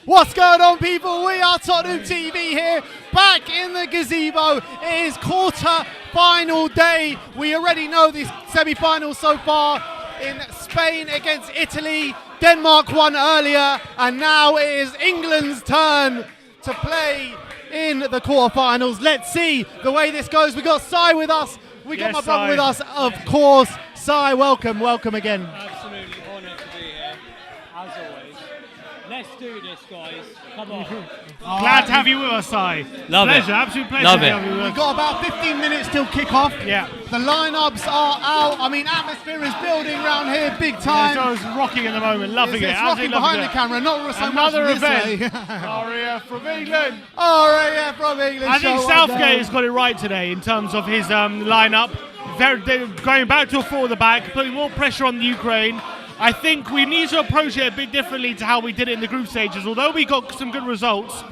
What's going on, people? We are Tottenham TV here, back in the gazebo. It is quarter-final day. We already know the semi-final so far in Spain against Italy. Denmark won earlier, and now it is England's turn to play in the quarterfinals. Let's see the way this goes. We got Sai with us. We got my brother with us, of course. Sai, welcome again. Absolutely honoured to be here, as always. Let's do this, guys. Come on. Glad to have you with us, Sai. Love pleasure, it. absolute pleasure Love to it. have you with us. We've got about 15 minutes till kick-off. Yeah. The lineups are out. I mean, atmosphere is building around here big time. Yeah, it's rocking at the moment, loving it. It's rocking behind the camera, not so much Another this way. event. Aria from England. Aria from England. I think Southgate has got it right today in terms of his lineup. They're going back to a four at the back, putting more pressure on the Ukraine. I think we need to approach it a bit differently to how we did it in the group stages. Although we got some good results,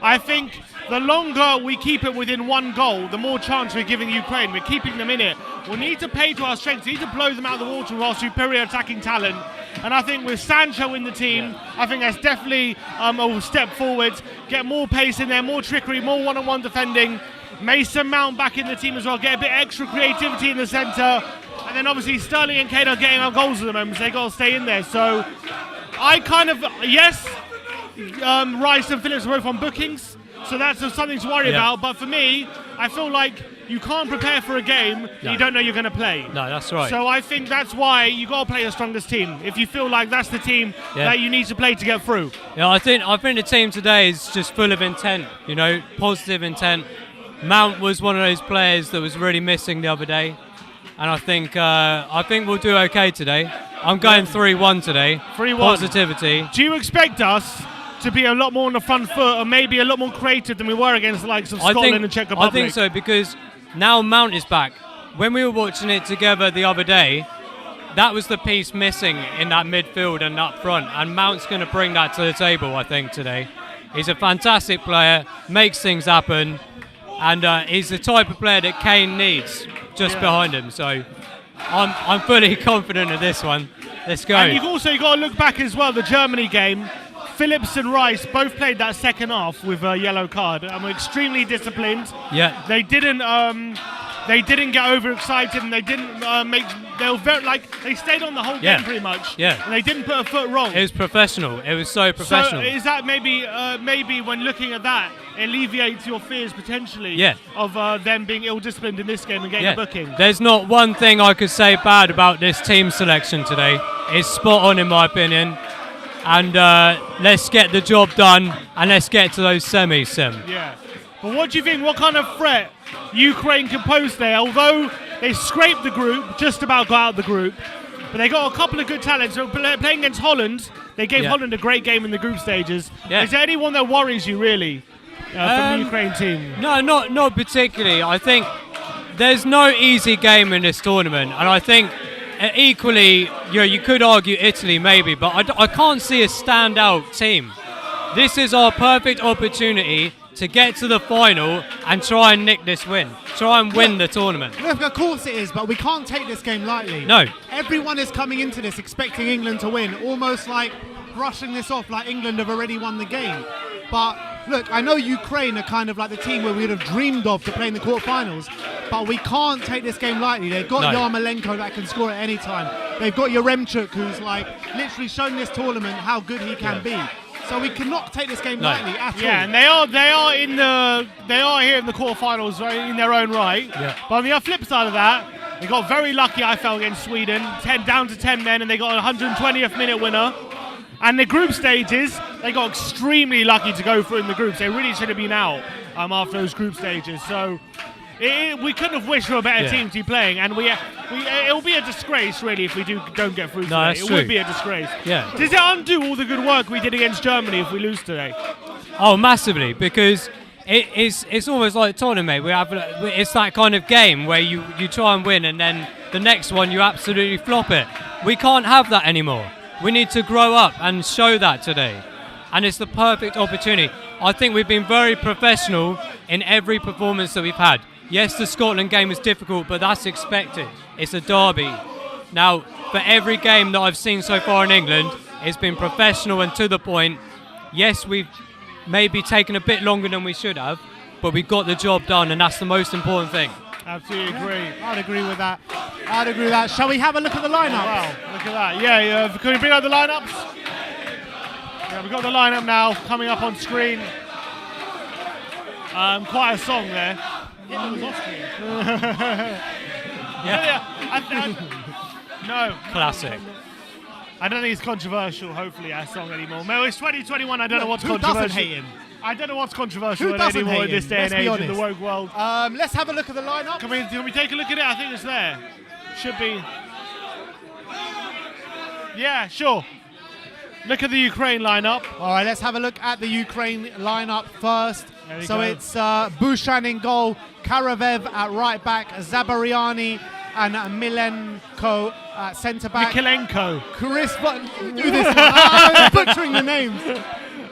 I think the longer we keep it within one goal, the more chance we're giving Ukraine. We're keeping them in it. We need to play to our strengths. We need to blow them out of the water with our superior attacking talent. And I think with Sancho in the team, I think that's definitely a step forward. Get more pace in there, more trickery, more one-on-one defending. Mason Mount back in the team as well. Get a bit extra creativity in the centre. And then obviously Sterling and Kane are getting our goals at the moment, so they got to stay in there. So I kind of, yes, Rice and Phillips are both on bookings, so that's something to worry about. But for me, I feel like you can't prepare for a game that you don't know you're going to play. No, that's right. So I think that's why you got to play your strongest team. If you feel like that's the team that you need to play to get through. Yeah, I think the team today is just full of intent. You know, positive intent. Mount was one of those players that was really missing the other day, and I think we'll do okay today. I'm going 3-1 today. 3-1. Positivity. Do you expect us to be a lot more on the front foot, or maybe a lot more creative than we were against the likes of Scotland and Czech Republic? I think so, because now Mount is back. When we were watching it together the other day, that was the piece missing in that midfield and up front, and Mount's going to bring that to the table, I think, today. He's a fantastic player, makes things happen, and he's the type of player that Kane needs just behind him. So I'm fully confident of this one. Let's go. And you've also got to look back as well, the Germany game. Phillips and Rice both played that second half with a yellow card and were extremely disciplined. Yeah. They didn't get overexcited, and they didn't they were very, they stayed on the whole game pretty much. Yeah. And they didn't put a foot wrong. It was professional. It was so professional. So is that maybe when looking at that, it alleviates your fears potentially of them being ill-disciplined in this game and getting a booking? There's not one thing I could say bad about this team selection today. It's spot on in my opinion. And let's get the job done, and let's get to those semis, Sim. Yeah. But what do you think? What kind of threat Ukraine can pose there? Although they scraped the group, just about got out of the group, but they got a couple of good talents. So playing against Holland, they gave Holland a great game in the group stages. Yeah. Is there anyone that worries you really from the Ukraine team? No, not particularly. I think there's no easy game in this tournament, and I think equally, you could argue Italy maybe, but I can't see a standout team. This is our perfect opportunity to get to the final and try and nick this win. Try and win the tournament. Look, of course it is, but we can't take this game lightly. No. Everyone is coming into this expecting England to win, almost like brushing this off like England have already won the game. But look, I know Ukraine are kind of like the team where we would have dreamed of to play in the quarterfinals, but we can't take this game lightly. They've got Yarmolenko that can score at any time. They've got Yaremchuk, who's literally shown this tournament how good he can be. So we cannot take this game lightly at all. Yeah, and they are here in the quarterfinals in their own right. Yeah. But on the flip side of that, they got very lucky, I felt, against Sweden, down to 10 men, and they got a 120th minute winner. And the group stages, they got extremely lucky to go through in the groups. They really should have been out after those group stages. So we couldn't have wished for a better team to be playing, and it'll be a disgrace really if we don't get through today. It would be a disgrace. Yeah. Does it undo all the good work we did against Germany if we lose today? Oh, massively, because it's almost like Tottenham, mate. It's that kind of game where you try and win, and then the next one you absolutely flop it. We can't have that anymore. We need to grow up and show that today. And it's the perfect opportunity. I think we've been very professional in every performance that we've had. Yes, the Scotland game was difficult, but that's expected. It's a derby. Now, for every game that I've seen so far in England, it's been professional and to the point. yes, we've maybe taken a bit longer than we should have, but we got the job done, and that's the most important thing. Absolutely agree. I'd agree with that. I'd agree with that. Shall we have a look at the lineup? Wow, look at that. Yeah, can we bring out the lineups? Yeah, we've got the lineup now coming up on screen. Quite a song there. Yeah, it was off screen. No. Classic. I don't think it's controversial, hopefully, our song anymore. No, it's 2021, I don't know what's controversial. Who doesn't hate him? I don't know what's controversial Who doesn't anymore hate in this him? day and Let's be age in the honest. woke world. Let's have a look at the lineup. Can we take a look at it? I think it's there. Should be. Yeah, sure. Look at the Ukraine lineup. All right, let's have a look at the Ukraine lineup first. There we So go. it's Bushan in goal, Karavev at right back, Zabariani and Milenko at centre back. Mikilenko. Chris, do this one. I'm butchering the names.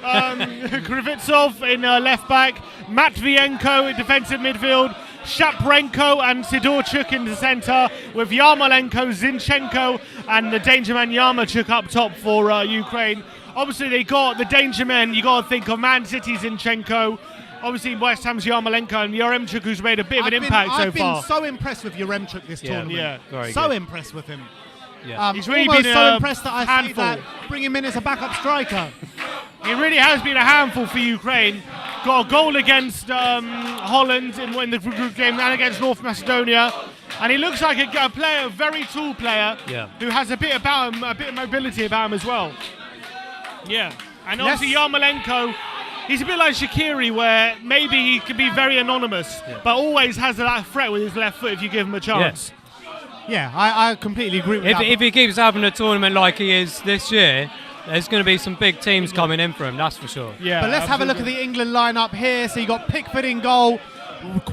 Krivitsov in left back, Matvienko in defensive midfield, Shaprenko and Sidorchuk in the centre, with Yarmolenko, Zinchenko and the danger man Yarmolenko up top for Ukraine. Obviously they got the danger men, you got to think of Man City's Zinchenko, obviously West Ham's Yarmolenko and Yaremchuk, who's made a bit of an impact so far. I've been so impressed with Yaremchuk this tournament. Yeah, very so good. impressed with him. Yeah. He's really almost been so a impressed that I say handful. that, bring him in as a backup striker. It really has been a handful for Ukraine. Got a goal against Holland in the group game and against North Macedonia. And he looks like a player, a very tall player, who has a bit about him, a bit of mobility about him as well. Yeah. And obviously Yarmolenko, he's a bit like Shaqiri, where maybe he could be very anonymous, but always has that threat with his left foot if you give him a chance. Yeah, I completely agree with that. If he keeps having a tournament like he is this year, there's going to be some big teams coming in for him, that's for sure. Yeah, but let's have a look at the England lineup here. So you got Pickford in goal,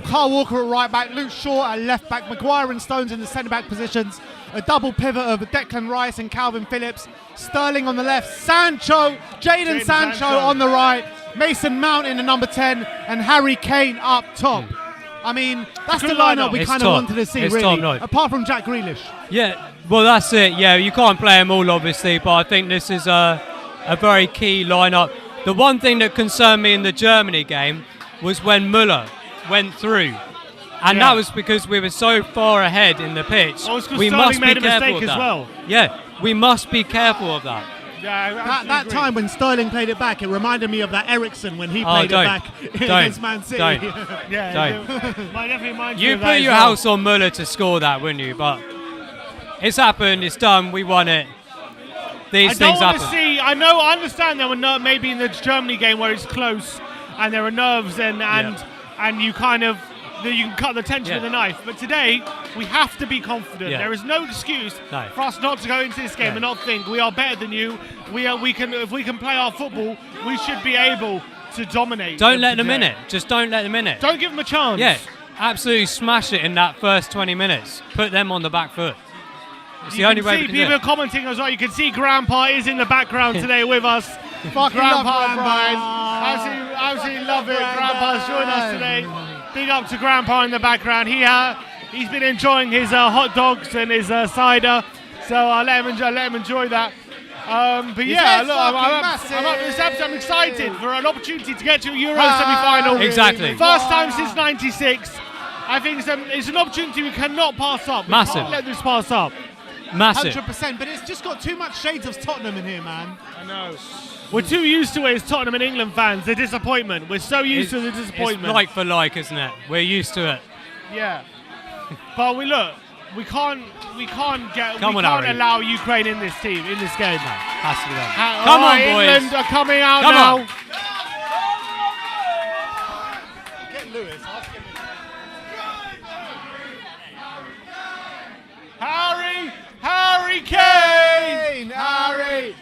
Kyle Walker at right back, Luke Shaw at left back, Maguire and Stones in the centre back positions, a double pivot of Declan Rice and Calvin Phillips, Sterling on the left, Jadon Sancho on the right, Mason Mount in the number 10, and Harry Kane up top. I mean, that's the lineup we kind of wanted to see, it's really, top-notch. apart from Jack Grealish. Yeah, well, that's it. Yeah, you can't play them all, obviously, but I think this is a very key lineup. The one thing that concerned me in the Germany game was when Müller went through. And that was because we were so far ahead in the pitch. Oh, it's 'cause we Sterling must be made a careful mistake of as that. well. Yeah, we must be careful of that. Yeah, That time when Sterling played it back, it reminded me of that Ericsson when he played it back against Man City. Don't. Might definitely remind You of that put as your well. house on Müller to score that, wouldn't you? But it's happened, it's done, we won it. These things happen. I understand there were maybe in the Germany game where it's close and there are nerves and you kind of you can cut the tension with a knife. But today we have to be confident. Yeah. There is no excuse for us not to go into this game and not think we are better than you. If we can play our football, we should be able to dominate. Don't let them in it. Just don't let them in it. Don't give them a chance. Yeah, absolutely smash it in that first 20 minutes. Put them on the back foot. It's the only way we can do people it. commenting as well. You can see Grandpa is in the background today with us. Fucking love Grandpa Grandpa. Brian. Absolutely love it. Grandpa's joined us today. Big up to Grandpa in the background. He's been enjoying his hot dogs and his cider, so I'll let him enjoy that. But yeah, look, I'm excited for an opportunity to get to a Euro semi-final. Exactly. First time since '96. I think it's an opportunity we cannot pass up. Massive. We can't let this pass up. Massive. 100%, but it's just got too much shades of Tottenham in here, man. I know. We're too used to it as Tottenham and England fans, the disappointment. We're so used to the disappointment. It's like for like, isn't it? We're used to it. Yeah. But we can't Harry. allow Ukraine in this team, in this game. Has to be done. Come on, boys. England are coming out Come now. on. Get Lewis. Ask him. Harry Kane! Harry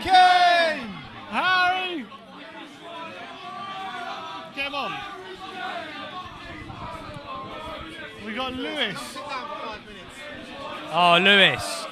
Kane! Harry! Come on. We got Lewis. Oh, Lewis.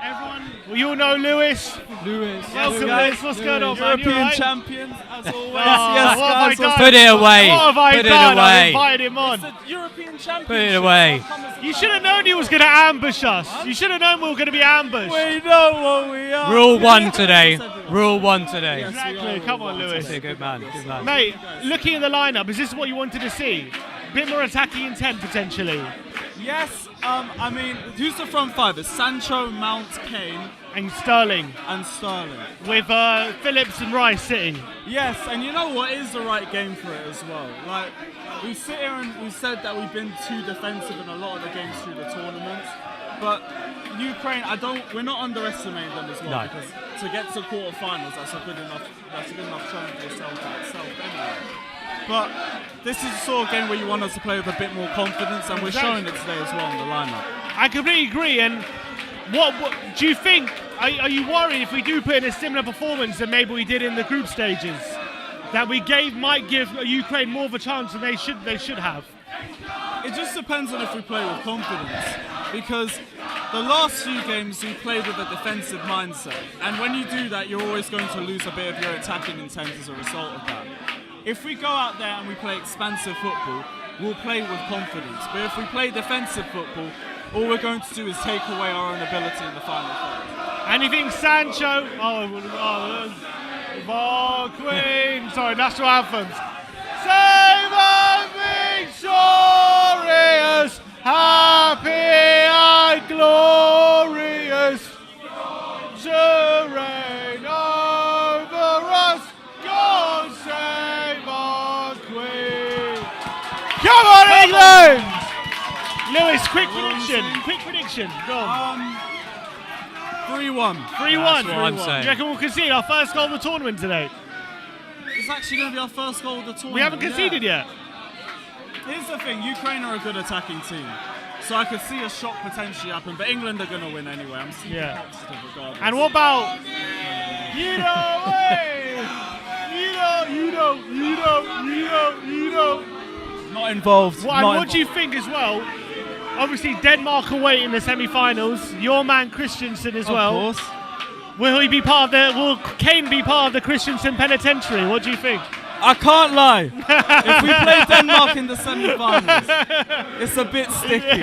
Everyone, well, you all know Lewis. Lewis. Welcome, Lewis. What's going on, man? You European alright? champions, as always. Yes, what have I done? Put it away. What have I Put it done? I away. invited him on. It's the European champions. Put it away. You should have known he was going to ambush us. You should have known we were going to be ambushed. We know what we are. Rule 1 today. Rule 1 today. Exactly. Come on, Lewis. That's a good man. Good man. Mate, looking at the lineup, is this what you wanted to see? Bit more attacking intent, potentially. Yes, I mean, who's the front five? It's Sancho, Mount, Kane, And Sterling, and Sterling. with Phillips and Rice sitting. Yes, and you know what is the right game for it as well. Like, we sit here and we said that we've been too defensive in a lot of the games through the tournaments, but Ukraine, we're not underestimating them as well, No. because to get to quarterfinals, that's a good enough showing for yourself by itself anyway. But this is the sort of game where you want us to play with a bit more confidence, and we're showing it today as well in the lineup. I completely agree. And what do you think? Are you worried if we do put in a similar performance that maybe we did in the group stages, that we might give Ukraine more of a chance than they should have? It just depends on if we play with confidence, because the last few games we played with a defensive mindset, and when you do that, you're always going to lose a bit of your attacking intent as a result of that. If we go out there and we play expansive football, we'll play with confidence. But if we play defensive football, all we're going to do is take away our own ability in the final third. And you think Sancho? Queen. Sorry, national anthems. Save us victorious, happy and glorious, to reign over us. God save our Queen. Come on, England! Lewis, quick prediction. Go on. 3-1. 3-1. That's what I'm saying. Do you reckon we'll concede our first goal of the tournament today? It's actually going to be our first goal of the tournament. We haven't conceded yet. Here's the thing, Ukraine are a good attacking team, so I could see a shock potentially happen, but England are going to win anyway. I'm seeing positive regardless. And what about... Not involved. What do you think as well? Obviously, Denmark away in the semi-finals. Your man Christensen as well. Of course. Will Kane be part of the Christensen penitentiary? What do you think? I can't lie. If we play Denmark in the semi-finals, it's a bit sticky,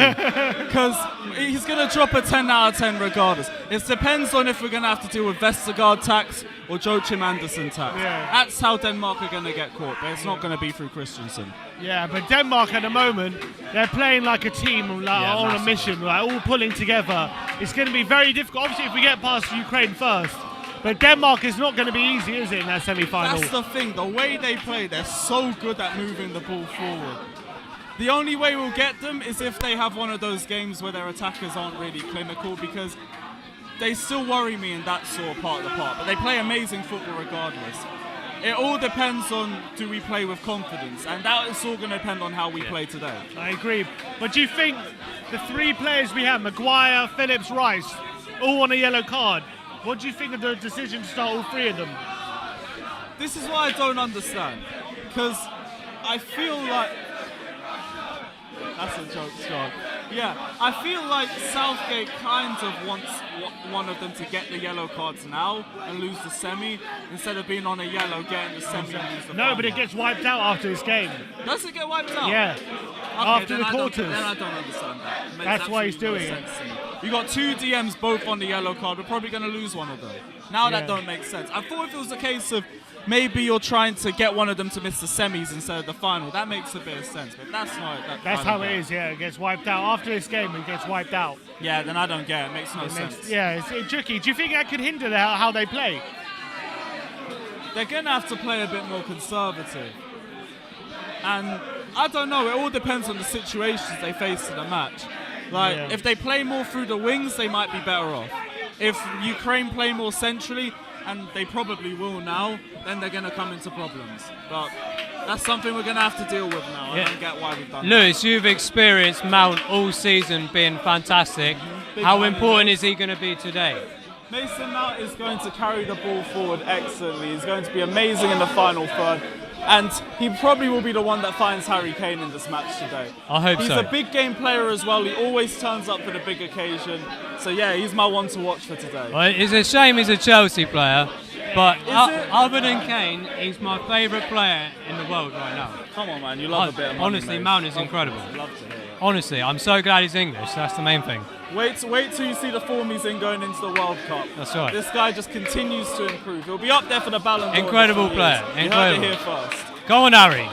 because he's going to drop a 10 out of 10 regardless. It depends on if we're going to have to deal with Vestergaard tax or Joachim Andersen tax. Yeah. That's how Denmark are going to get caught, but it's not going to be through Christensen. Yeah, but Denmark at the moment, they're playing like a team, on a mission, all pulling together. It's going to be very difficult. Obviously, if we get past Ukraine first. But Denmark is not going to be easy, is it, in that semi-final? That's the thing. The way they play, they're so good at moving the ball forward. The only way we'll get them is if they have one of those games where their attackers aren't really clinical, because they still worry me in that sort of part of the park. But they play amazing football regardless. It all depends on, do we play with confidence? And that is all going to depend on how we play today. I agree. But do you think the three players we have, Maguire, Phillips, Rice, all on a yellow card, what do you think of the decision to start all three of them? This is what I don't understand, because I feel like... That's a joke, Scott. Yeah, I feel like Southgate kind of wants one of them to get the yellow cards now and lose the semi, instead of being on a yellow, getting the semi and lose the No, final. but it gets wiped out after this game. Does it get wiped out? Yeah. Okay, After the then quarters. Then I don't understand that. It makes That's why he's absolutely doing no it. sense to me. You got two DMs both on the yellow card. We're probably going to lose one of them. Now Yeah. that don't make sense. I thought if it was a case of maybe you're trying to get one of them to miss the semis instead of the final, that makes a bit of sense. But that's not. That's how it is, yeah. It gets wiped out. After this game, it gets wiped out. Yeah, then I don't get it. It makes no sense. It's tricky. Do you think that could hinder how they play? They're going to have to play a bit more conservative. And I don't know, it all depends on the situations they face in the match. Like, if they play more through the wings, they might be better off. If Ukraine play more centrally, and they probably will now, then they're going to come into problems. But that's something we're going to have to deal with now. I don't get why we've done Lewis, you've experienced Mount all season being fantastic. How important is he going to be today? Mason Mount is going to carry the ball forward excellently. He's going to be amazing in the final third. and he probably will be the one that finds Harry Kane in this match today. I hope he's so. He's a big game player as well. He always turns up for the big occasion. So yeah, he's my one to watch for today. Well, it's a shame he's a Chelsea player, but other than Kane, he's my favourite player in the world right now. Come on, man, you love a bit of money, honestly, mate. Mount is incredible. Love to hear it. Honestly, I'm so glad he's English. That's the main thing. Wait till you see the form he's in going into the World Cup. That's right. This guy just continues to improve. He'll be up there for the Ballon d'Or. Incredible player. Incredible. You heard it here first. Go on, Harry.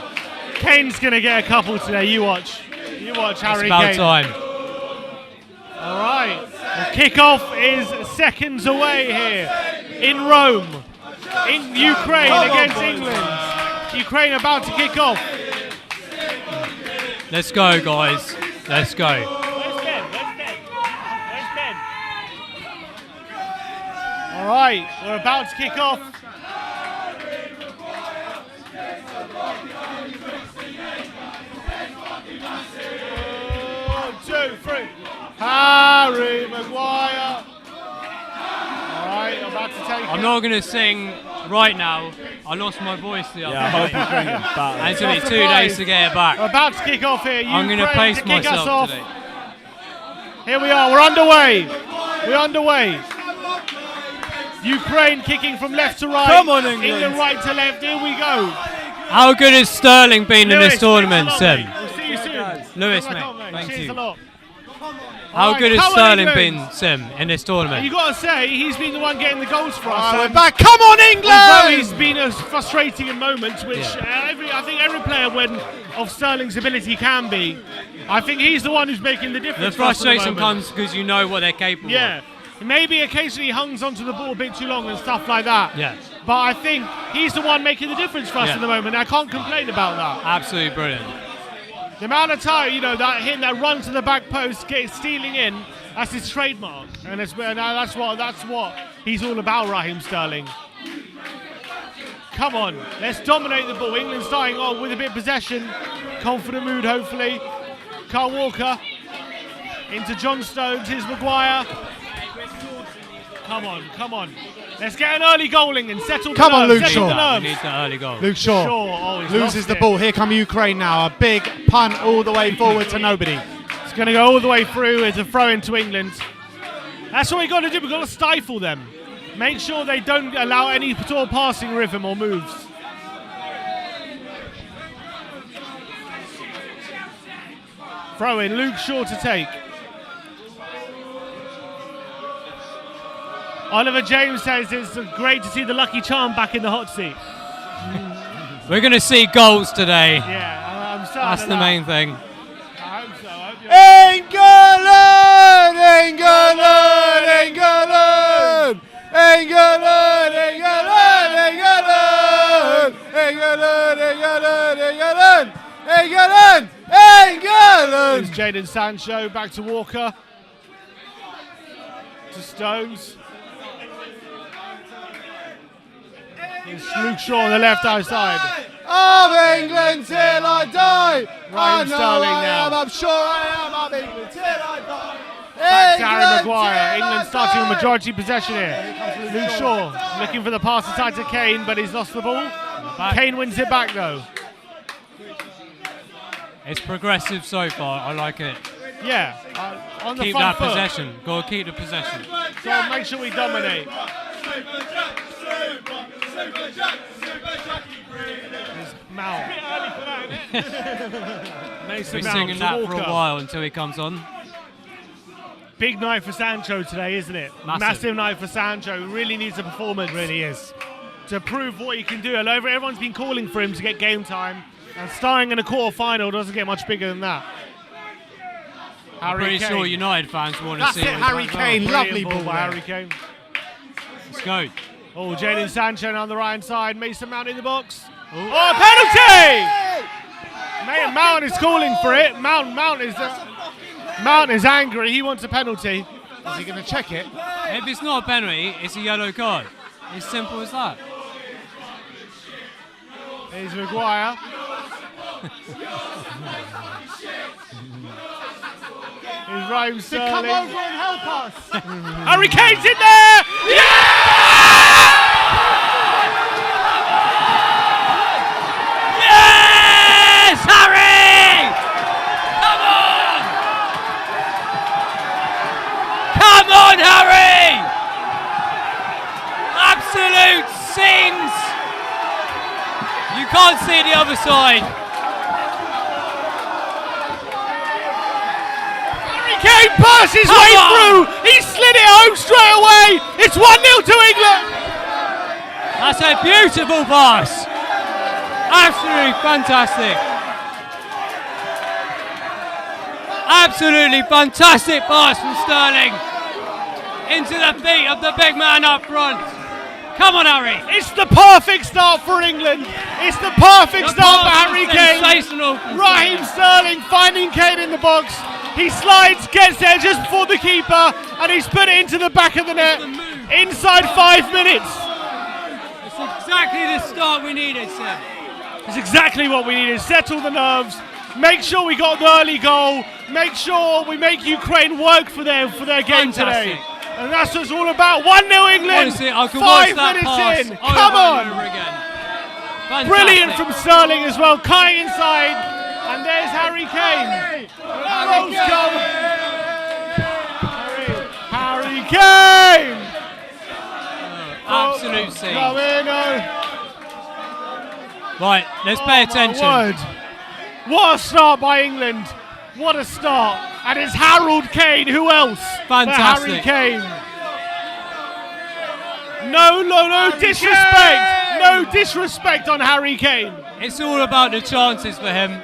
Kane's going to get a couple today. You watch. You watch Harry It's about Kane. time. All right. The kickoff is seconds away here in Rome, in Ukraine against England. Ukraine about to kick off. Let's go, guys. Let's go. Where's Ben? Where's Ben? Where's Ben? All right, we're about to kick off. One, two, three. Harry Maguire. All right, I'm about to take I'm it. not going to sing right now. I lost my voice the other Yeah, I hope day. you bring it back. And it took me Not 2 days surprised. to get it back. We're about to kick off here. I'm going to Ukraine pace to kick us myself off. today. Here we are, we're underway. We're underway. Ukraine kicking from left to right. Come on, England. right to left. Here we go. How good has Sterling been in Lewis, this tournament, thanks a lot, Sim? mate. We'll see you soon. Lewis, Come mate. on, Thank Cheers you. a lot. How Alright, good has come on, Sterling England. been, Sim, in this tournament? You got to say, he's been the one getting the goals for us. We're and back. Come on, although England! he's been as frustrating in moments, which I think every player of Sterling's ability can be, I think he's the one who's making the The difference. for us at the frustration moment. comes because you know what they're capable Yeah. of. Maybe occasionally he hangs onto the ball a bit too long and stuff like that. Yeah. But I think he's the one making the difference for us Yeah. at the moment. I can't complain about that. Absolutely brilliant. The amount of time, that him that runs to the back post, stealing in, that's his trademark. And that's what he's all about, Raheem Sterling. Come on, let's dominate the ball. England starting on with a bit of possession. Confident mood, hopefully. Carl Walker into John Stones. Here's Maguire. Come on. Let's get an early goaling and settle the Come on, nerves. Luke Settle Shaw. the We nerves. need the early goal. Luke Shaw He's loses lost the it. ball. Here come Ukraine now. A big punt all the way forward to nobody. It's going to go all the way through. It's a throw into England. That's what we've got to do. We've got to stifle them. Make sure they don't allow any sort of passing rhythm or moves. Throw in. Luke Shaw to take. Oliver James says it's great to see the Lucky Charm back in the hot seat. We're going to see goals today. Yeah, I'm starting That's to the laugh. main thing. I hope so. I hope you're- England! England! England! England! England! England! England! It's Jadon Sancho back to Walker. To Stones. It's Luke Shaw on the left hand side. Of England till I die. I Raheem know Sterling I now. am. I'm sure I am. Of England till I die. Back to Harry England Maguire. till England I starting with die. majority possession here. Luke Shaw looking for the pass inside to Kane, but he's lost the ball. Kane wins it back though. It's progressive so far. I like it. Yeah, on the Keep front that foot. possession. Go keep the possession. So make sure we dominate. There's Mount. Mason We're Mount singing to that for a Walker. while until he comes on. Big night for Sancho today, isn't it? Massive. Night for Sancho. Really needs a performance. Really is. To prove what he can do. Everyone's been calling for him to get game time. And starring in a quarter-final doesn't get much bigger than that. I'm Harry pretty Kane. sure United fans want to That's see it, what he's Harry like. Kane. Brilliant Lovely ball by there. Harry Kane. Let's go. Oh, Jadon Sancho on the right side. Mason Mount in the box. Oh, penalty! Mount is calling for it. Mount is angry. He wants a penalty. Is he going to check it? If it's not a penalty, it's a yellow card. It's simple as that. Here's Maguire. Here's Raheem Come Sterling. over and help us. Harry Kane's in there! You can't see the other side. Harry Kane passes his way through. He slid it home straight away. It's 1-0 to England. That's a beautiful pass. Absolutely fantastic. Absolutely fantastic pass from Sterling into the feet of the big man up front. Come on, Harry. It's the perfect start for England. It's the perfect start for Harry Kane. Sensational. Raheem Sterling finding Kane in the box. He slides, gets there just before the keeper, and he's put it into the back of the net inside 5 minutes. It's exactly the start we needed, Sim. It's exactly what we needed. Settle the nerves. Make sure we got the early goal. Make sure we make Ukraine work for their game Fantastic. today. And that's what it's all about. 1-0 England. Honestly, I could 5 watch that minutes pass in. over Come on. and over again. Fantastic. Brilliant from Sterling as well. Cutting inside. And there's Harry Kane. Harry Kane. Absolute scene. Come in, Right, let's pay attention. My word. What a start by England. What a start. And it's Harold Kane. Who else? Fantastic. Harry Kane. No disrespect. No disrespect on Harry Kane. It's all about the chances for him.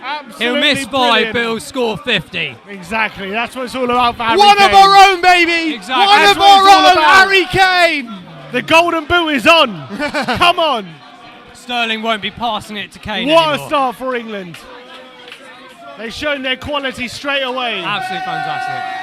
Absolutely He'll miss 5, brilliant. but he'll score 50. Exactly. That's what it's all about for Harry One Kane. of our own, baby. Exactly. One That's of what it's all our own, about. Harry Kane. The golden boot is on. Come on. Sterling won't be passing it to Kane What anymore. a start for England. They've shown their quality straight away. Absolutely fantastic.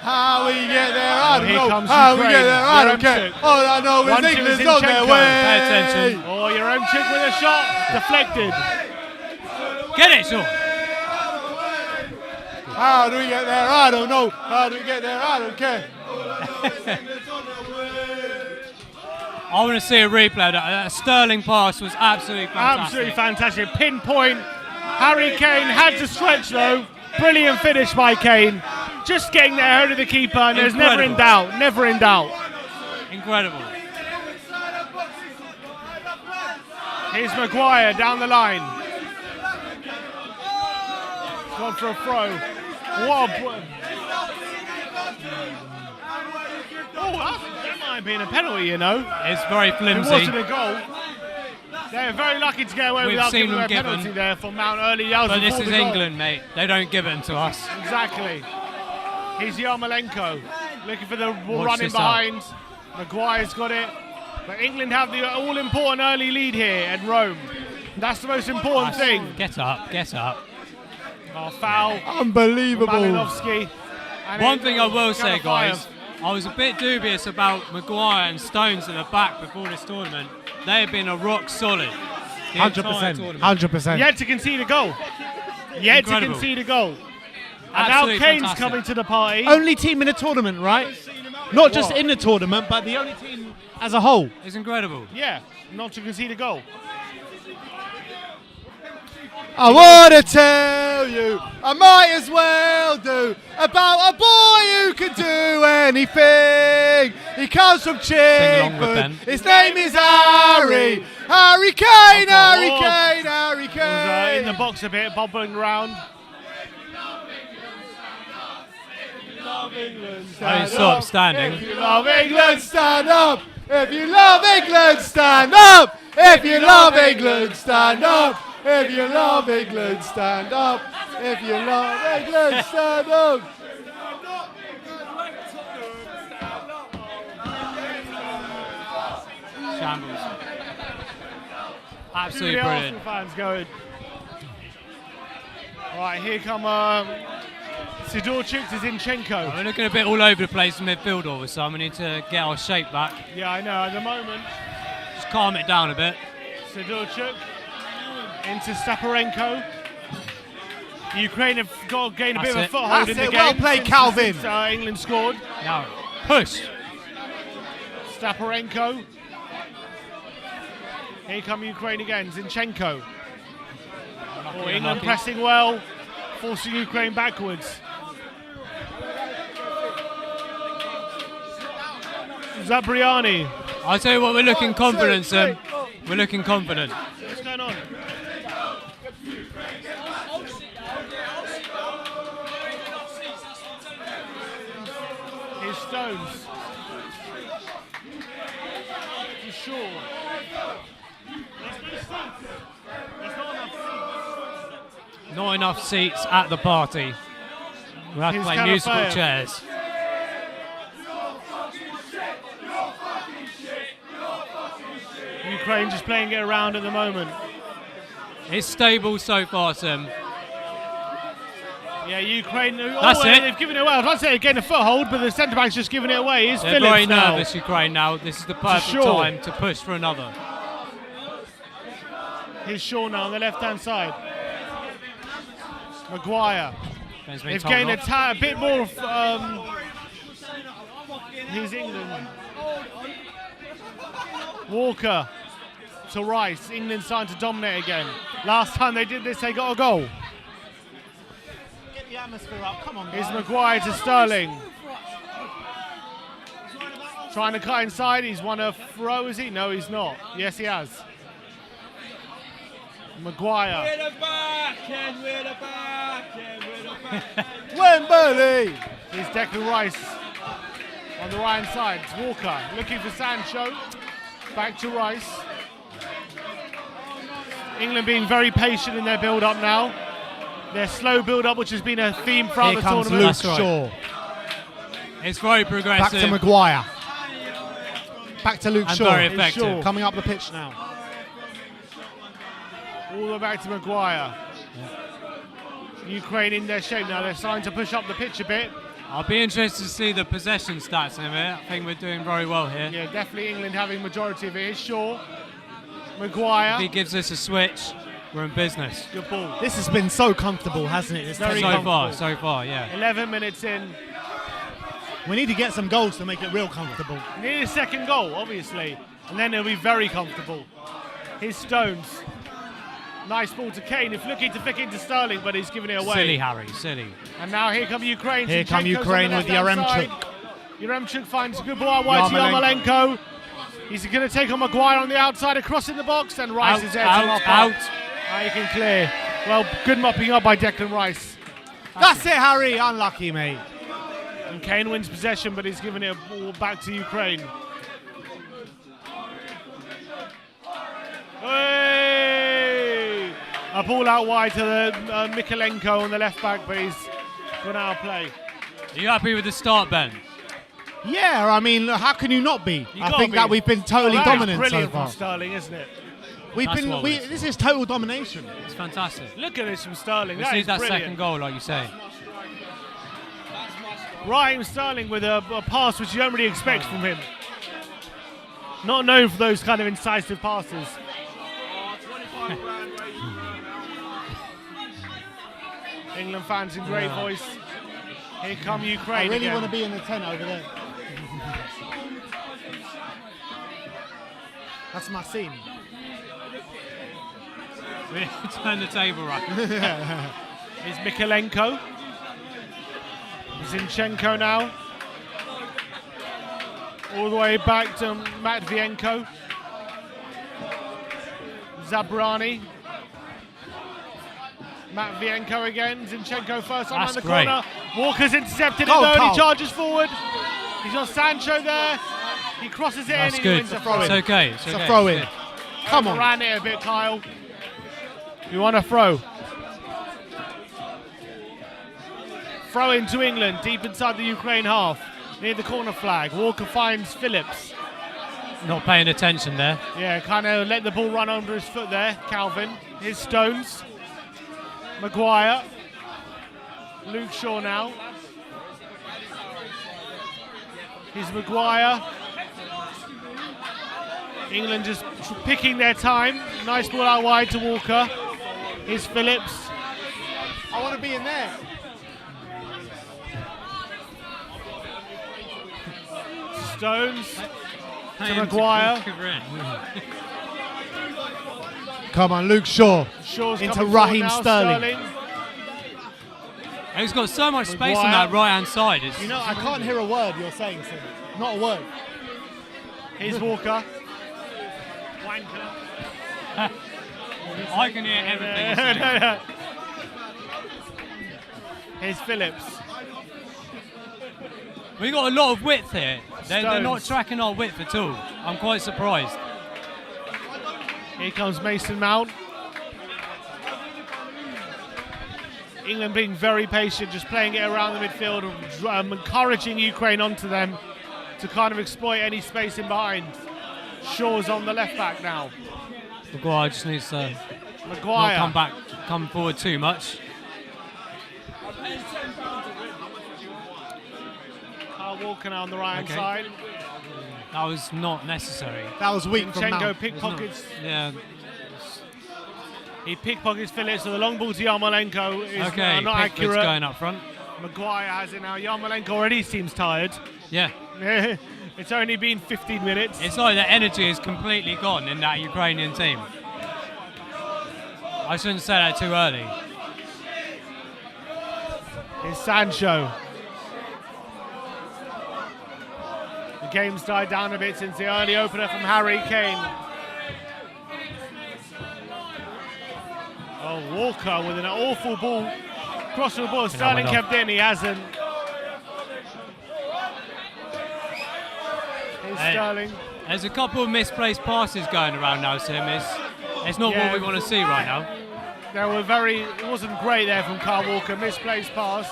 How we get there, I don't Here know. comes How we Ukraine. get there, I don't care. Yaremchuk. All I know is 1-2 England's on their Zinchenko. way. Pay attention. Oh, Yaremchuk with a shot. Deflected. Get it, Sean. How do we get there? I don't know. How do we get there? I don't care. I want to see a replay of that. That Sterling pass was absolutely fantastic. Absolutely fantastic. Pinpoint. Harry Kane had to stretch though. Brilliant finish by Kane. Just getting there ahead of the keeper, and there's never in doubt. Never in doubt. Incredible. Here's Maguire down the line. Gone for a throw. What a that might have been a penalty, you know. It's very It flimsy. wasn't a goal. They're very lucky to get away We've without seen giving them a penalty given. there for Mount Early. That was But this before is the goal. England, mate. They don't give it to us. Exactly. Here's Yarmolenko looking for the ball Watch running this out. behind. Maguire's got it. But England have the all-important early lead here at Rome. That's the most important thing. Get up, get up. Oh, foul. Unbelievable. Malinowski. And One it- thing I will say, Cannafire. guys, I was a bit dubious about Maguire and Stones in the back before this tournament. They have been a rock solid. the entire 100%. tournament. 100%. Yet to concede a goal. Yet to Incredible. concede a goal. And Absolutely now Kane's fantastic. coming to the party. Only team in the tournament, right? Not just What? in the tournament, but the only team as a whole. It's incredible. Yeah, not to concede a goal. I want to tell you, I might as well do, about a boy who can do anything. He comes from along with Chingford. Ben. His name is Harry. Harry Kane, Harry Oh. Kane, Harry He was in the Kane. box a bit, bobbling around. I mean, stop standing. If you love England, stand up. If you love England, stand up. If you love England, stand up. If you love England, stand up. If you love England, stand up. Shambles. Who Absolutely the brilliant. Arsenal fans going? Right, here come Sidorchuk to Zinchenko. We're looking a bit all over the place in midfield all of a sudden. We need to get our shape back. Yeah, I know. At the moment, Just calm it down a bit. Sidorchuk into Staparenko. Ukraine have got to gain a bit That's of a it. foothold in That's the it. Well game. played, Calvin. Since, England scored. Now, push. Staparenko. Here come Ukraine again. Zinchenko. Oh, England unlucky. pressing well, forcing Ukraine backwards. Zabriani. I'll tell you what, we're looking confident, Sim. We're looking confident. What's going on? Here's Stones. To Shaw. There's not enough seats. Not enough seats at the party. We'll have to Here's play musical Kalafeyev. chairs. Ukraine just playing it around at the moment. It's stable so far, Sim. Yeah, Ukraine. That's it. They've given it away. I was about to say again a foothold, but the centre back's just giving it away. It's They're Phillips very now. nervous, Ukraine, now. This is the perfect Shaw. time to push for another. Here's Shaw now on the left-hand side. Maguire. Ben's been They've told gained off. a bit more. Here's England. Walker to Rice. England starting to dominate again. Last time they did this, they got a goal. Get the atmosphere up. Come on, Here's guys. Maguire to Sterling. Trying to cut inside. He's won a throw, is he? No, he's not. Yes, he has. Maguire. Wembley. Here's Declan Rice on the right hand side. It's Walker looking for Sancho. Back to Rice. England being very patient in their build-up now. Their slow build-up, which has been a theme throughout Here the comes tournament. Luke That's right. Shaw. It's very Back progressive. to Maguire. Back to Luke And Shaw. very Shaw. effective. Coming up the pitch now. All the way back to Maguire. Ukraine in their shape now. They're starting to push up the pitch a bit. I'll be interested to see the possession stats in a minute. I think we're doing very well here. Yeah, definitely England having majority of it. Here's Shaw. Maguire. If he gives us a switch, we're in business. Good ball. This has been so comfortable, hasn't it? This Very tempo? So far, yeah. 11 minutes in. We need to get some goals to make it real comfortable. Need a second goal, obviously. And then it'll be very comfortable. Here's Stones. Nice ball to Kane. He's looking to flick into Sterling, but he's giving it away. Silly, Harry, silly. And now here come Ukraine. Here come Zinchenko's Ukraine on with the left-hand Yaremchuk. side. Yaremchuk finds a good ball out wide to Yarmolenko. He's going to take on Maguire on the outside, across in the box, and Rice is there to mop out. up. Now you can clear. Well, good mopping up by Declan Rice. That's it, Harry. Unlucky, mate. And Kane wins possession, but he's giving it a ball back to Ukraine. Hey! A ball out wide to the Mikolenko on the left back, but he's gone out of play. Are you happy with the start, Ben? Yeah, I mean, how can you not be? You I gotta think be. that we've been totally That is dominant so brilliant far. from Sterling, isn't it? We've That's been. what it is. This is total domination. It's fantastic. Look at this from Sterling. We That see is that brilliant. second goal, like you say. Raheem Sterling with a pass which you don't really expect from him. Not known for those kind of incisive passes. England fans in great voice. Here come Ukraine. I really again. want to be in the tent over there. That's my scene. We turn the table right. Here's Mikolenko. Zinchenko now. All the way back to Matvienko. Zabrani. Matvienko again. Zinchenko first on That's the great. corner. Walker's intercepted it Go, though, and Carl. he charges forward. He's got Sancho there. He crosses it That's in and he good. wins the throw It's in. okay. It's a throw in. Come on. Ran it a bit, Kyle. You want a throw? Throw into England, deep inside the Ukraine half, near the corner flag. Walker finds Phillips. Not paying attention there. Yeah, kind of let the ball run under his foot there. Calvin. Here's Stones. Maguire. Luke Shaw now. Here's Maguire. England just picking their time. Nice ball out wide to Walker. Here's Phillips. I want to be in there. Stones to Maguire. Come on, Luke Shaw. Shaw's Into coming forward Raheem now, Sterling. He's got so much space Maguire. on that right-hand side. It's, You know, I can't hear a word you're saying, Sim. Not a word. Here's Walker. Wanker. I can hear everything you're saying. Here's Phillips. We got a lot of width here. They're not Stones. tracking our width at all. I'm quite surprised. Here comes Mason Mount. England being very patient, just playing it around the midfield, encouraging Ukraine onto them to kind of exploit any space in behind. Shaw's on the left back now. Maguire just needs to Maguire. not come forward too much. Kyle Walker now on the right hand Okay. side. That was not necessary. That was weak from Zinchenko Mount. pickpockets. Yeah. He pickpockets Phillips, so the long ball to Yarmolenko is Okay. not Pickford's accurate. going up front. Maguire has it now. Yarmolenko already seems tired. Yeah. It's only been 15 minutes. It's like the energy is completely gone in that Ukrainian team. I shouldn't say that too early. Here's Sancho. The game's died down a bit since the early opener from Harry Kane. Oh, Walker with an awful ball. Crossing the ball. Sterling went off. kept in. He hasn't. Here's Hey. Sterling. There's a couple of misplaced passes going around now, Tim. It's not Yeah. what we want to see right now. It wasn't great there from Kyle Walker. Misplaced pass.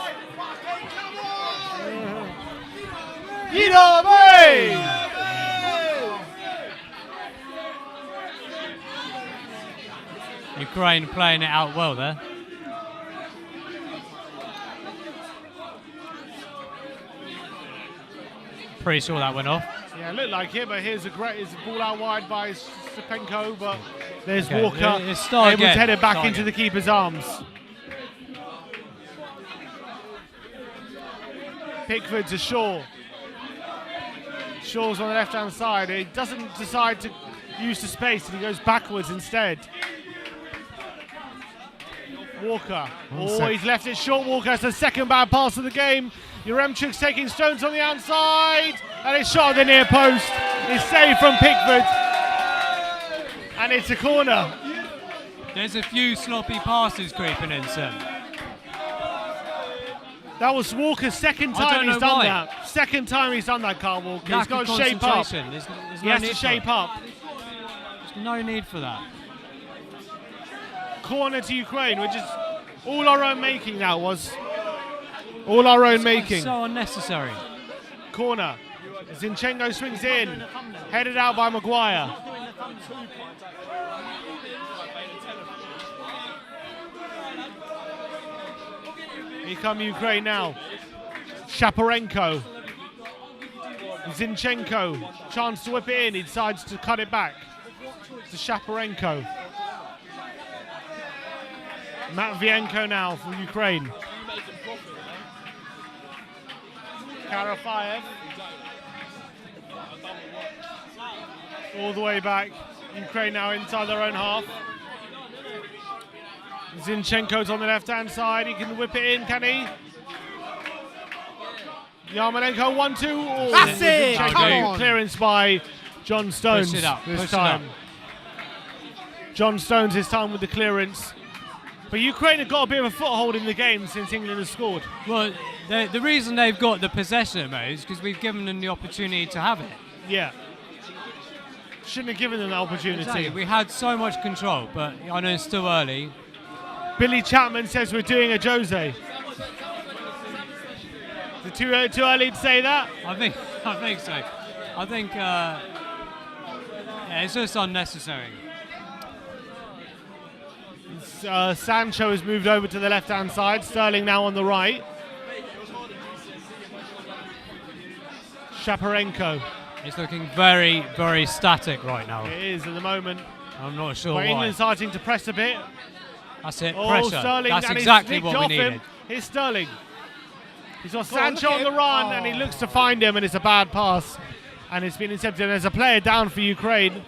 Ukraine playing it out well there. Pretty sure that went off. Yeah, it looked like it, but here's a ball out wide by Stepenko, but there's Okay, Walker it's start able to again. head it back Start into again. the keeper's arms. Pickford to Shaw. Shaw's on the left-hand side. He doesn't decide to use the space, and he goes backwards instead. Walker. Oh, he's left it short. Walker has the second bad pass of the game. Yaremchuk's taking Stones on the outside, and it's shot at the near post. It's saved from Pickford, and it's a corner. There's a few sloppy passes creeping in, Tim. That was Walker's second I time don't he's know done why. that. Second time he's done that, Carl Walker. He's Lack got of to shape up. concentration. There's He no has need to for shape it. up. There's no need for that. Corner to Ukraine, which is all our own making now was. All our own making. So unnecessary. Corner. Zinchenko swings in. Headed out by Maguire. Here come Ukraine now. Shaparenko. Zinchenko. Chance to whip it in. He decides to cut it back. To Shaparenko. Matvienko now for Ukraine. Karafayev. All the way back. Ukraine now inside their own half. Zinchenko's on the left-hand side. He can whip it in, can he? Yarmolenko 1-2. Oh, That's it! Zinchenko. Come on. Clearance by John Stones Push it up, this push it time. up. John Stones this time with the clearance. But Ukraine have got a bit of a foothold in the game since England has scored. Well, the reason they've got the possession, mate, is because we've given them the opportunity to have it. Yeah. Shouldn't have given them the opportunity. Exactly. We had so much control, but I know it's still early. Billy Chapman says we're doing a Jose. Is it too early to say that? I think so. I think yeah, it's just unnecessary. Sancho has moved over to the left-hand side. Sterling now on the right. Shaparenko. It's looking very, very static right now. It is at the moment. I'm not sure But why. England's starting to press a bit. That's it, Oh, pressure. Sterling. That's and exactly it's what nicked we off needed. him. Here's Sterling. He's got Go on, Sancho look on at the him. run, Oh. and he looks to find him, and it's a bad pass. And it's been intercepted. And there's a player down for Ukraine.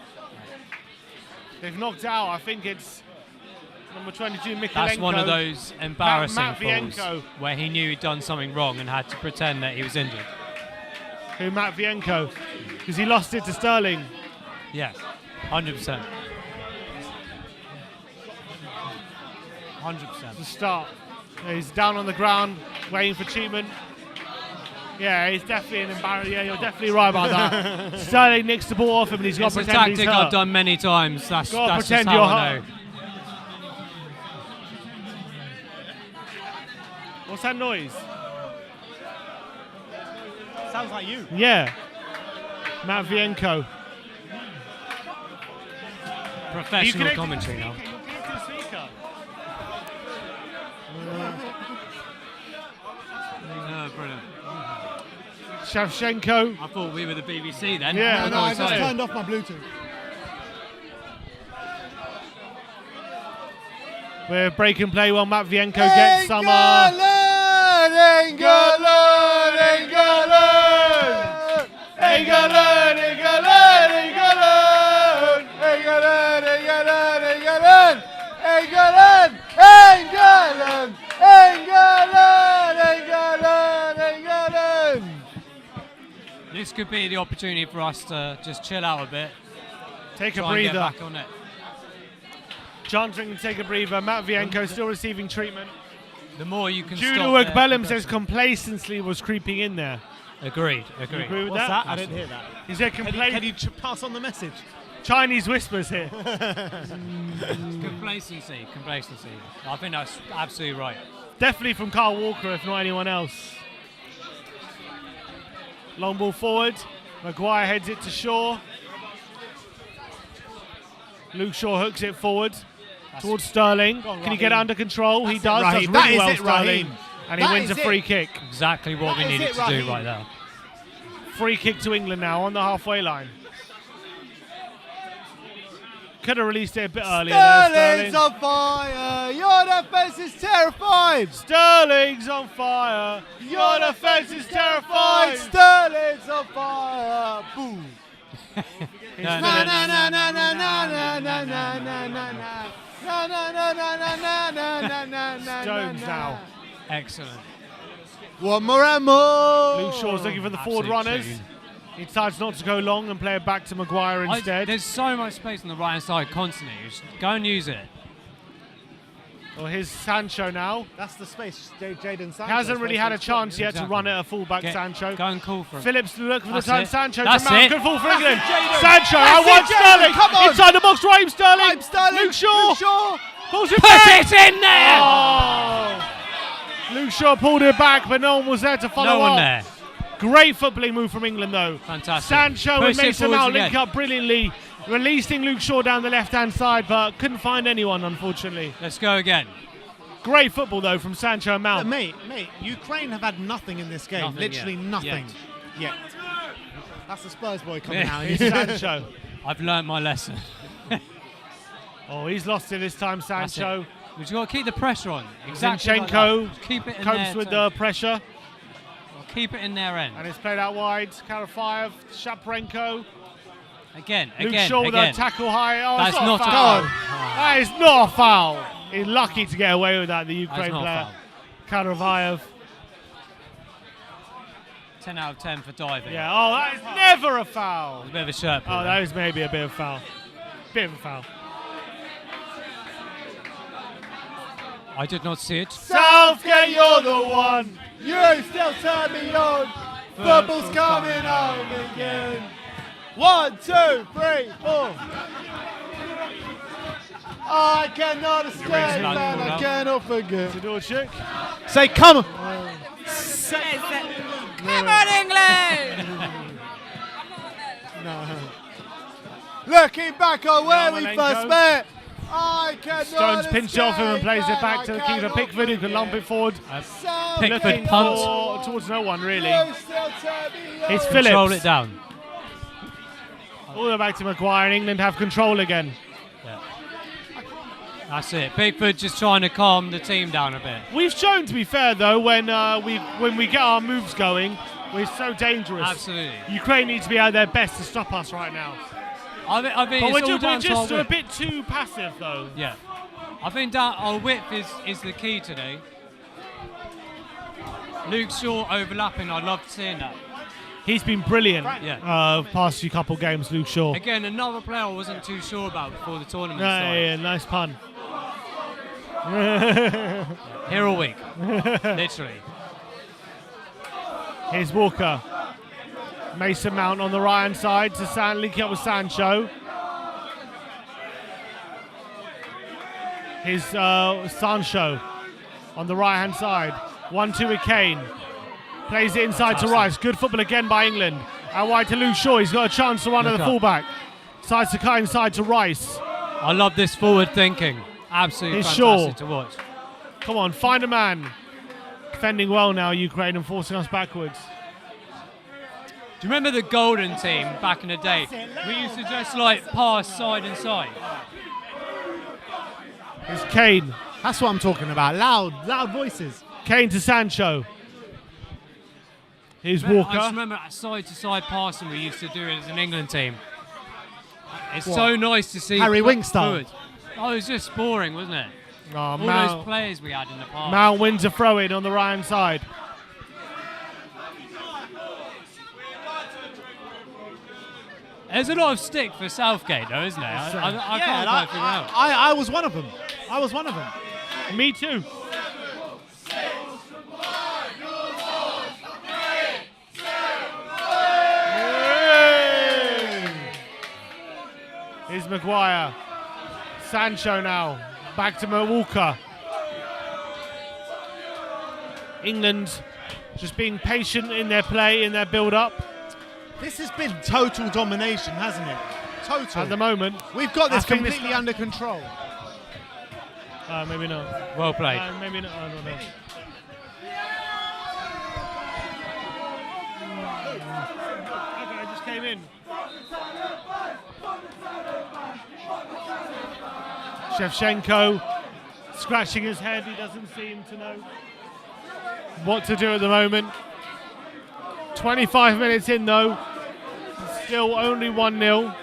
They've knocked out, I think it's number 22, Mikolenko. That's one of those embarrassing falls Matvienko. where he knew he'd done something wrong and had to pretend that he was injured. Who, Matvienko? Because he lost it to Sterling. Yeah, 100%. 100%. The start. He's down on the ground, waiting for treatment. Yeah, he's definitely an embarrassment. Yeah, you're definitely right about that. Sterling nicks the ball off him, and he's got to It's a pretend he's tactic hurt. I've done many times. That's Gotta just pretend how you're I hurt. know. What's that noise? Sounds like you. Yeah. Matvienko. Professional commentary now. Brilliant. Shevchenko. I thought we were the BBC then. Yeah, No, I just Sorry. turned off my Bluetooth. We're breaking play while Matvienko gets some. England! England! England! England! This could be the opportunity for us to just chill out a bit. Take a Try and get breather. back on it. Johnson can take a breather. Matvienko still receiving treatment. The more you can Judo stop Ekbelem there, says complacency was creeping in there. Agreed. You Agreed. agree with What's that? that? I didn't hear that. He said Can you pass on the message? Chinese whispers here. Complacency. Complacency. I think that's absolutely right. Definitely from Carl Walker, if not anyone else. Long ball forward. Maguire heads it to Shaw. Luke Shaw hooks it forward towards Sterling. Go on, Can he get it Raheem. under control? He That's does. it, Does Raheem. really That is well, it, Sterling. Raheem. And he That wins a is free it. kick. Exactly what we That is needed it, to Raheem. do right there. Free kick to England now on the halfway line. Could have released it a bit earlier there, Sterling's Sterling. on fire. Your defense is terrified. Sterling's on fire. Your defense is terrified. Sterling's on fire. Boom. No, Na no, na na na na na na na na na na na. Na na na na na na na na na na. Stones now. Excellent. One more and more. Luke Shaw's looking for the forward Absolute runners. tune. He decides not to go long and play it back to Maguire instead. There's so much space on the right hand side constantly. Just go and use it. Well, here's Sancho now. That's the space Jadon Sancho. He hasn't really had a chance yet to Exactly. run it at fullback, Sancho. Go and call for him. Phillips look for the That's turn. it. Sancho That's to Mount. it. Good ball for That's England. it, Jadon. Sancho, That's I it, want Jadon. Sterling. Come on. Inside the box, Raheem Sterling. I'm Sterling. Luke Shaw. Luke Shaw. Pulls it Put back. it in there! Oh. Luke Shaw pulled it back, but no one was there to follow No one up. there. Great footballing move from England, though. Fantastic. Sancho Push and it Mason forwards Mount link again. up brilliantly, releasing Luke Shaw down the left-hand side, but couldn't find anyone, unfortunately. Let's go again. Great football, though, from Sancho and Mount. Mate, Ukraine have had nothing in this game. Nothing Literally yet. nothing. Yet. That's the Spurs boy coming Yeah. out. It's Sancho. I've learnt my lesson. Oh, he's lost it this time, That's Sancho. it. We've just got to keep the pressure on. Exactly like Zinchenko that. Just keep it in copes there. with the pressure, Keep it in their end. and it's played out wide. Karafayev, Shaparenko. Again, Luke again, Shaw with again. a tackle high. Oh, That's it's not not a a foul. foul. That is not a foul. He's lucky to get away with that, the That's Ukraine not a player. foul. Karavayev. 10 out of 10 for diving. Yeah, oh, that is never a foul. There's a bit of a shirt pull Oh, there. that is maybe a bit of a foul. Bit of a foul. I did not see it. Southgate, you're the one. You still turn me on. Football's coming home again. 1, 2, 3, 4. I cannot escape, raising that and ball I up. cannot forget. Sidorchuk. Say, come on. Come on, England! Looking back on where we Yarmolenko. first met, I cannot Stones pinches off him and plays it back escape, to the and I keeper. cannot Pickford, who can lump it forward. Southgate, Pickford Looking punt. towards no one, really. you still turn me It's on. Phillips. Control it down. All the way back to Maguire, and England have control again. That's it. Pickford just trying to calm the team down a bit. We've shown, to be fair, though, when we get our moves going, we're so dangerous. Absolutely. Ukraine needs to be at their best to stop us right now. I think But it's we're all down to our just a width. bit too passive, though. Yeah. I think that our width is the key today. Luke Shaw overlapping, I loved seeing that. He's been brilliant past few couple games, Luke Shaw. Again, another player I wasn't too sure about before the tournament started. Yeah, nice pun. Here all week, literally. Here's Walker. Mason Mount on the right-hand side to linking up with Sancho. Here's Sancho on the right-hand side. 1-2 with Kane. Plays it inside to Rice. Good football again by England. Out wide to Luke Shaw. He's got a chance to run at the fullback. Sides to cut inside to Rice. I love this forward thinking. Absolutely fantastic to watch. Come on, find a man. Defending well now, Ukraine, and forcing us backwards. Do you remember the golden team back in the day? We used to just like pass side and side. It's Kane. That's what I'm talking about. Loud voices. Kane to Sancho. Here's Walker. I just remember that side-to-side passing we used to do as an England team. It's so nice to see Harry Winks style. forward. Oh, it was just boring, wasn't it? Oh, All those players we had in the past. Mount wins a throw-in on the right-hand side. There's a lot of stick for Southgate, though, isn't there? I can't quite figure out. I was one of them. Me too. Here's Maguire. Sancho now. Back to Walker. England just being patient in their play, in their build-up. This has been total domination, hasn't it? Total. At the moment. We've got this completely under control. Maybe not. Well played. Maybe not. I don't know. Okay, I just came in. Shevchenko scratching his head. He doesn't seem to know what to do at the moment. 25 minutes in though. Still only 1-0.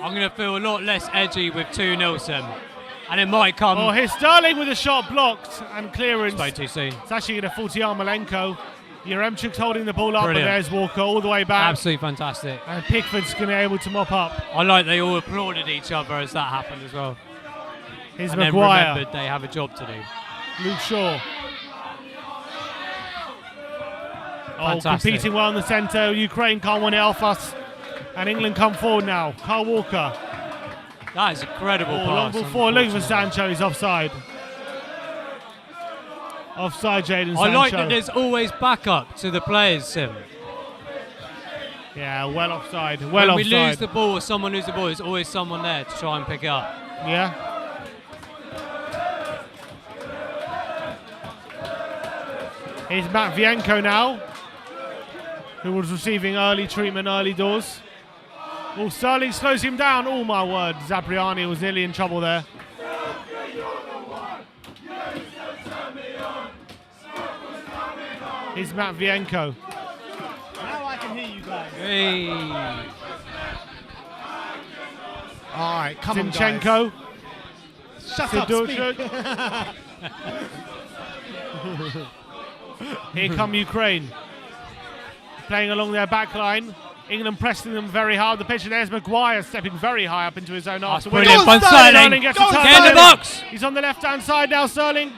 I'm going to feel a lot less edgy with 2-0, Sim. And it might come. Oh, here's Sterling with a shot blocked and clearance. Way too soon. It's actually going to fall to Yarmolenko. Yaremchuk's holding the ball up, Brilliant. but there's Walker all the way back. Absolutely fantastic. And Pickford's going to be able to mop up. I like they all applauded each other as that happened as well. Here's and Maguire. then remembered they have a job to do. Luke Shaw. Fantastic. Competing well in the centre. Ukraine can't win it off us. And England come forward now. Kyle Walker. That is a credible pass. Long ball forward. Looking for Sancho. He's offside. Offside, Jadon Sancho. I like that there's always backup to the players, Sim. Yeah, well offside. When we lose the ball or someone loses the ball, there's always someone there to try and pick it up. Yeah. Here's Matvienko now, who was receiving early treatment, early doors. Oh, Sterling slows him down. Oh, my word. Zabriani was nearly in trouble there. Here's Matvienko. Now I can hear you guys. Hey. All right, come on, Zinchenko. guys. Shut up, speak. Here come Ukraine. Playing along their back line. England pressing them very hard. The pitch, and there's Maguire stepping very high up into his own half. Brilliant. Sterling gets Get in the box. He's on the left-hand side now, Sterling.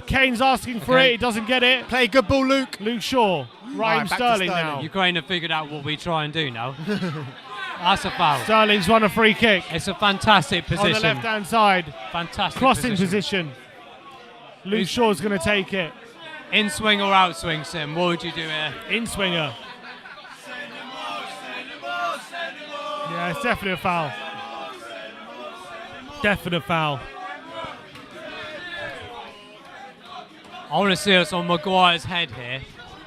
Kane's asking for it. He doesn't get it. Play good ball, Luke. Luke Shaw. Raheem Sterling now. Ukraine have figured out what we try and do now. That's a foul. Sterling's won a free kick. It's a fantastic position. On the left-hand side. Fantastic Crossing position. Luke Shaw's going to take it. In swing or out swing, Sim? What would you do here? In swinger. Yeah, it's definitely a foul. Definite foul. I want to see us on Maguire's head here.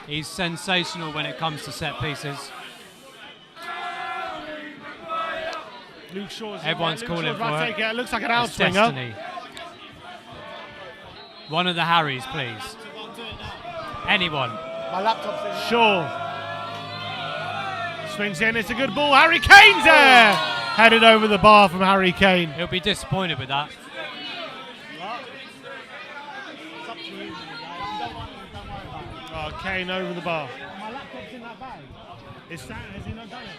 He's sensational when it comes to set pieces. Luke Shaw's Everyone's calling for it. It looks like an out It's swinger. destiny. One of the Harrys, please. Anyone. My laptop's in. Shaw. Swings in, it's a good ball. Harry Kane's there! Headed over the bar from Harry Kane. He'll be disappointed with that. Oh, Kane over the bar. My laptop's in that bag. Has he not done it?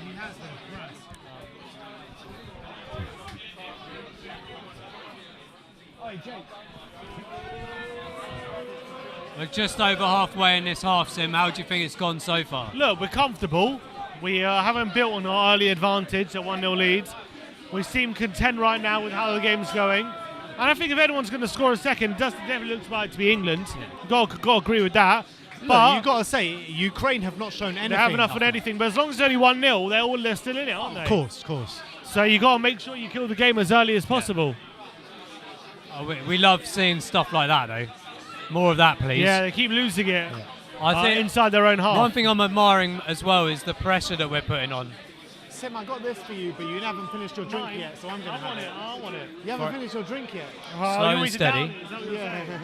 He has been. Right. Oi, Jake. We're just over halfway in this half, Sim. How do you think it's gone so far? Look, we're comfortable. We haven't built on our early advantage at 1-0 leads. We seem content right now with how the game's going. And I think if anyone's going to score a second, it definitely looks like to be England. Got to agree with that. But you've got to say, Ukraine have not shown anything. They haven't offered anything, but as long as it's only 1-0, they're still in it, aren't they? Of course. So you got to make sure you kill the game as early as possible. Oh, we love seeing stuff like that, though. More of that, please. Yeah, they keep losing it. Yeah. I think inside their own half. One thing I'm admiring as well is the pressure that we're putting on. Sim, I got this for you, but you haven't finished your drink yet, so I'm going to have it. I want it. You haven't finished your drink yet. Slow and steady. Yeah.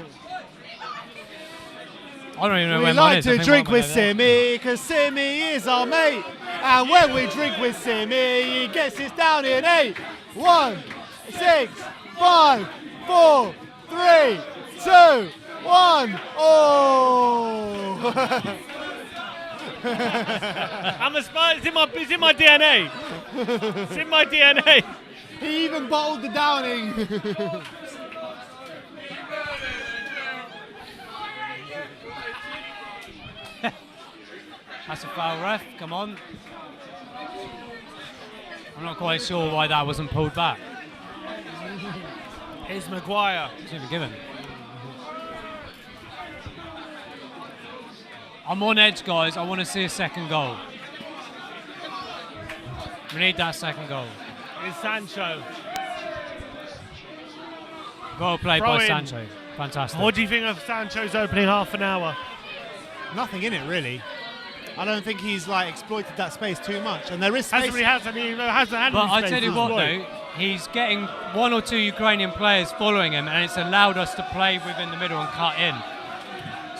I don't even know we where like mine is. to drink with Simmy, because Simmy is our mate. And when we drink with Simmy, he gets us down in 8, 1, 6, 5, 4, 3, 2, 1. Oh! I'm a Spurs. It's in my DNA. It's in my DNA. He even bottled the downing. That's a foul, ref. Come on. I'm not quite sure why that wasn't pulled back. It's Maguire. It's even given. I'm on edge, guys. I want to see a second goal. We need that second goal. It's Sancho. Goal played Throw by in. Sancho. Fantastic. What do you think of Sancho's opening half an hour? Nothing in it, really. I don't think he's exploited that space too much, and there is space. He hasn't had But I space tell you to what, exploit. though, he's getting 1 or 2 Ukrainian players following him, and it's allowed us to play within the middle and cut in.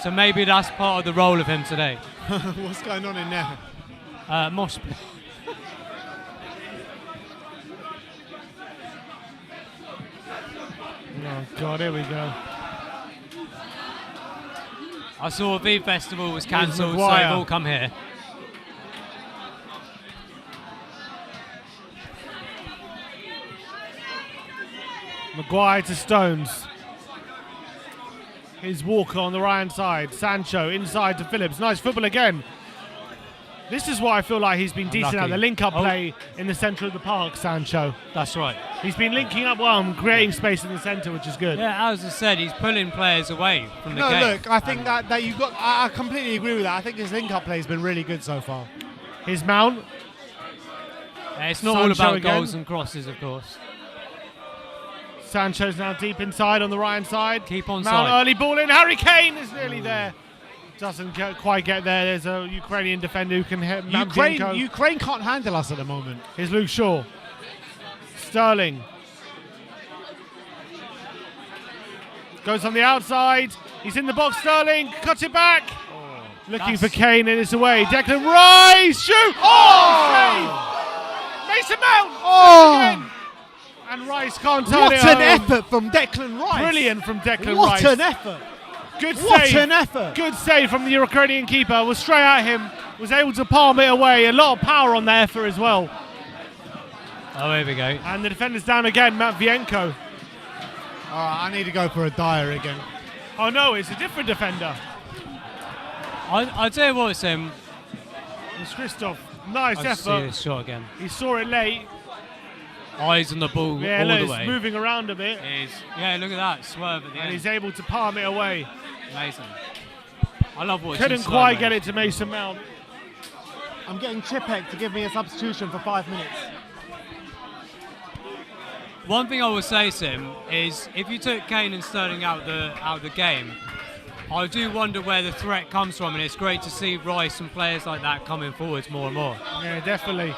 So maybe that's part of the role of him today. What's going on in there? Mosh. Oh God, here we go. I saw V Festival was cancelled, so Maguire. they've all come here. Maguire to Stones. Here's Walker on the right-hand side. Sancho inside to Phillips. Nice football again. This is why I feel like he's been decent Unlucky. at the link-up Oh. play in the centre of the park, Sancho. That's right. He's been linking up well and creating space in the centre, which is good. Yeah, as I said, he's pulling players away from the No, game. look, I think that you've got. I completely agree with that. I think his link-up play has been really good so far. His Mount. It's not all Sancho about again. goals and crosses, of course. Sancho's now deep inside on the right-hand side. Keep on Mount side. early ball in. Harry Kane is nearly there. Doesn't quite get there. There's a Ukrainian defender who can hit Mamchenko. Ukraine can't handle us at the moment. Here's Luke Shaw. Sterling. Goes on the outside. He's in the box. Sterling cuts it back. Looking for Kane and it's away. Declan Rice. Shoot. Oh! Mason Mount. Oh! Again. And Rice can't turn What it an home. effort from Declan Rice! Brilliant from Declan What Rice. an effort! Good What save. an effort! Good save from the Ukrainian keeper. Was straight at him. Was able to palm it away. A lot of power on that effort as well. Oh, here we go. And the defender's down again, Matvienko. All right, I need to go for a Dyer again. Oh no, it's a different defender. I'll tell you what, Sim. It's Christoph. Nice I see effort. this shot again. He saw it late. Eyes on the ball Yeah, all look, the it's way. moving around a bit. Yeah, look at that swerve at the And end. he's able to palm it away. Amazing. I love watching. Couldn't slow quite mo. get it to Mason Mount. I'm getting Chipek to give me a substitution for 5 minutes. One thing I will say, Sim, is if you took Kane and Sterling out the game, I do wonder where the threat comes from, and it's great to see Rice and players like that coming forwards more and more. Yeah, definitely.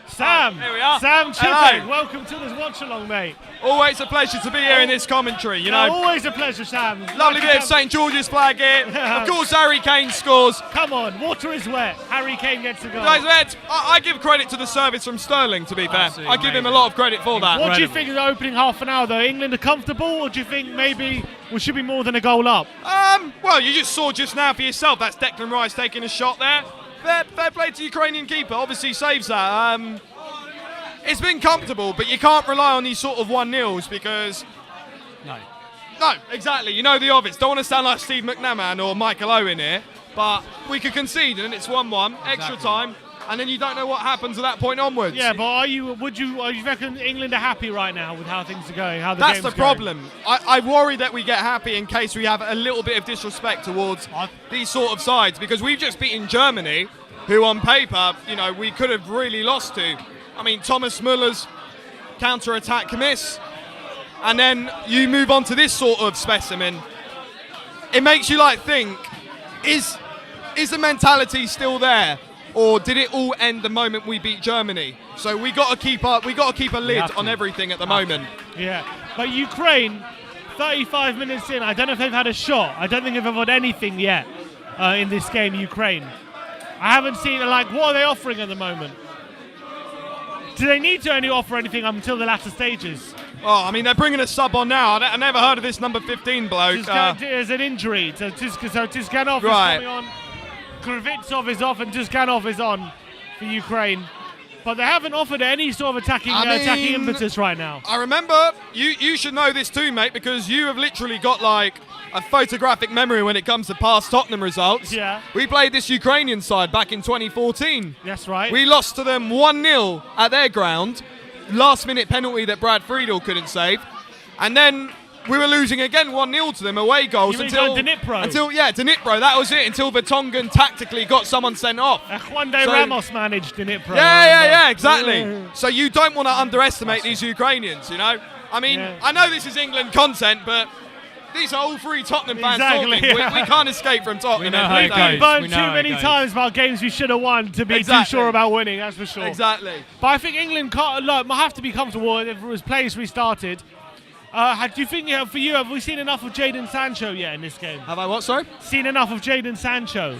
Sam! Here we are. Sam Hello. Chipek, welcome to this watch-along, mate. Always a pleasure to be here in this commentary, you know. Always a pleasure, Sam. Lovely bit of St George's flag here. Of course, Harry Kane scores. Come on, water is wet. Harry Kane gets a goal. Guys, I give credit to the service from Sterling, to be fair. Absolutely I give him a amazing. lot of credit for that. What do you think of the opening half an hour, though? England are comfortable, or do you think maybe we should be more than a goal up? Well, you just saw just now for yourself. That's Declan Rice taking a shot there. fair play to Ukrainian keeper. Obviously saves that. It's been comfortable, but you can't rely on these sort of 1-0s because... No, exactly. You know the obvious. Don't want to sound like Steve McNamara or Michael Owen here, but we could concede and it's 1-1, extra time, and then you don't know what happens at that point onwards. Yeah, but would you reckon England are happy right now with how things are going, how the That's game's the problem. I worry that we get happy in case we have a little bit of disrespect towards these sort of sides, because we've just beaten Germany, who on paper, you know, we could have really lost to. I mean, Thomas Muller's counter-attack miss, and then you move on to this sort of specimen. It makes you like think, is the mentality still there, or did it all end the moment we beat Germany? So we got to keep a lid on everything at the moment. Yeah, but Ukraine, 35 minutes in, I don't know if they've had a shot. I don't think they've had anything yet in this game, Ukraine. I haven't seen, like, what are they offering at the moment? Do they need to only offer anything until the latter stages? Oh, I mean, they're bringing a sub on now. I never heard of this number 15 bloke. There's an injury. So Tizganov is coming on. Krivitsov is off and Tizganov is on for Ukraine. But they haven't offered any sort of attacking impetus right now. I remember, you should know this too, mate, because you have literally got like a photographic memory when it comes to past Tottenham results. Yeah. We played this Ukrainian side back in 2014. That's right. We lost to them 1-0 at their ground. Last minute penalty that Brad Friedel couldn't save. And then we were losing again 1-0 to them, away goals until Dnipro. That was it, until Vertonghen tactically got someone sent off. Juan de Ramos managed Dnipro. Yeah, exactly. So you don't want to underestimate these Ukrainians, you know? I mean, I know this is England content, but these are all three Tottenham fans talking. Yeah. We can't escape from Tottenham. We know how it We've been goes. burned We know too how it many goes. times about games we should have won to be too sure about winning, that's for sure. Exactly. But I think England might have to be comfortable if it was players restarted. Do you think, for you, have we seen enough of Jadon Sancho yet in this game? Have I what, sorry? Seen enough of Jadon Sancho?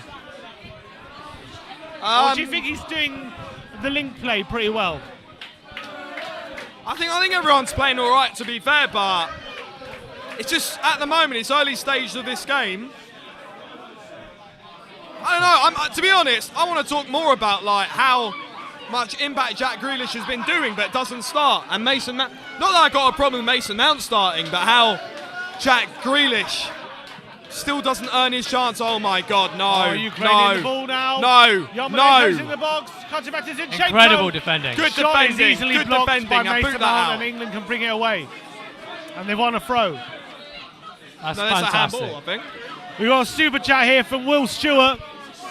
Or do you think he's doing the link play pretty well? I think everyone's playing all right, to be fair, but it's just, at the moment, it's early stages of this game. I don't know, to be honest, I want to talk more about like how much impact Jack Grealish has been doing, but doesn't start. And Mason Mount, not that I got a problem with Mason Mount starting, but how Jack Grealish still doesn't earn his chance. Oh my God, no, the ball now. No. Goes in the box, cuts it back to Zinchenko. Incredible defending. Good Shot is defending, easily good blocked defending. by I Mason boot that Mount, out. and England can bring it away. And they've won a throw. That's No, that's a fantastic. handball, I think. We got a super chat here from Will Stewart.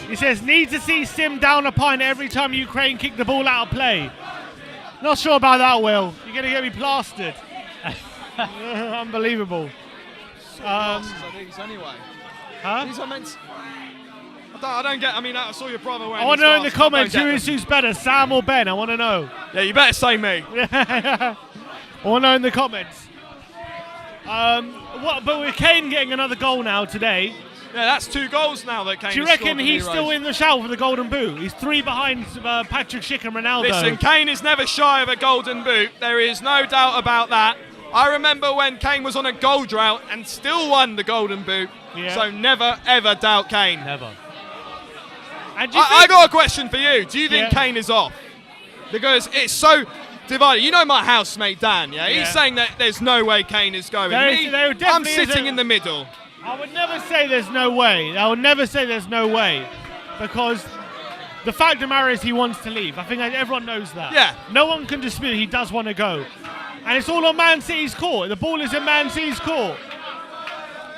He says, need to see Sim down a pint every time Ukraine kick the ball out of play. Not sure about that, Will. You're going to get me plastered. Unbelievable. Anyway. Huh? These are meant. I don't get. I mean, I saw your brother wearing. I want to know in the these glasses, comments I don't get who's better, Sam or Ben. I want to know. them. Yeah, you better say me. I want to know in the comments. But with Kane getting another goal now today, Yeah, that's 2 goals now that Kane. do you has reckon scored for he's Heroes. still in the shout for the Golden Boot? He's 3 behind Patrick Schick and Ronaldo. Listen, Kane is never shy of a golden boot. There is no doubt about that. I remember when Kane was on a goal drought and still won the golden boot. Yeah. So never ever doubt Kane. Never. And do you I think- got a question for you. Do you think Yeah. Kane is off? Because it's so divided. You know my housemate Dan, yeah? Yeah. He's saying that there's no way Kane is going. There Me, definitely I'm is sitting a- in the middle. I would never say there's no way. I would never say there's no way. Because the fact of the matter is he wants to leave. I think everyone knows that. Yeah. No one can dispute he does want to go. And it's all on Man City's court. The ball is in Man City's court.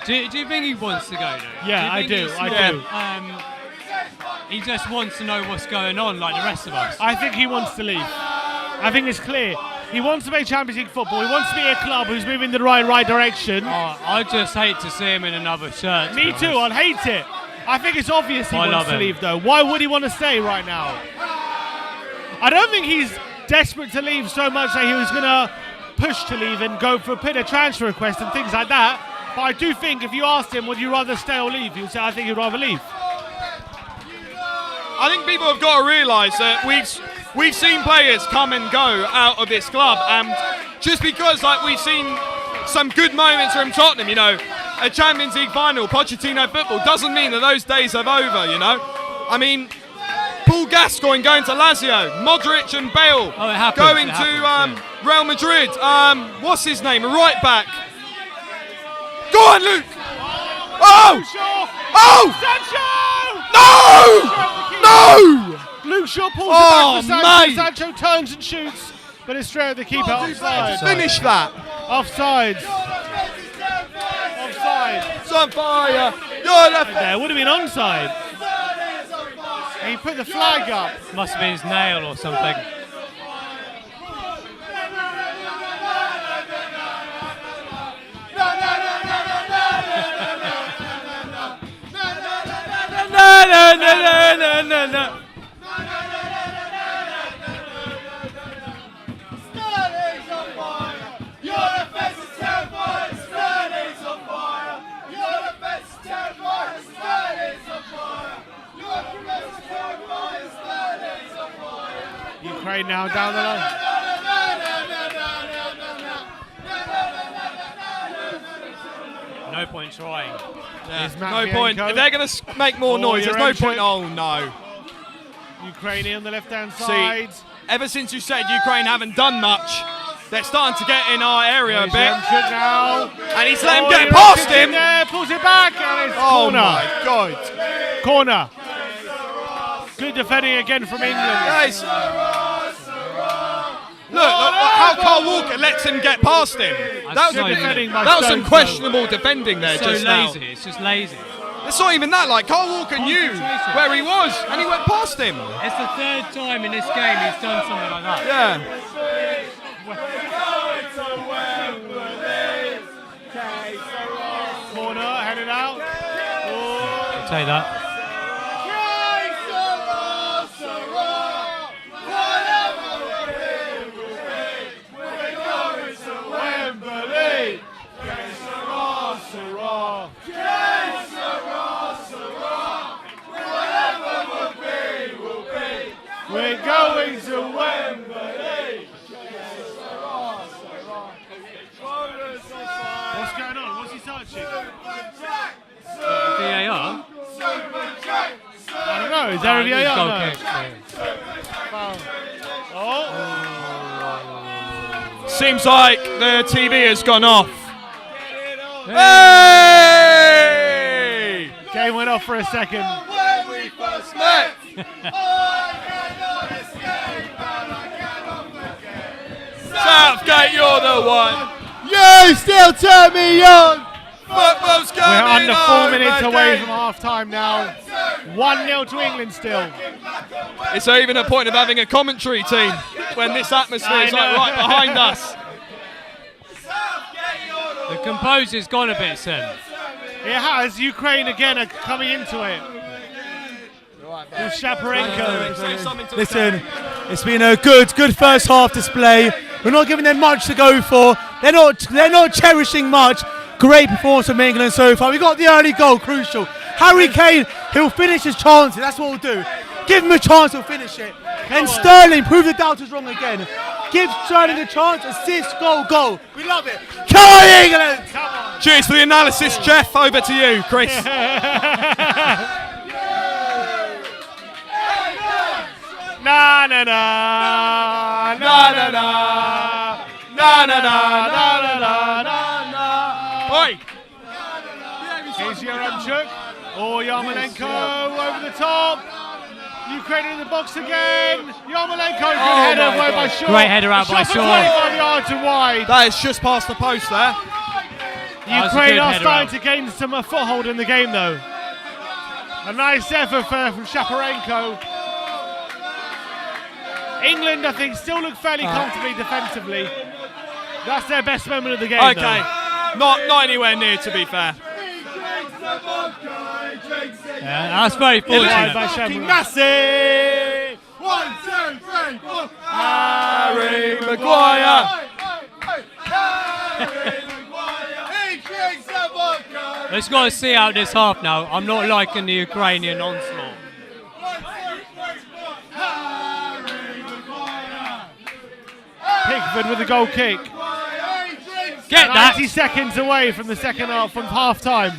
Do you think he wants to go, though? Yeah, I do. I do. He just wants to know what's going on like the rest of us. I think he wants to leave. I think it's clear. He wants to play Champions League football. He wants to be a club who's moving in the right direction. I just hate to see him in another shirt. Me too. I'd hate it. I think it's obvious he I wants love to him. leave, though. Why would he want to stay right now? I don't think he's desperate to leave so much that he was going to push to leave and go for a transfer request and things like that. But I do think if you asked him, would you rather stay or leave? He would say, I think he'd rather leave. I think people have got to realise that we've seen players come and go out of this club, and just because like we've seen some good moments from Tottenham, you know, a Champions League final, Pochettino football, doesn't mean that those days are over, you know. I mean, Gascoigne going to Lazio. Modric and Bale Oh, it happens. going It to happens, Real Madrid. What's his name? Right back. Go on, Luke. Oh! Oh! Sancho! No! No! Luke Shaw pulls Oh, it back for Sancho. mate. Sancho turns and shoots, but it's straight at the keeper. Offside. Finish that. Offside. Offside. It's on fire. You're the There would have been onside. He put the flag up. Must have been his nail or something. No. Ukraine now down the line. No point trying. Here's No Matvienko. point. If they're going to make more noise, there's no point. Yaremchuk. Oh, no. Ukrainian on the left-hand side. Ever since you said Ukraine haven't done much, they're starting to get in our area a bit. Yaremchuk now. And he's let him get Yaremchuk past in him. there, pulls it back, and it's Oh, corner. my God. Corner. Good defending again from England. Guys. Look how Carl Walker lets him get past him. That was, so defending by that was some Stones, questionable defending there So just now. lazy. It's just lazy. It's not even that. Like, Carl Walker knew Concentration. where he was, and he went past him. It's the third time in this game he's done something like that. Yeah. Corner, headed out. I'll tell you that. We're going to Wembley. What's going on? What's he touching? VAR? I don't know. Is there a VAR? Goal No. kick. Foul. Oh. Seems like the TV has gone off. Hey! Game went off for a second. Southgate, you're the one. You still turn me on. Football's We're coming under 4 home minutes away again. from half-time now. 1-0 to England still. It's even a point of having a commentary team when this atmosphere is like right behind us. The composer's gone a bit, son. It has. Ukraine again are coming into it. With Shaparenko. Say something to the Listen, it's been a good first half display. We're not giving them much to go for. They're not cherishing much. Great performance from England so far. We got the early goal, crucial. Harry Kane, he'll finish his chances. That's what we'll do. Give him a chance, he'll finish it. And Sterling, prove the doubters wrong again. Give Sterling a chance, assist, goal. We love it. Come on, England! Cheers for the analysis, Jeff. Over to you, Chris. Na na na na na na na na na na na. Oi! Here's Yaremchuk. Oh, Yarmolenko over the top. Ukraine in the box again. Yarmolenko, good header my away by God. Shaw. Great header out by Shot Shaw. from 25 yards and wide. That is just past the post there. was a Ukraine good are header starting out. to gain some foothold in the game though. A nice effort from Shaparenko. England, I think, still look fairly comfortably defensively. That's their best moment of the game. Okay, though. not anywhere near, to be fair. Yeah, that's very Wide by fortunate. Shaparenko. Massive! 1, 2, 3, 4. Harry Maguire. Let's go and see out this half now. I'm not liking the Ukrainian onslaught. Pickford with the goal kick. Get that! 90 seconds away from the second half, from half time.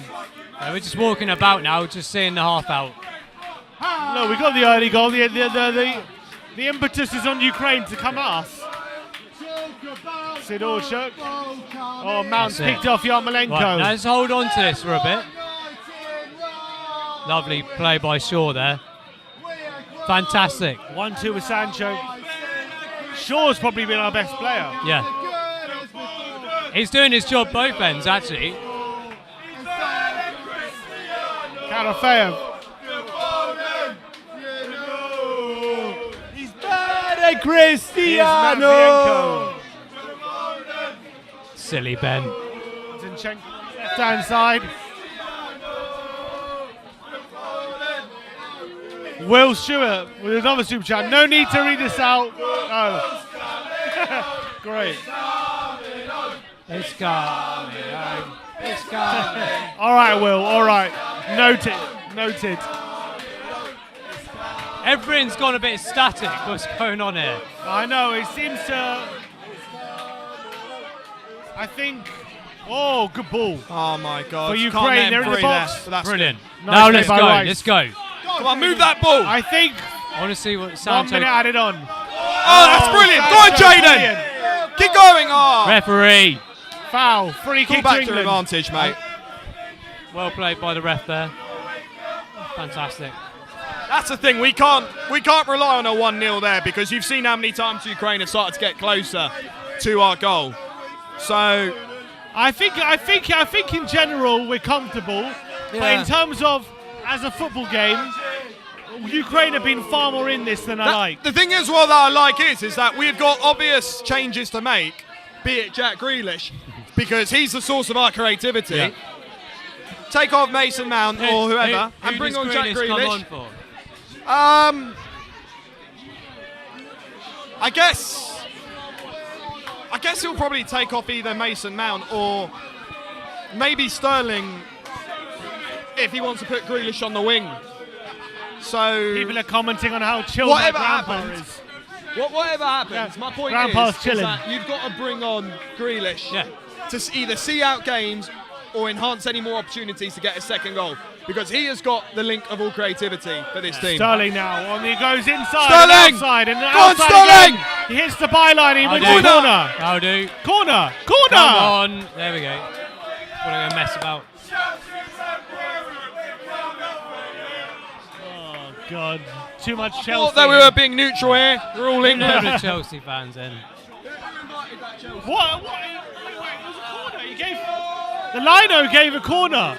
Yeah, we're just walking about now, just seeing the half out. Look, we got the early goal. The impetus is on Ukraine to come at us. Sidorchuk. Oh, Mount picked off Yarmolenko. Right, let's hold on to this for a bit. Lovely play by Shaw there. Fantastic. 1-2 with Sancho. Shaw's probably been our best player. Yeah. He's doing his job both ends, actually. Karafeev. He's better, Cristiano. Silly Ben. Zinchenko, left-hand side. Will Stewart with another super chat. No need to read this out. Oh. Great. It's coming. It's coming. All right, Will. All right. Noted. Noted. Everything's gone a bit static. What's going on here? I know. It seems to. I think. Oh, good ball. Oh my God. For Ukraine, they're in the box. Brilliant. Nice Now play let's by go. Rice. Let's go. Come on, move that ball. I think I want to see what 1 Sancho. minute added on. Oh, that's brilliant. Go on, Jaden. Brilliant. Keep going. Oh. Referee. Foul. Free Pull kick to back to England. advantage, mate. Well played by the ref there. Fantastic. That's the thing. We can't rely on a 1-0 there because you've seen how many times Ukraine have started to get closer to our goal. So I think in general we're comfortable, but in terms of as a football game, Ukraine have been far more in this than I like. The thing is, what I like is that we've got obvious changes to make, be it Jack Grealish, because he's the source of our creativity. Yeah. Take off Mason Mount or whoever, and bring on Jack Grealish. Come on for? I guess he'll probably take off either Mason Mount or maybe Sterling if he wants to put Grealish on the wing. So People are commenting on how chill whatever my grandpa happens, is. whatever happens, Yeah, my point Grandpa's is chilling. that you've got to bring on Grealish Yeah. to either see out games or enhance any more opportunities to get a second goal, because he has got the link of all creativity for this team. Sterling now he goes inside, Sterling! and outside, and Go on, outside Sterling! again. He hits the byline, he wins do. the corner. I'll do. Corner! Come on. There we go. What are we going to mess about? Oh God, too much Chelsea. Thought that we were being neutral here. We're all in. No, the Chelsea fans in. What? It was a corner. He gave. The lino gave a corner.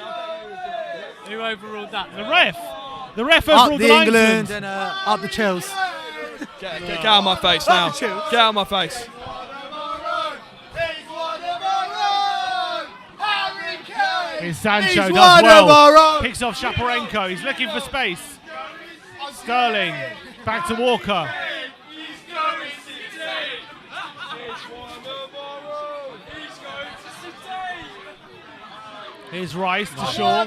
Who overruled that? The ref. The ref Up overruled the the England linesman. and up the Chelsea. Get out of my face now. Get out of my face. Here's Sancho He's does one of our well. own. Picks off Shaparenko. He's looking for space. Sterling back to Walker. Here's Rice to Shaw.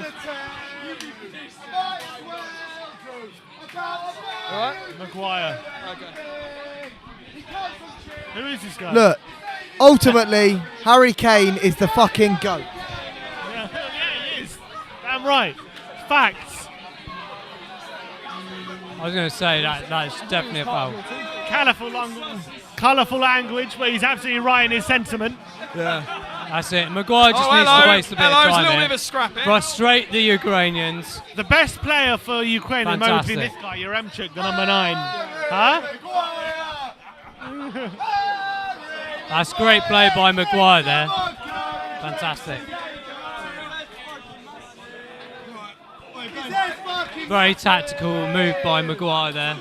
Maguire. Who is this guy? Look, ultimately, Harry Kane is the fucking GOAT. Yeah, he is. Damn right. Facts. I was going to say that's definitely a foul. Colourful language, but he's absolutely right in his sentiment. Yeah. That's it. Maguire just needs hello. to waste a bit of Hello, it's a time little here. bit of a scrap here. Frustrate the Ukrainians. The best player for Ukraine at the moment has been this Fantastic. guy, Yaremchuk, the number 9. Huh? That's great play by Maguire there. Fantastic. Very tactical move by Maguire there.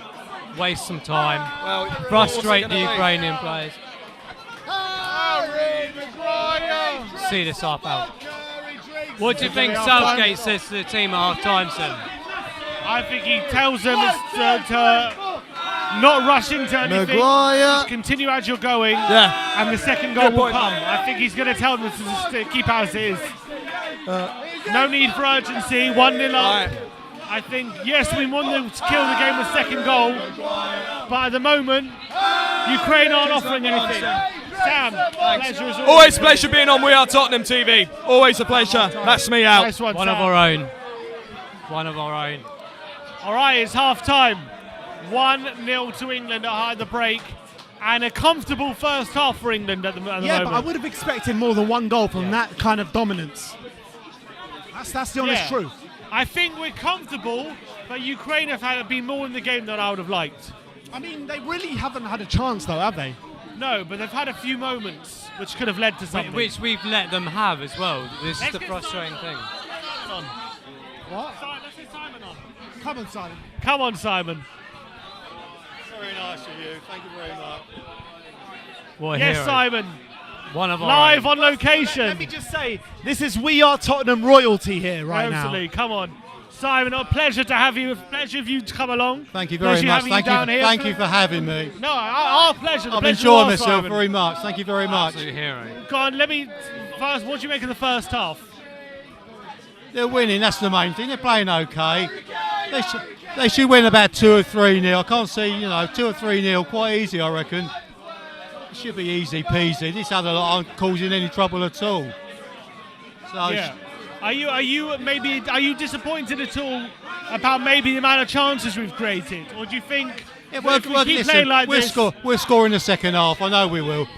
Waste some time. Well, Frustrate what's the it gonna be? Ukrainian players. See this half out. What do you think Southgate says to the team at half time, Sim? I think he tells them to not rush into anything. Maguire. Just continue as you're going. Yeah. And the second goal Good will point, come. mate. I think he's going to tell them to just keep as it is. No need for urgency. 1-0 up. Right. I think, yes, we want to kill the game with second goal. But at the moment, Ukraine aren't offering anything. Sam, pleasure as Always a pleasure being on We Are Tottenham TV. Always a pleasure. That's me out. Nice one, One of Sam. our own. One of our own. All right, it's half time. 1-0 to England at the break. And a comfortable first half for England at the moment. Yeah, but I would have expected more than one goal from that kind of dominance. That's the honest truth. I think we're comfortable, but Ukraine have been more in the game than I would have liked. I mean, they really haven't had a chance, though, have they? No, but they've had a few moments which could have led to something. Which we've let them have as well. This is the frustrating thing. What? Let's get Simon on. Come on, Simon. Come on, Simon. Very nice of you. Thank you very much. What a Yes, hero. Simon. One of our Live own. on location. Let me just say, this is We Are Tottenham royalty here right Absolutely. Come on. Simon, a pleasure to have you. A pleasure of you to come along. Thank you very Pleasure much. having you down here. Thank you for having me. No, our pleasure. The I've pleasure enjoyed was myself Simon. very much. Thank you very much. Absolute hero. Go on, let me first. What do you make of the first half? They're winning. That's the main thing. They're playing okay. They should win about 2 or 3-0. I can't see, 2 or 3-0 quite easy. I reckon. It should be easy peasy. This other lot aren't causing any trouble at all. So Yeah. Are you disappointed at all about maybe the amount of chances we've created, or do you think if we keep playing like this? We'll score in the second half. I know we will.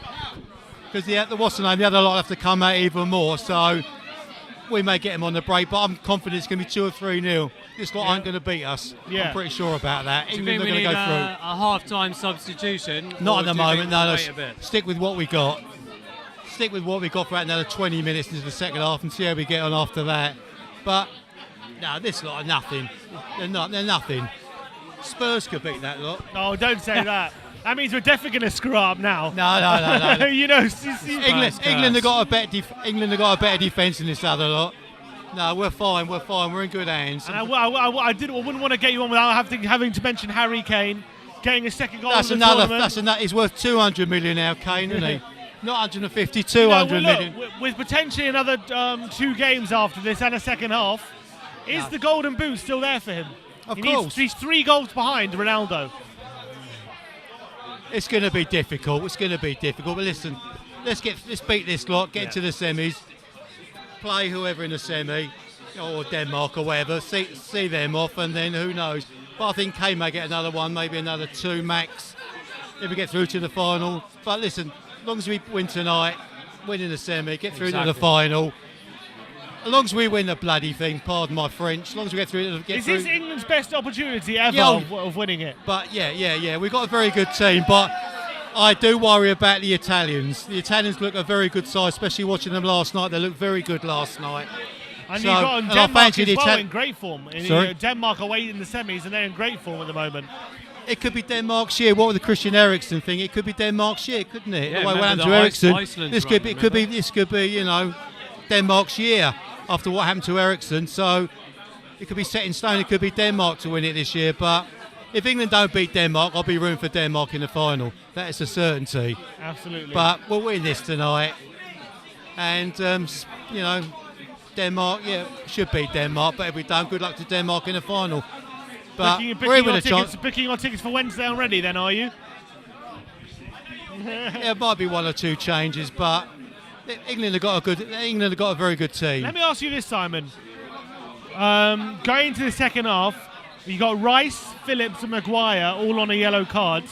Because the other lot have to come out even more. So we may get them on the break, but I'm confident it's going to be 2 or 3-0. This lot aren't going to beat us. Yeah. I'm pretty sure about that. Do you England think are we going need to go through. a half-time substitution? Not or at the do you think moment. we'll No, wait a bit? stick with what we got. Stick with what we got for another 20 minutes into the second half and see how we get on after that. But no, this lot are nothing. They're nothing. Spurs could beat that lot. Oh, don't say that. That means we're definitely going to screw up now. No. You know, England have got a better defence than this other lot. No, we're fine. We're in good hands. And I wouldn't want to get you on without having to mention Harry Kane getting a second goal in the tournament. He's worth 200 million now, Kane, isn't he? Not 150, 200 million. With potentially another 2 games after this and a second half, is the golden boot still there for him? Of course. He's 3 goals behind Ronaldo. It's going to be difficult. But listen, let's beat this lot. Get into the semis. Play whoever in the semi, or Denmark or whatever. See them off, and then who knows? But I think Kane may get another one, maybe another 2 max if we get through to the final. But listen, as long as we win tonight, win in the semi, get through to the final. As long as we win the bloody thing, pardon my French. As long as we get through. Is this England's best opportunity ever of winning it? But yeah. We've got a very good team, but I do worry about the Italians. The Italians look a very good side, especially watching them last night. They looked very good last night. And you've got Denmark as well in great form. Sorry? Denmark away in the semis, and they're in great form at the moment. It could be Denmark's year. What with the Christian Eriksen thing? It could be Denmark's year, couldn't it? Yeah, the way it went remember to the Eriksen. Iceland This run, could be Denmark's year after what happened to Eriksen. So it could be set in stone. It could be Denmark to win it this year. But if England don't beat Denmark, I'll be rooting for Denmark in the final. That is a certainty. Absolutely. But we'll win this tonight. And, Denmark, should beat Denmark. But if we don't, good luck to Denmark in the final. But booking on tickets for Wednesday already, then, are you? There might be 1 or 2 changes, but England have got a very good team. Let me ask you this, Simon. Going into the second half, you got Rice, Phillips, and Maguire all on a yellow card.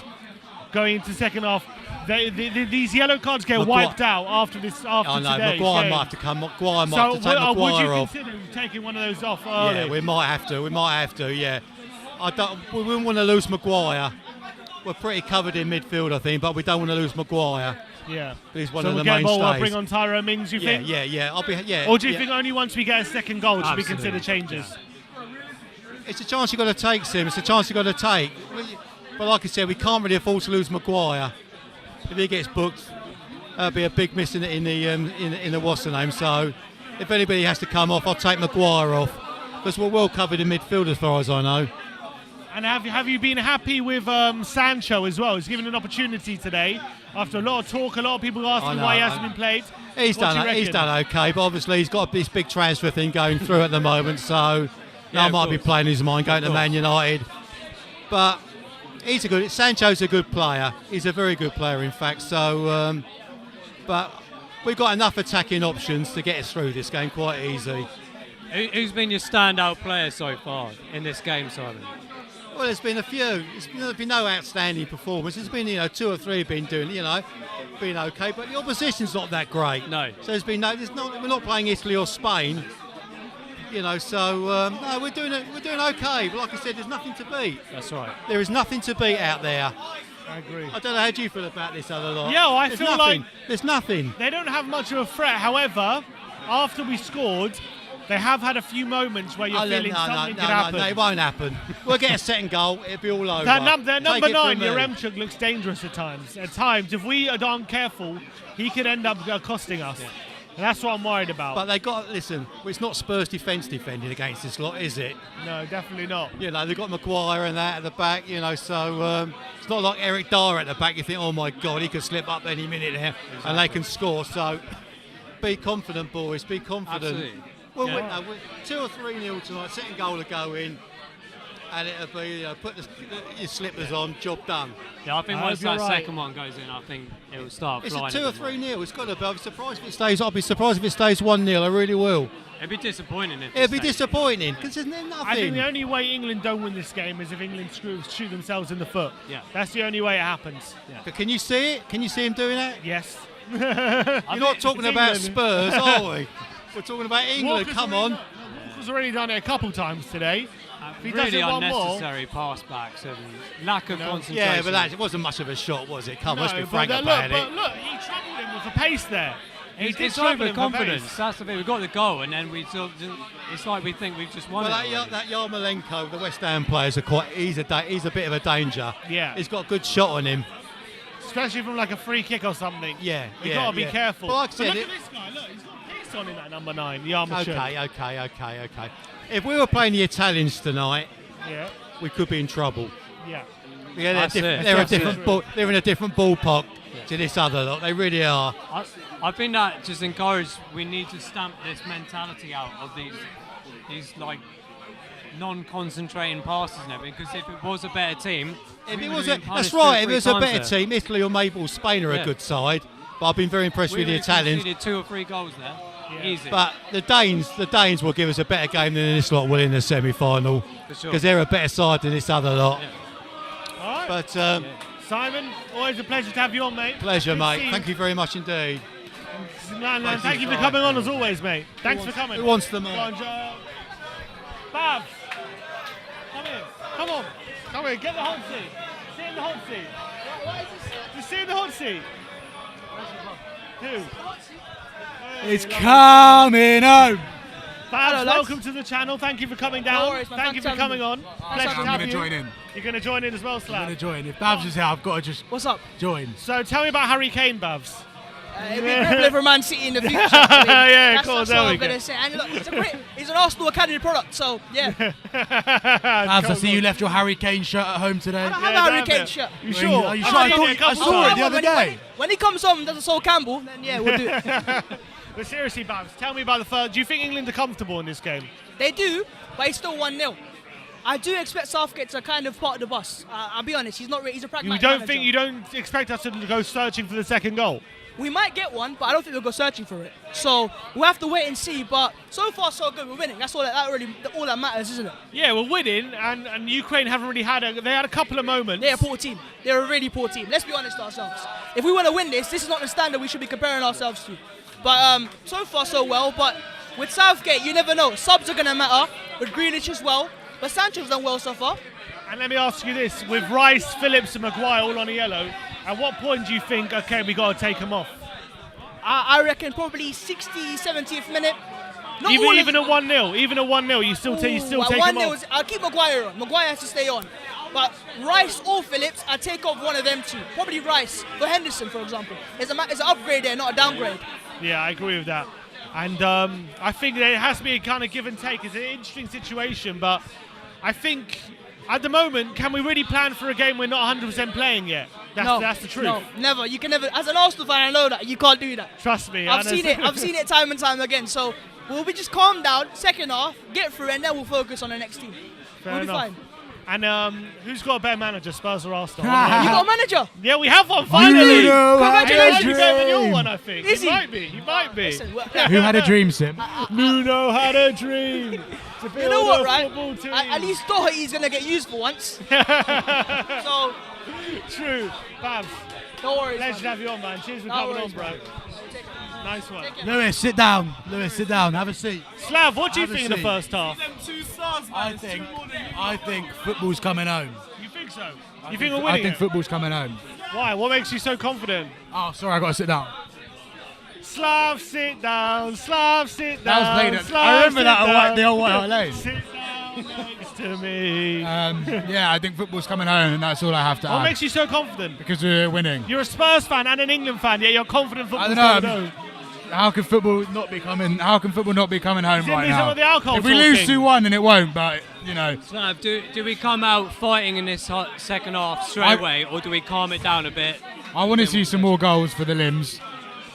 Going into the second half, these yellow cards get wiped out after this. Maguire might have to come. Maguire might have to take Maguire would you off. consider taking one of those off early? Yeah, we might have to. Yeah, we wouldn't want to lose Maguire. We're pretty covered in midfield, I think, but we don't want to lose Maguire. Yeah, he's one so of we'll the mainstays. Bring on Tyrone Mings, you think? Yeah. Or do you think only once we get a second goal should we consider changes? It's a chance you've got to take, Sim. It's a chance you've got to take. But like I said, we can't really afford to lose Maguire. If he gets booked, that'll be a big miss in the what's the name. So if anybody has to come off, I'll take Maguire off because we're well covered in midfield as far as I know. And have you been happy with Sancho as well? He's given an opportunity today after a lot of talk. A lot of people asking why he hasn't been played. He's done okay, but obviously he's got this big transfer thing going through at the moment. So that might be playing his mind going to Man United. But Sancho's a good player. He's a very good player, in fact. So, but we've got enough attacking options to get us through this game quite easy. Who's been your standout player so far in this game, Simon? Well, there's been a few. There's been no outstanding performance. There's been, 2 or 3 have been doing, been okay. But the opposition's not that great. No. So we're not playing Italy or Spain. So no, we're doing okay. But like I said, there's nothing to beat. That's right. There is nothing to beat out there. I agree. I don't know how do you feel about this other lot. Yeah, well, I There's feel nothing. like There's nothing. they don't have much of a threat. However, after we scored, they have had a few moments where you're feeling something could happen. No, it won't happen. We'll get a second goal. It'll be all over. Their number Take 9, it from me. Yaremchuk, looks dangerous at times. At times, if we aren't careful, he could end up costing us. Yeah. And that's what I'm worried about. But they got listen. It's not Spurs defence defending against this lot, is it? No, definitely not. They've got Maguire and that at the back. So it's not like Eric Dyer at the back. You think, oh my God, he could slip up any minute there, and they can score. So be confident, boys. Be confident. Absolutely. We'll win. 2 or 3-0 tonight. Second goal to go in, and it'll be put your slippers on. Job done. Yeah, I think once that second one goes in, I think it will start flying. It's a 2 or 3-0. It's got to be. I'll be surprised if it stays. I'll be surprised if it stays 1-0. I really will. It'd be disappointing if It'd be disappointing because there's nothing. I think the only way England don't win this game is if England shoot themselves in the foot. Yeah. That's the only way it happens. Yeah. But can you see it? Can you see him doing that? Yes. You're not talking about Spurs, are we? We're talking about England. Come on. Walker's already done it a couple times today. If he does Really it one more, unnecessary pass backs and lack of concentration. Yeah, but it wasn't much of a shot, was it? Come on, let's be frank but about it. look, he troubled him with the pace there. It's overconfidence. That's the thing. We've got the goal, and then it's like we think we've just won Well, it. that Yarmolenko, the West Ham players he's a bit of a danger. Yeah. He's got a good shot on him. Especially from like a free kick or something. Yeah, you got to be careful. But like I said, look at this guy. Look, he's got pace on in that number 9, Yarmolenko. Okay. If we were playing the Italians tonight, we could be in trouble. Yeah. They're in a different ballpark to this other lot. They really are. I think that just encourages. We need to stamp this mentality out of these like non-concentrating passes and everything. Because if it was a better team, that's right. If it was a better team, Italy or maybe Spain are a good side. But I've been very impressed with the Italians. We conceded 2 or 3 goals there. Yeah. Easy. But the Danes will give us a better game than this lot will in the semi-final because they're a better side than this other lot. Yeah. All right. But Simon, always a pleasure to have you on, mate. Pleasure, mate. Thank you very much indeed. Man, thank you for coming on as always, mate. Thanks for coming. Who wants the mic? Babs, come here. Come on. Come here. Get the hot seat. Sit in the hot seat. What is this? Just sit in the hot seat. Who? It's coming home. Babs, welcome to the channel. Thank you for coming down. No worries, man. Thank you for coming on. Pleasure to have you. I'm going to join in. You're going to join in as well, Slav? I'm going to join. If Babs is here, I've got to just join. So tell me about Harry Kane, Babs. It'll be a great for Man City in the future. Yeah, of course. That's what I'm going to say. And look, he's an Arsenal Academy product, so yeah. Babs, I see you left your Harry Kane shirt at home today. I don't have a Harry Kane shirt. You sure? Are you sure? I saw it the other day. When he comes on and does a Sol Campbell, then yeah, we'll do it. But seriously, Babs, tell me about the first. Do you think England are comfortable in this game? They do, but it's still 1-0. I do expect Southgate to kind of part of the bus. I'll be honest, he's not really, he's a pragmatic manager. You don't expect us to go searching for the second goal? We might get one, but I don't think we'll go searching for it. So we'll have to wait and see. But so far, so good. We're winning. That's all that matters, isn't it? Yeah, we're winning, and Ukraine haven't really had they had a couple of moments. They're a poor team. They're a really poor team. Let's be honest to ourselves. If we want to win this is not the standard we should be comparing ourselves to. But so far, so well. But with Southgate, you never know. Subs are going to matter. With Grealish as well. But Sancho's done well so far. And let me ask you this. With Rice, Phillips and Maguire all on a yellow, at what point do you think, okay, we got to take them off? I reckon probably 60th, 70th minute. Even a 1-0, even a 1-0, you still take them off. I'll keep Maguire on. Maguire has to stay on. But Rice or Phillips, I take off one of them two. Probably Rice for Henderson, for example. It's an upgrade there, not a downgrade. Yeah, I agree with that. And I think there has to be a kind of give and take. It's an interesting situation, but I think at the moment, can we really plan for a game we're not 100% playing yet? That's the truth. No, never. You can never. As an Arsenal fan, I know that you can't do that. Trust me. I've seen it time and time again. So we'll be just calm down, second half, get through, and then we'll focus on the next team. We'll be fine. And who's got a better manager, Spurs or Arsenal? You got a manager? Yeah, we have one finally. Congratulations. He's better than your one, I think. Is he? He might be. Listen, Who had a dream, Sim? Nuno had a dream. You know what, right? At least Doherty's going to get used for once. So, true. Babs, no worries. pleasure to have you on, man. Cheers for coming on, bro. Nice one. Lewis, sit down. Lewis, sit down. Have a seat. Slav, what do you Have a think in the seat. first half? Them 2 stars, man. I think football's coming home. You think so? You think we're winning I think it? football's coming home. Why? What makes you so confident? Oh, sorry, I got to sit down. Slav, sit down. Slav, sit That down. was played at, Slav, I remember sit that at down. the old White Hart Lane. Sit down next to me. Yeah, I think football's coming home, and that's all I have to What add. makes you so confident? Because we're winning. You're a Spurs fan and an England fan, yet you're confident I football's don't coming know. home. How can football not be coming? How can football not be coming home Is it right some now? of the alcohol If we lose talking? 2-1, then it won't. But you know, Slav, do we come out fighting in this second half straight away, or do we calm it down a bit? I want to see some more goals for the Limbs,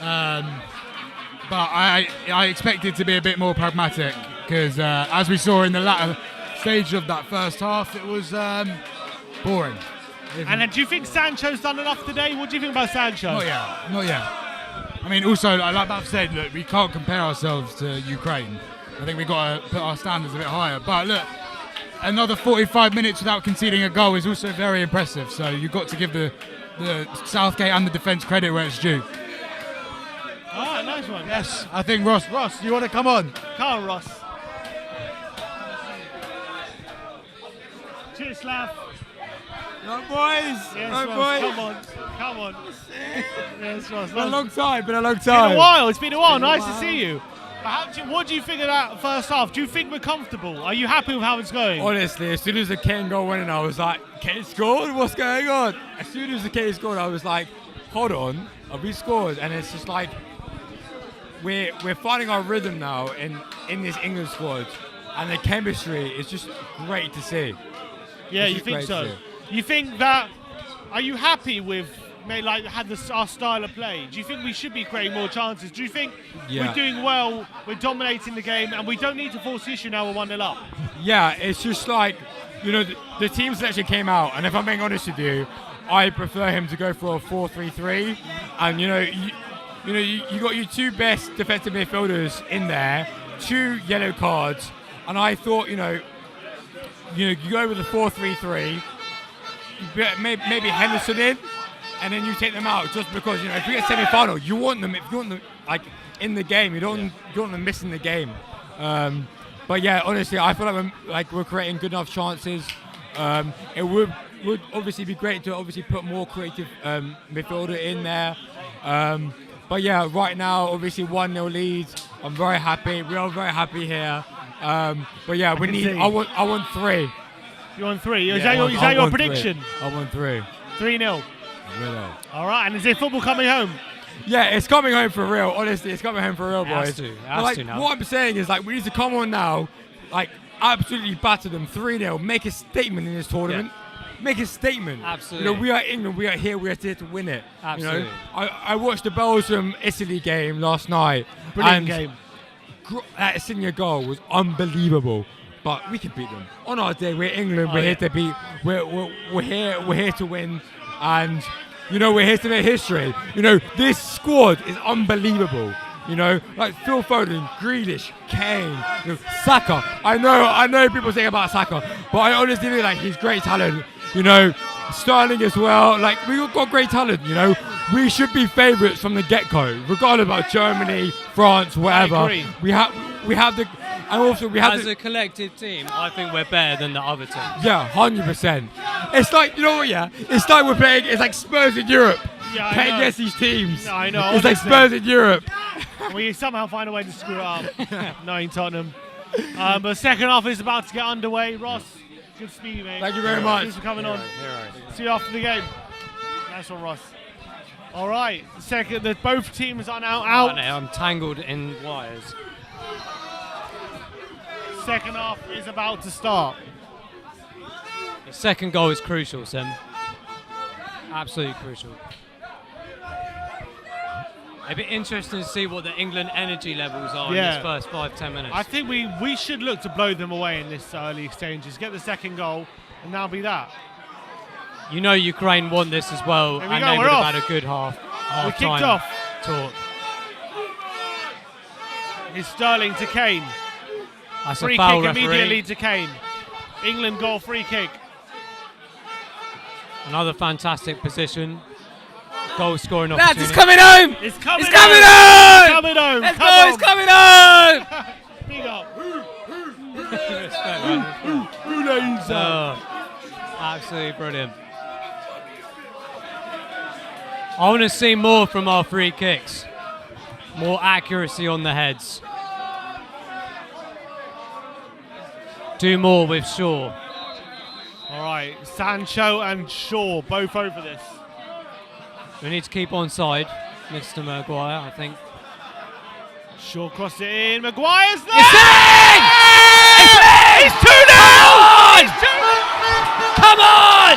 but I expect it to be a bit more pragmatic because as we saw in the latter stage of that first half, it was boring. And do you think Sancho's done enough today? What do you think about Sancho? Not yet. I mean, also, like Bav said, look, we can't compare ourselves to Ukraine. I think we've got to put our standards a bit higher. But look, another 45 minutes without conceding a goal is also very impressive. So you've got to give the Southgate and the defence credit where it's due. All right, nice one. Yes, I think Ross, do you want to come on? Come on, Ross. Cheers, Slav. No, boys. Yes, No, Ross, boys. come on. Yes, Ross. Been a long time. Been a while. It's been a while. Nice to see you. But what do you think of that first half? Do you think we're comfortable? Are you happy with how it's going? Honestly, as soon as the Kane goal went in, I was like, Kane scored? What's going on? As soon as the Kane scored, I was like, hold on, have we scored? And it's just like, we're finding our rhythm now in this England squad. And the chemistry is just great to see. Yeah, It's you just think great so? to see. You think that? Are you happy with our style of play? Do you think we should be creating more chances? Do you think we're doing well? We're dominating the game, and we don't need to force the issue now. We're 1-0 up. Yeah, it's just like, you know, the team selection came out, and if I'm being honest with you, I prefer him to go for a 4-3-3. And you got your 2 best defensive midfielders in there, 2 yellow cards, and I thought, you go with the 4-3-3. Maybe Henderson in, and then you take them out just because if you get semi-final, you want them like in the game. You don't want them missing the game. But yeah, honestly, I feel like we're creating good enough chances. It would obviously be great to obviously put more creative midfielder in there. But yeah, right now obviously 1-0 lead. I'm very happy. We are very happy here. But yeah, I want 3. You want 3? Is Yeah, that your prediction? I want 3. 3-0. Really. All right, and is there football coming home? Yeah, it's coming home for real. Honestly, it's coming home for real, boys. It But, has to now. what I'm saying is, like, we need to come on now, like, absolutely batter them 3-0. Make a statement in this tournament. Make a statement. Absolutely. We are England. We are here. We are here to win it. Absolutely. I watched the Belgium-Italy game last night. Brilliant and game. That senior goal was unbelievable. But we can beat them on our day. We're England. We're here to beat. We're here to win, and we're here to make history. This squad is unbelievable. Like Phil Foden, Grealish, Kane, Saka. I know people say about Saka, but I honestly feel like he's great talent. Sterling as well. Like we've got great talent. We should be favourites from the get-go, regardless about Germany, France, whatever. I agree. We have the. And also we have As a collective team, I think we're better than the other teams. Yeah, 100%. It's like, it's like we're playing, it's like Spurs in Europe. Yeah, I playing know. against these teams. No, I know, It's like honestly. Spurs in Europe. We somehow find a way to screw it up. Knowing Tottenham. But second half is about to get underway. Ross, good to see you, mate. Thank you very much. Thanks for coming on. See you after the game. Nice one, Ross. All right, both teams are now out. I'm tangled in wires. Second half is about to start. The second goal is crucial, Sim. Absolutely crucial. It'd be interesting to see what the England energy levels are in this first 5-10 minutes. I think we should look to blow them away in this early stages. Get the second goal, and that'll be that. You know Ukraine won this as well, Here we and go, they we're would have off. had a good half We kicked time off. talk. It's Sterling to Kane. That's Free a foul, kick referee. immediately to Kane. England goal, free kick. Another fantastic position. Goal scoring Lads, opportunity. it's coming home! It's coming It's coming home! home! It's coming home! Let's Come go, on. it's coming home! Big up. Absolutely brilliant. I want to see more from our free kicks. More accuracy on the heads. Do more with Shaw. All right, Sancho and Shaw both over this. We need to keep on side, Mr. Maguire, I think. Shaw crossed it in. Maguire's there! It's in! It's in! He's 2-0! Come on!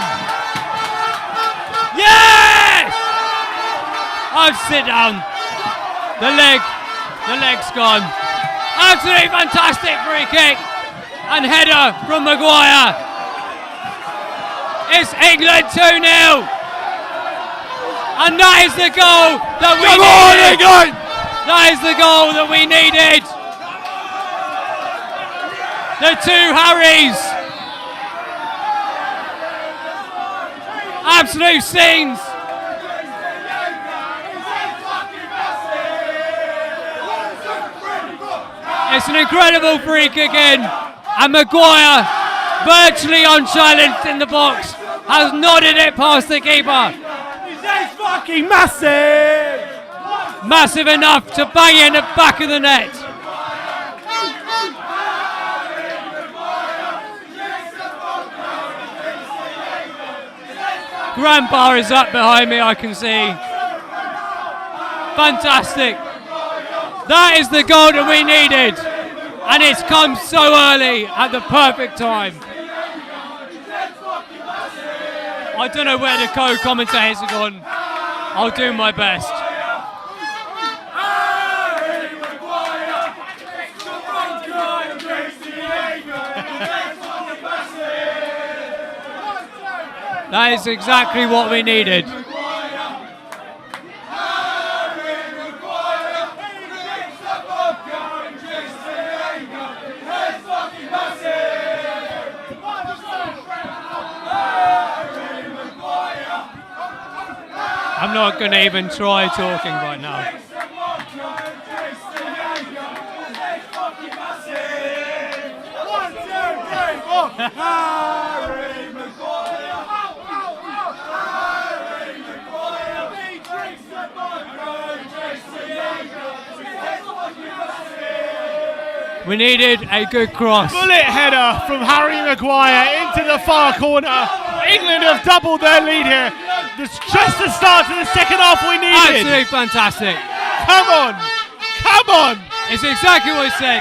Yes! I've sit down. The leg's gone. Absolutely fantastic free kick and header from Maguire. It's England 2-0. And that is the goal that we needed. England! That is the goal that we needed. The two Harrys. Absolute scenes. It's an incredible free kick in, and Maguire, virtually unchallenged in the box, has nodded it past the keeper. He's fucking massive! Massive enough to bang it in the back of the net. Grandpa is up behind me, I can see. Fantastic. That is the goal that we needed. And it's come so early at the perfect time. I don't know where the co-commentators have gone. I'll do my best. That is exactly what we needed. I'm not going to even try talking right now. We needed a good cross. Bullet header from Harry Maguire into the far corner. England have doubled their lead here. It's just the start to the second half we needed. Absolutely fantastic. Come on. Come on. It's exactly what I said.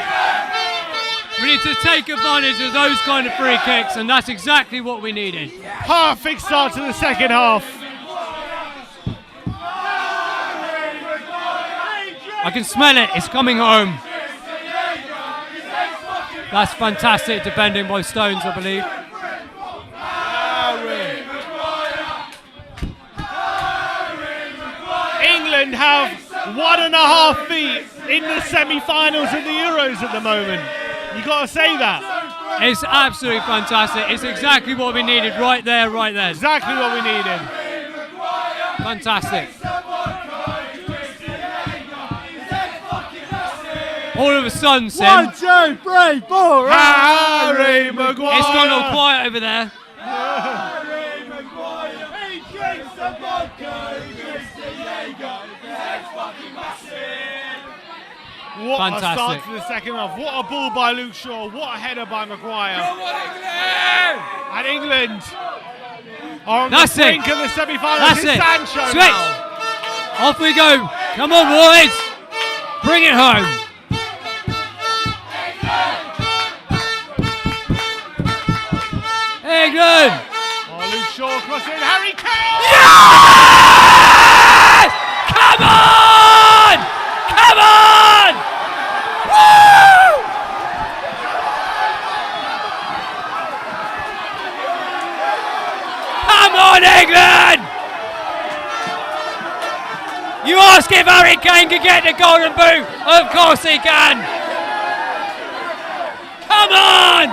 We need to take advantage of those kind of free kicks, and that's exactly what we needed. Perfect start to the second half. I can smell it. It's coming home. That's fantastic defending by Stones, I believe. England have 1.5 feet in the semi-finals of the Euros at the moment. You got to say that. It's absolutely fantastic. It's exactly what we needed right there, right there. Exactly what we needed. Fantastic. All of a sudden, Sim, 1, 2, 3, 4. Harry Maguire. it's gone all quiet over there. Harry Maguire. He drinks the vodka. He drinks the Jaeger. What Fantastic. a start to the second half. What a ball by Luke Shaw. What a header by Maguire. Come on, And England are on That's the it. brink of the semi-finals. That's It's it. Sancho Switch. now. Off we go. Come on, boys. Bring it home. England. Oh, Luke Shaw crossing. Harry Kane. Yes! Come on! Come on! Woo! You ask if Harry Kane can get the golden boot. Of course he can. Come on!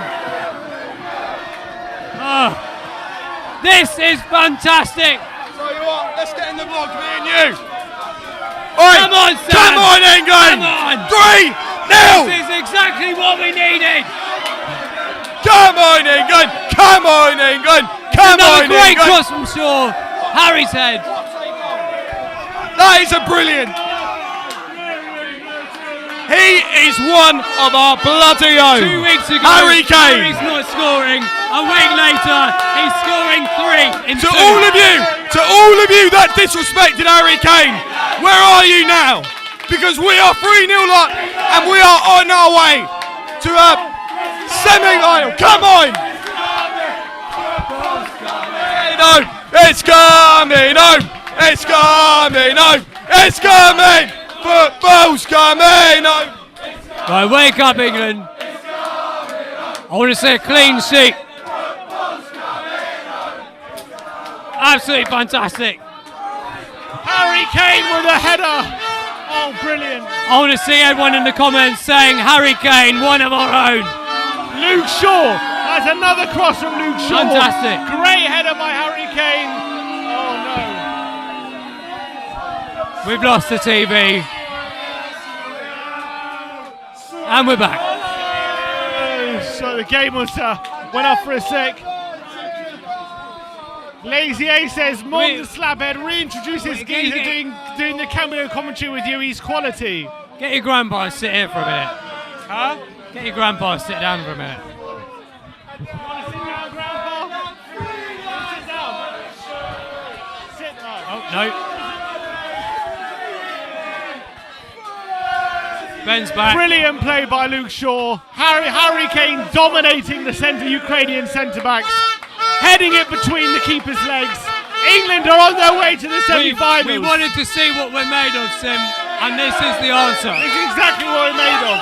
Oh, this is fantastic. Tell you what, let's get in the vlog, me and you. Oi, Come on, Sam. Come on, England. Come on. 3-0. This is exactly what we needed. Come on, England. Come on, England. Come Another on, great England. cross from Shaw. Harry's head. That is a brilliant. He is one of our bloody own. 2 weeks ago, Harry Kane. Harry's not scoring. A week later, he's scoring 3 in To 2. all of you that disrespected Harry Kane, where are you now? Because we are 3-0 up and we are on our way to a semi-final. Come on! No, it's coming home! It's coming home! It's coming! Football's coming home! Right, wake up, England. I want to see a clean sheet. Absolutely fantastic. Harry Kane with a header. Oh, brilliant. I want to see everyone in the comments saying Harry Kane, one of our own. Luke Shaw. That's another cross from Luke Shaw. Fantastic. Great header by Harry Kane. Oh, no. We've lost the TV. And we're back. So the game was went off for a sec. Lazy A says, Mom the Slabhead reintroduces Geezer doing the cameo commentary with you. He's quality. Get your grandpa to sit here for a minute. Huh? Get your grandpa to sit down for a minute. You want to sit down, Grandpa? Sit down. Sit down. Oh, no. Ben's back. Brilliant play by Luke Shaw. Harry Kane dominating the Ukrainian centre-backs. Heading it between the keeper's legs. England are on their way to the semi-finals. We wanted to see what we're made of, Sim, and this is the answer. This is exactly what we're made of.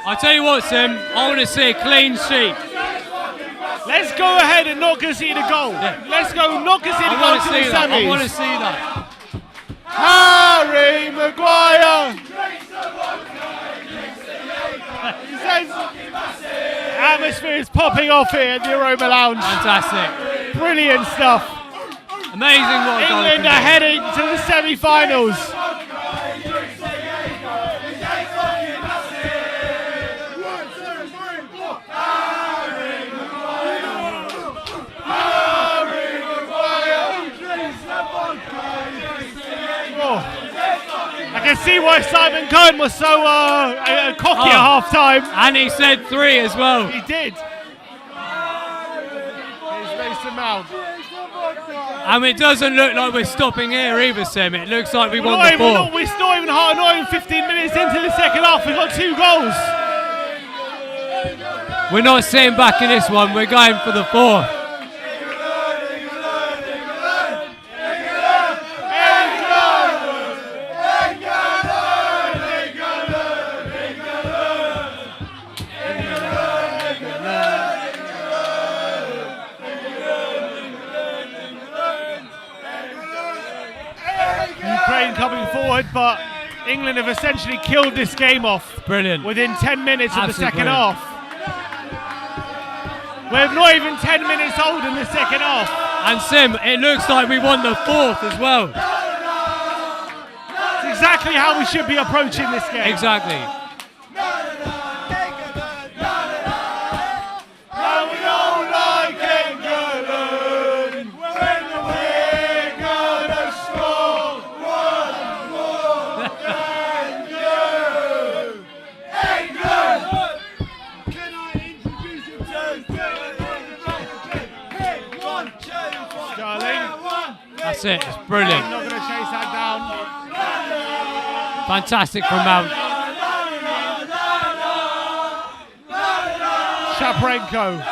I tell you what, Sim, I want to see a clean sheet. Let's go ahead and not concede a goal. Yeah. Let's go not concede a goal to the semis. I want to see that. Harry Maguire. He says, atmosphere is popping off here at the Aroma Lounge. Fantastic. Brilliant stuff. Amazing what England are heading to the semi-finals. I can see why Simon Cohen was so cocky at half time. And he said 3 as well. He did. Here's Mason Mount. And it doesn't look like we're stopping here either, Sim. It looks like we won the 4. We're not even 15 minutes into the second half. We've got 2 goals. We're not sitting back in this one. We're going for the 4th. Coming forward, but England have essentially killed this game off. Brilliant. Within 10 minutes of the second brilliant. half. We're not even 10 minutes old in the second half. And Sim, it looks like we won the 4th as well. It's exactly how we should be approaching this game. Exactly. That's it, it's brilliant. I'm not going to chase that down. Fantastic from Mount. Shaparenko.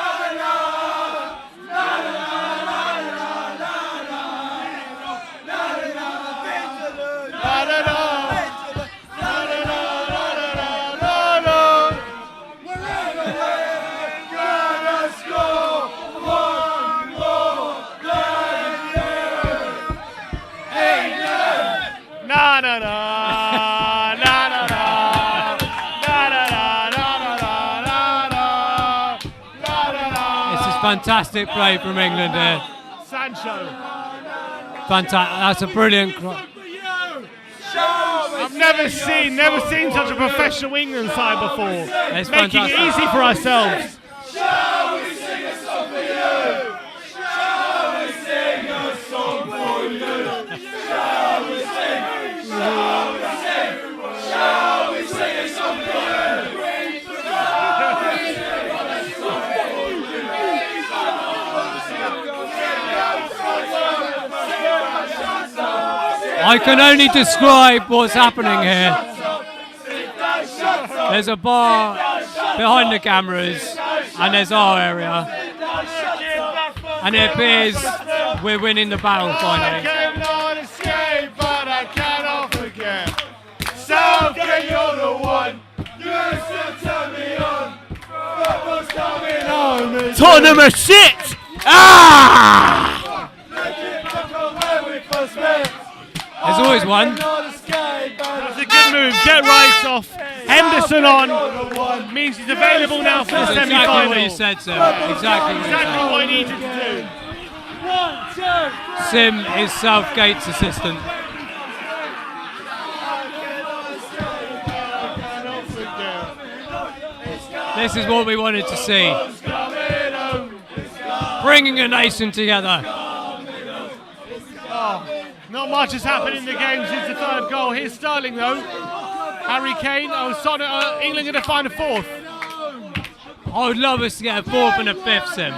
fantastic play from England here. Sancho. Fantastic. That's a brilliant. I've never seen such a professional England side before. It's Making fantastic. it easy for ourselves. Shall we sing a song for you? Shall we sing a song for you? Shall we sing? Shall we sing? Shall we sing a song for you? I can only describe what's happening here. There's a bar behind the cameras, and there's our area. And it appears we're winning the battle finally. I cannot escape, but I cannot forget. Southgate, you're the one. You still turn me on. Football's coming home. Tottenham are shit! There's always one. That's a good move. Get Rice off. Henderson on. Means he's available now for the That's semi-final. exactly what you said, Sim. Exactly What he needed to do. Sim is Southgate's assistant. This is what we wanted to see. Bringing a nation together. Not much has happened in the game since the third goal. Here's Sterling though. Harry Kane. England going to find a fourth. I would love us to get a fourth and a fifth, Sim.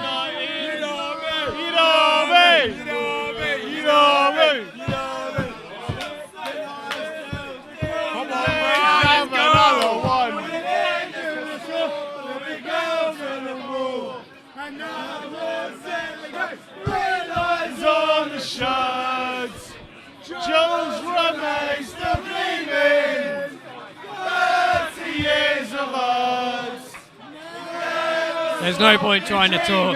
On the shirts, Jones remains still gleaming. 30 years of us. There's no point trying to talk.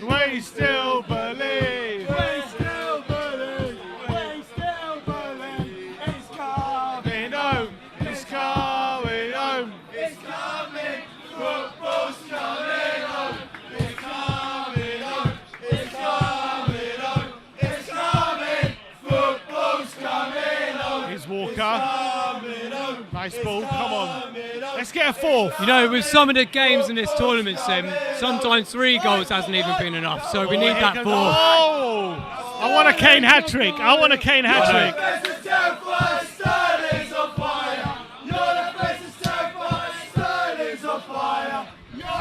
We still believe. We still believe. We still believe. It's coming home. It's coming home. It's coming. Football's coming home. It's coming home. It's coming home. It's coming. Football's coming home. Here's Walker. Nice ball. Come on. Let's get a fourth. You know, with some of the games in this tournament, Sim, sometimes 3 goals hasn't even been enough. So we need that fourth. Oh! I want a Kane hat trick. I want a Kane hat trick.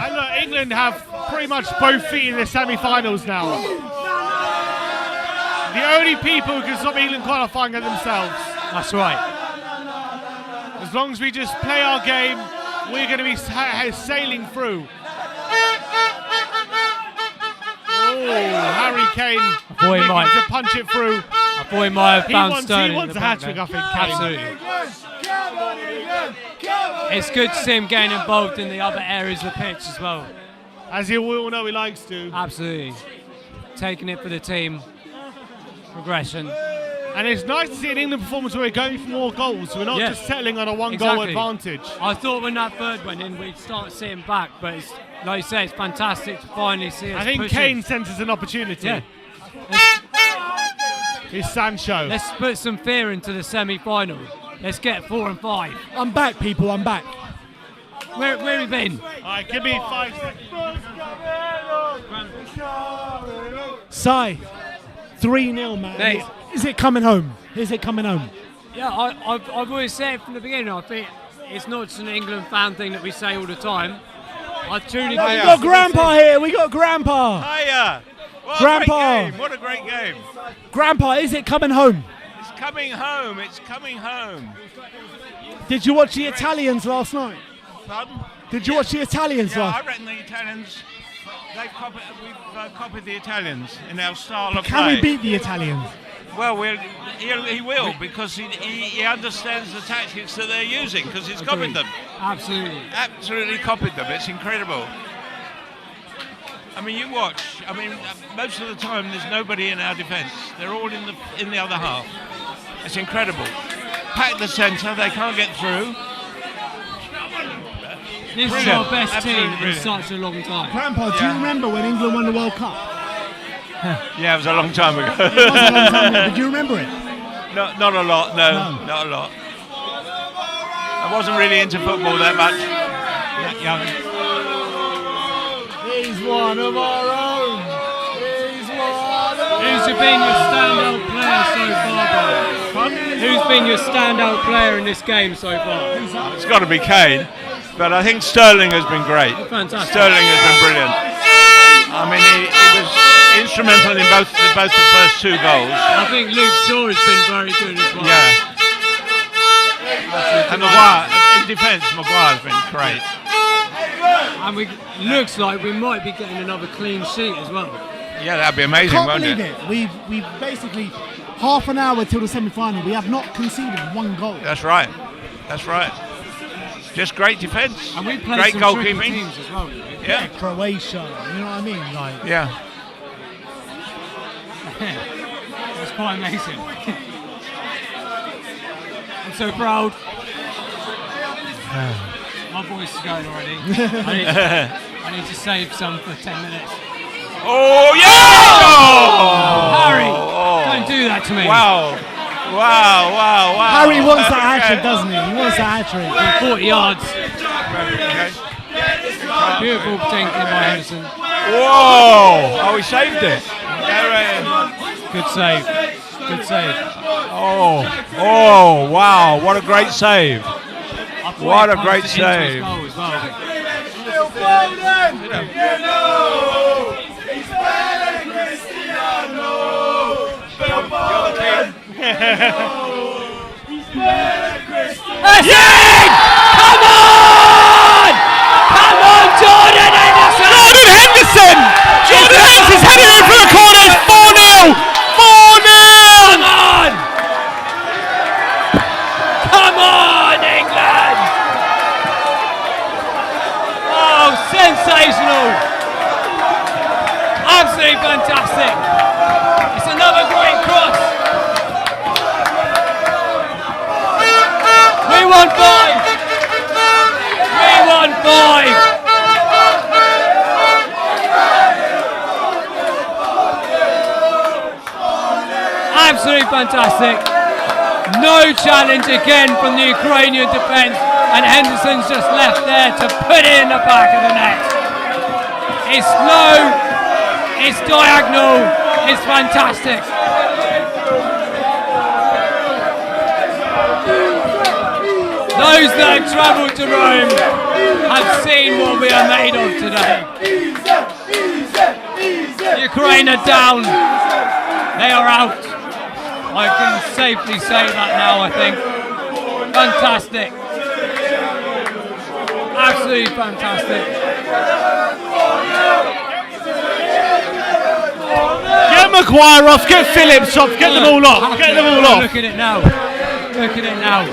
And look, England have pretty much both feet in the semi-finals now. The only people who can stop England qualifying are themselves. That's right. As long as we just play our game, we're going to be sailing through. Oh, Harry Kane Boy, Mike. to punch it through. I thought he might have found Sterling. He wants a hat trick, I think. Absolutely. It's good to see him getting involved in the other areas of the pitch as well. As you all know, he likes to. Absolutely. Taking it for the team. Progression. And it's nice to see an England performance where we're going for more goals. We're not just settling on a one-goal advantage. I thought when that third went in, we'd start seeing back, but it's, like you say, it's fantastic to finally see us I think pushing. Kane senses an opportunity. Yeah. Here's Sancho. Let's put some fear into the semi-final. Let's get 4 and 5. I'm back, people. I'm back. Where have you been? All right, give me 5 seconds. Si, 3-0, man. Mate. Is it coming home? Is it coming home? Yeah, I've always said from the beginning, I think it's not just an England fan thing that we say all the time. I truly We got Grandpa here. We got Grandpa. Hiya! What Grandpa. a great game! What a great game! Grandpa, is it coming home? It's coming home. It's coming home. Did you watch the Italians last night? Pardon? Did you watch the Italians Yeah, last I reckon the Italians. We've copied the Italians in our style of Can play. we beat the Italians? Well, he will because he understands the tactics that they're using because he's copied them. Absolutely. Absolutely copied them. It's incredible. I mean, you watch. I mean, most of the time there's nobody in our defence. They're all in the other half. It's incredible. Pack the centre. They can't get through. This is our best team in such a long time. Grandpa, do you remember when England won the World Cup? Yeah, it was a long time ago. It was a long time ago. Did you remember it? Not a lot, no, not a lot. I wasn't really into football that much. Young. He's one of our own. He's one of our own. Who's been your standout player so far, Bob? Who's been your standout player in this game so far? It's got to be Kane, but I think Sterling has been great. Fantastic. Sterling has been brilliant. I mean, he was instrumental in both the first 2 goals. I think Luke Shaw has been very good as well. Yeah. And Maguire, in defence, Maguire's been great. And looks like we might be getting another clean sheet as well. Yeah, that'd be amazing, Can't wouldn't believe it? it. We've basically half an hour till the semi-final. We have not conceded 1 goal. That's right. That's right. Just great defence. And we played great some goalkeeping. tricky teams as well. Yeah. Croatia. You know what I mean? Like. Yeah. It's quite amazing. I'm so proud. My voice is going already. I need to save some for 10 minutes. Oh, yeah! Oh, Harry, don't do that to me. Wow. Harry wants that hat-trick, doesn't he? He wants that hat-trick. 40 yards. Beautiful thinking by Henderson. Whoa! Oh, he saved it. Good save. Good save. Oh, wow. What a great save. What a great save. Come on! Come on, Jordan Henderson! Jordan Henderson! Jordan Henderson's headed in for the corner. It's 4-0! 4-0! Come on! Come on, England! Oh, sensational! Absolutely fantastic! It's another great cross! We won 5! We won 5! Absolutely fantastic. No challenge again from the Ukrainian defence, and Henderson's just left there to put it in the back of the net. It's low, it's diagonal, it's fantastic. Those that have travelled to Rome have seen what we are made of today. Ukraine are down. They are out. I can safely say that now, I think. Fantastic. Absolutely fantastic. Get Maguire off, get Phillips off, get them all off, get them all off. Look at it now. Look at it now.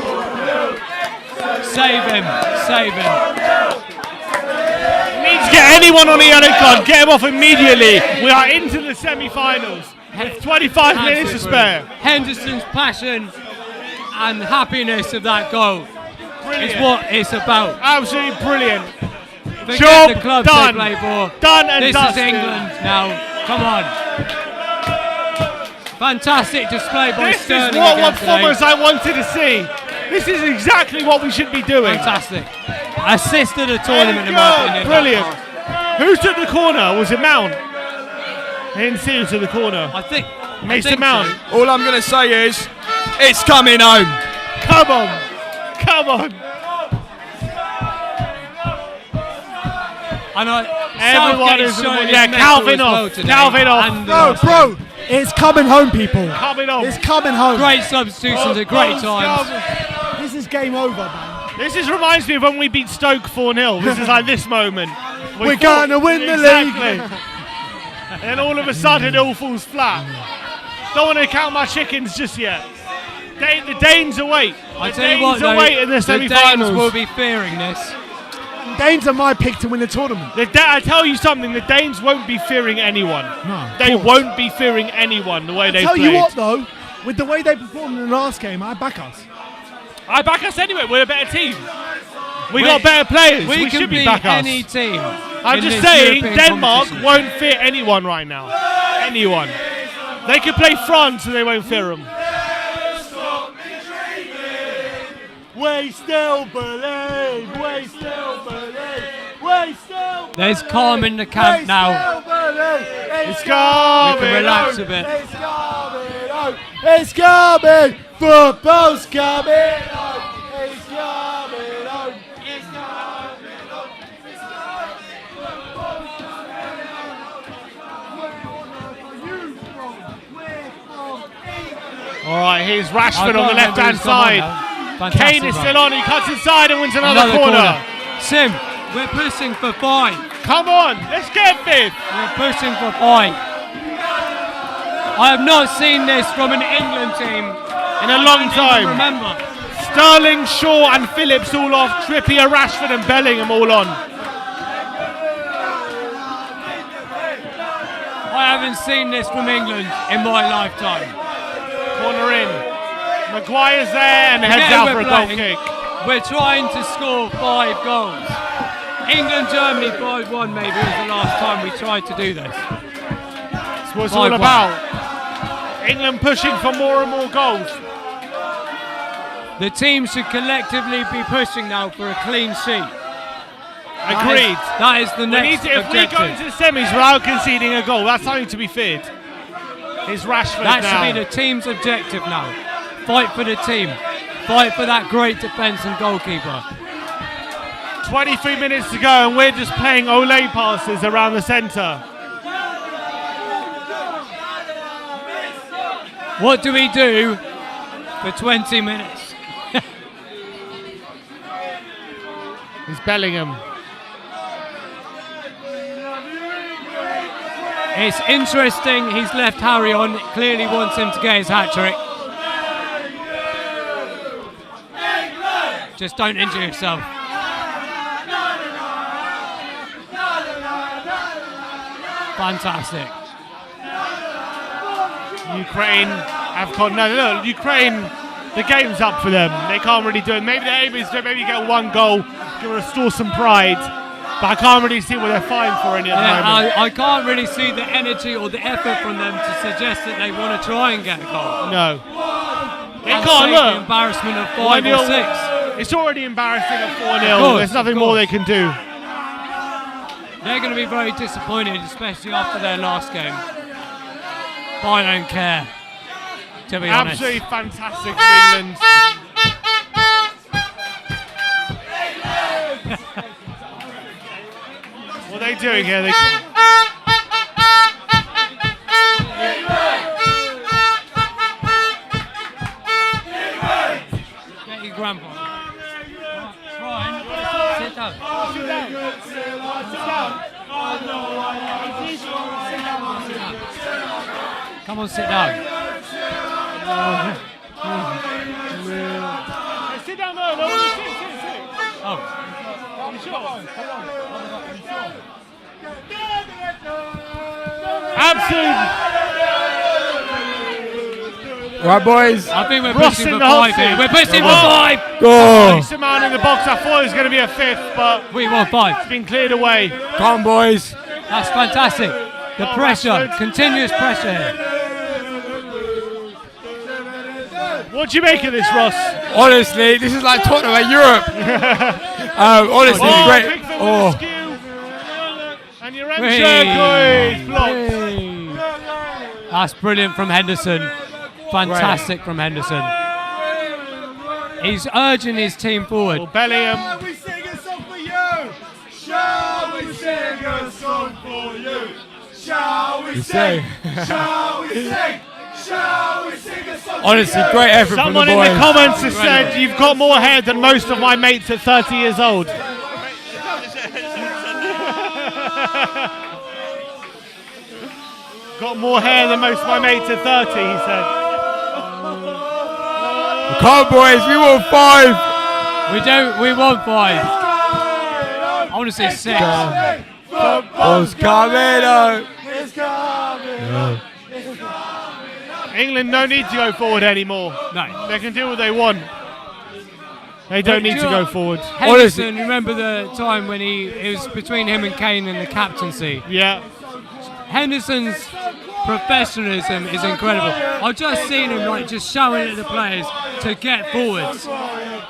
Save him. Save him. Needs to get anyone on the yellow card, get him off immediately. We are into the semi-finals. 25 minutes to spare. Henderson's passion and happiness of that goal is what it's about. Absolutely brilliant. Forget Job the clubs done. they play for. Done and this dusted. is England now. Come on. Fantastic display by This Sterling is what again today. performance I wanted to see. This is exactly what we should be doing. Fantastic. Assist of the tournament, in my opinion. Brilliant. Who took the corner? Was it Mount? I didn't see who took the corner. I think Mason Mount. so. All I'm going to say is, it's coming home. Come on. Come on. And Everyone Southgate is showing his yeah. mettle Calvin as well off. today. Calvin off. And, Bro, it's coming home, people. Coming on. It's coming home. Great substitutions at great times. This is game over, man. This reminds me of when we beat Stoke 4-0. This is like this moment. We're going to win the exactly. league. And then all of a sudden it all falls flat. Don't want to count my chickens just yet. The Danes await. I tell you what, though, in the the semi-finals. Danes will be fearing this. Danes are my pick to win the tournament. I tell you something, the Danes won't be fearing anyone. No, they won't be fearing anyone the way they tell played. you what, though, with the way they performed in the last game, I back us. I back us anyway. We're a better team. We got better players. We can should be beat back us. any team. I'm in just this saying, European Denmark competition. won't fit anyone right now. Anyone. They could play France and they won't fit them. We still believe. We still believe. We still. There's calm in the camp now. It's coming. We can relax a bit. It's coming home. It's coming. Football's coming home. It's coming home. It's coming home. It's All right, here's Rashford on the left-hand side. Kane is still on. He cuts inside and wins another corner. Sim, we're pushing for 5. Come on, let's get fifth. We're pushing for 5. I have not seen this from an England team in a long time. Remember, Sterling, Shaw, and Phillips all off. Trippier, Rashford, and Bellingham all on. I haven't seen this from England in my lifetime. Corner in. Maguire's there and heads out for a goal kick. We're trying to score 5 goals. England, Germany 5-1 maybe was the last time we tried to do this. That's what it's all about. England pushing for more and more goals. The team should collectively be pushing now for a clean sheet. Agreed. That is the next if we go into the semis without conceding a goal, that's something to be feared. It's Rashford That now. should be the team's objective now. Fight for the team. Fight for that great defence and goalkeeper. 23 minutes to go and we're just playing Olé passes around the centre. What do we do for 20 minutes? It's Bellingham. It's interesting, he's left Harry on, clearly wants him to get his hat-trick. Just don't injure yourself. Fantastic. Ukraine have gone. No, look, Ukraine, the game's up for them. They can't really do it. Maybe the aim is to maybe get 1 goal, to restore some pride. But I can't really see what they're fighting for any at the moment. I can't really see the energy or the effort from them to suggest that they want to try and get a goal. No. They And can't save look. the embarrassment of 5 or 6. It's already embarrassing at 4-0. There's nothing more they can do. They're going to be very disappointed, especially after their last game. But I don't care, to be honest. Absolutely fantastic for England. What are they doing here? Get your grandpa. Ryan, sit down. Sit down. Come on, sit down. Sit down, no, sit. Oh. Absolutely. Right, boys. I think we're Ross pushing in for the 5 hot here. seat. We're pushing for Oh. 5. Go. Decent man in the box. I thought it was going to be a 5th, but We want 5. it's been cleared away. Come on, boys. That's fantastic. The pressure, Rashford. continuous pressure here. What do you make of this, Ross? Honestly, this is like Tottenham at Europe. Honestly, great. Quick foot with Oh. a skew. And Yaremchuk is blocked. That's brilliant from Henderson. Fantastic from Henderson. He's urging his team forward. Well, Bellingham. We sing a song for you. Shall we sing a song for you? Shall we sing? Shall we sing? Shall we sing a song Honestly, for you? great effort from the Someone in boys. the comments has said you've got more hair than most of my mates at 30 years old. Got more hair than most of my mates at 30, he said. Come on, boys. We want 5. We want 5. I want to say 6. Football's coming on. It's coming. England no need to go forward anymore. No. They can do what they want. They don't need to go forward. Henderson, remember the time when it was between him and Kane in the captaincy? Yeah. Henderson's professionalism is incredible. I've just seen him just shouting at the players to get forwards.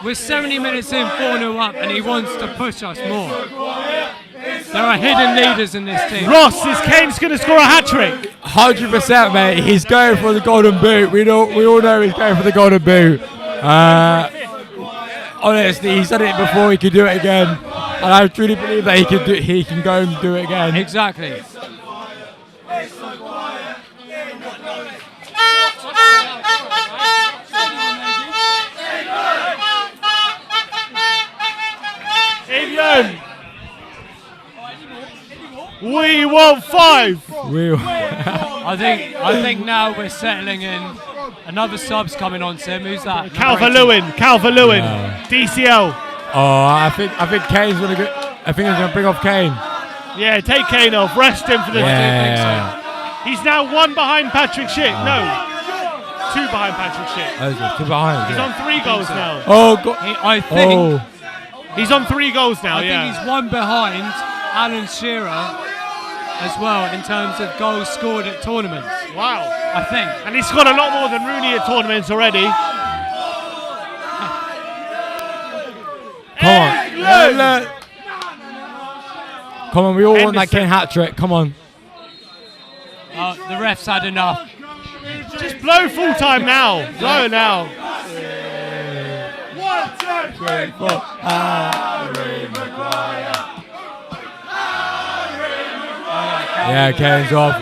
We're 70 minutes in, 4-0 up, and he wants to push us more. There are hidden leaders in this team. Ross, is Kane's going to score a hat-trick? 100%, mate. He's going for the golden boot. We all know he's going for the golden boot. Honestly, he's done it before. He can do it again, and I truly believe that he can go and do it again. Exactly. Evian. We want 5. I think now we're settling in. Another sub's coming on, Sim. Who's that? Calvert-Lewin, DCL. Oh, I think Kane's gonna go. I think he's gonna bring off Kane. Yeah, take Kane off. Rest him for the. Yeah. He's now 1 behind Patrick Schick. No, 2 behind Patrick Schick. Oh, 2 behind. He's on 3 goals now. Oh God. I think he's on 3 goals now. I think he's 1 behind Alan Shearer as well in terms of goals scored at tournaments. Wow. I think. And he's scored a lot more than Rooney at tournaments already. Come on. Come on, we all want that Kane hat-trick. Come on. The ref's had enough. Just blow full time now. Blow now. 1, 2, 3, 4. Harry Maguire. Yeah, Kane's off.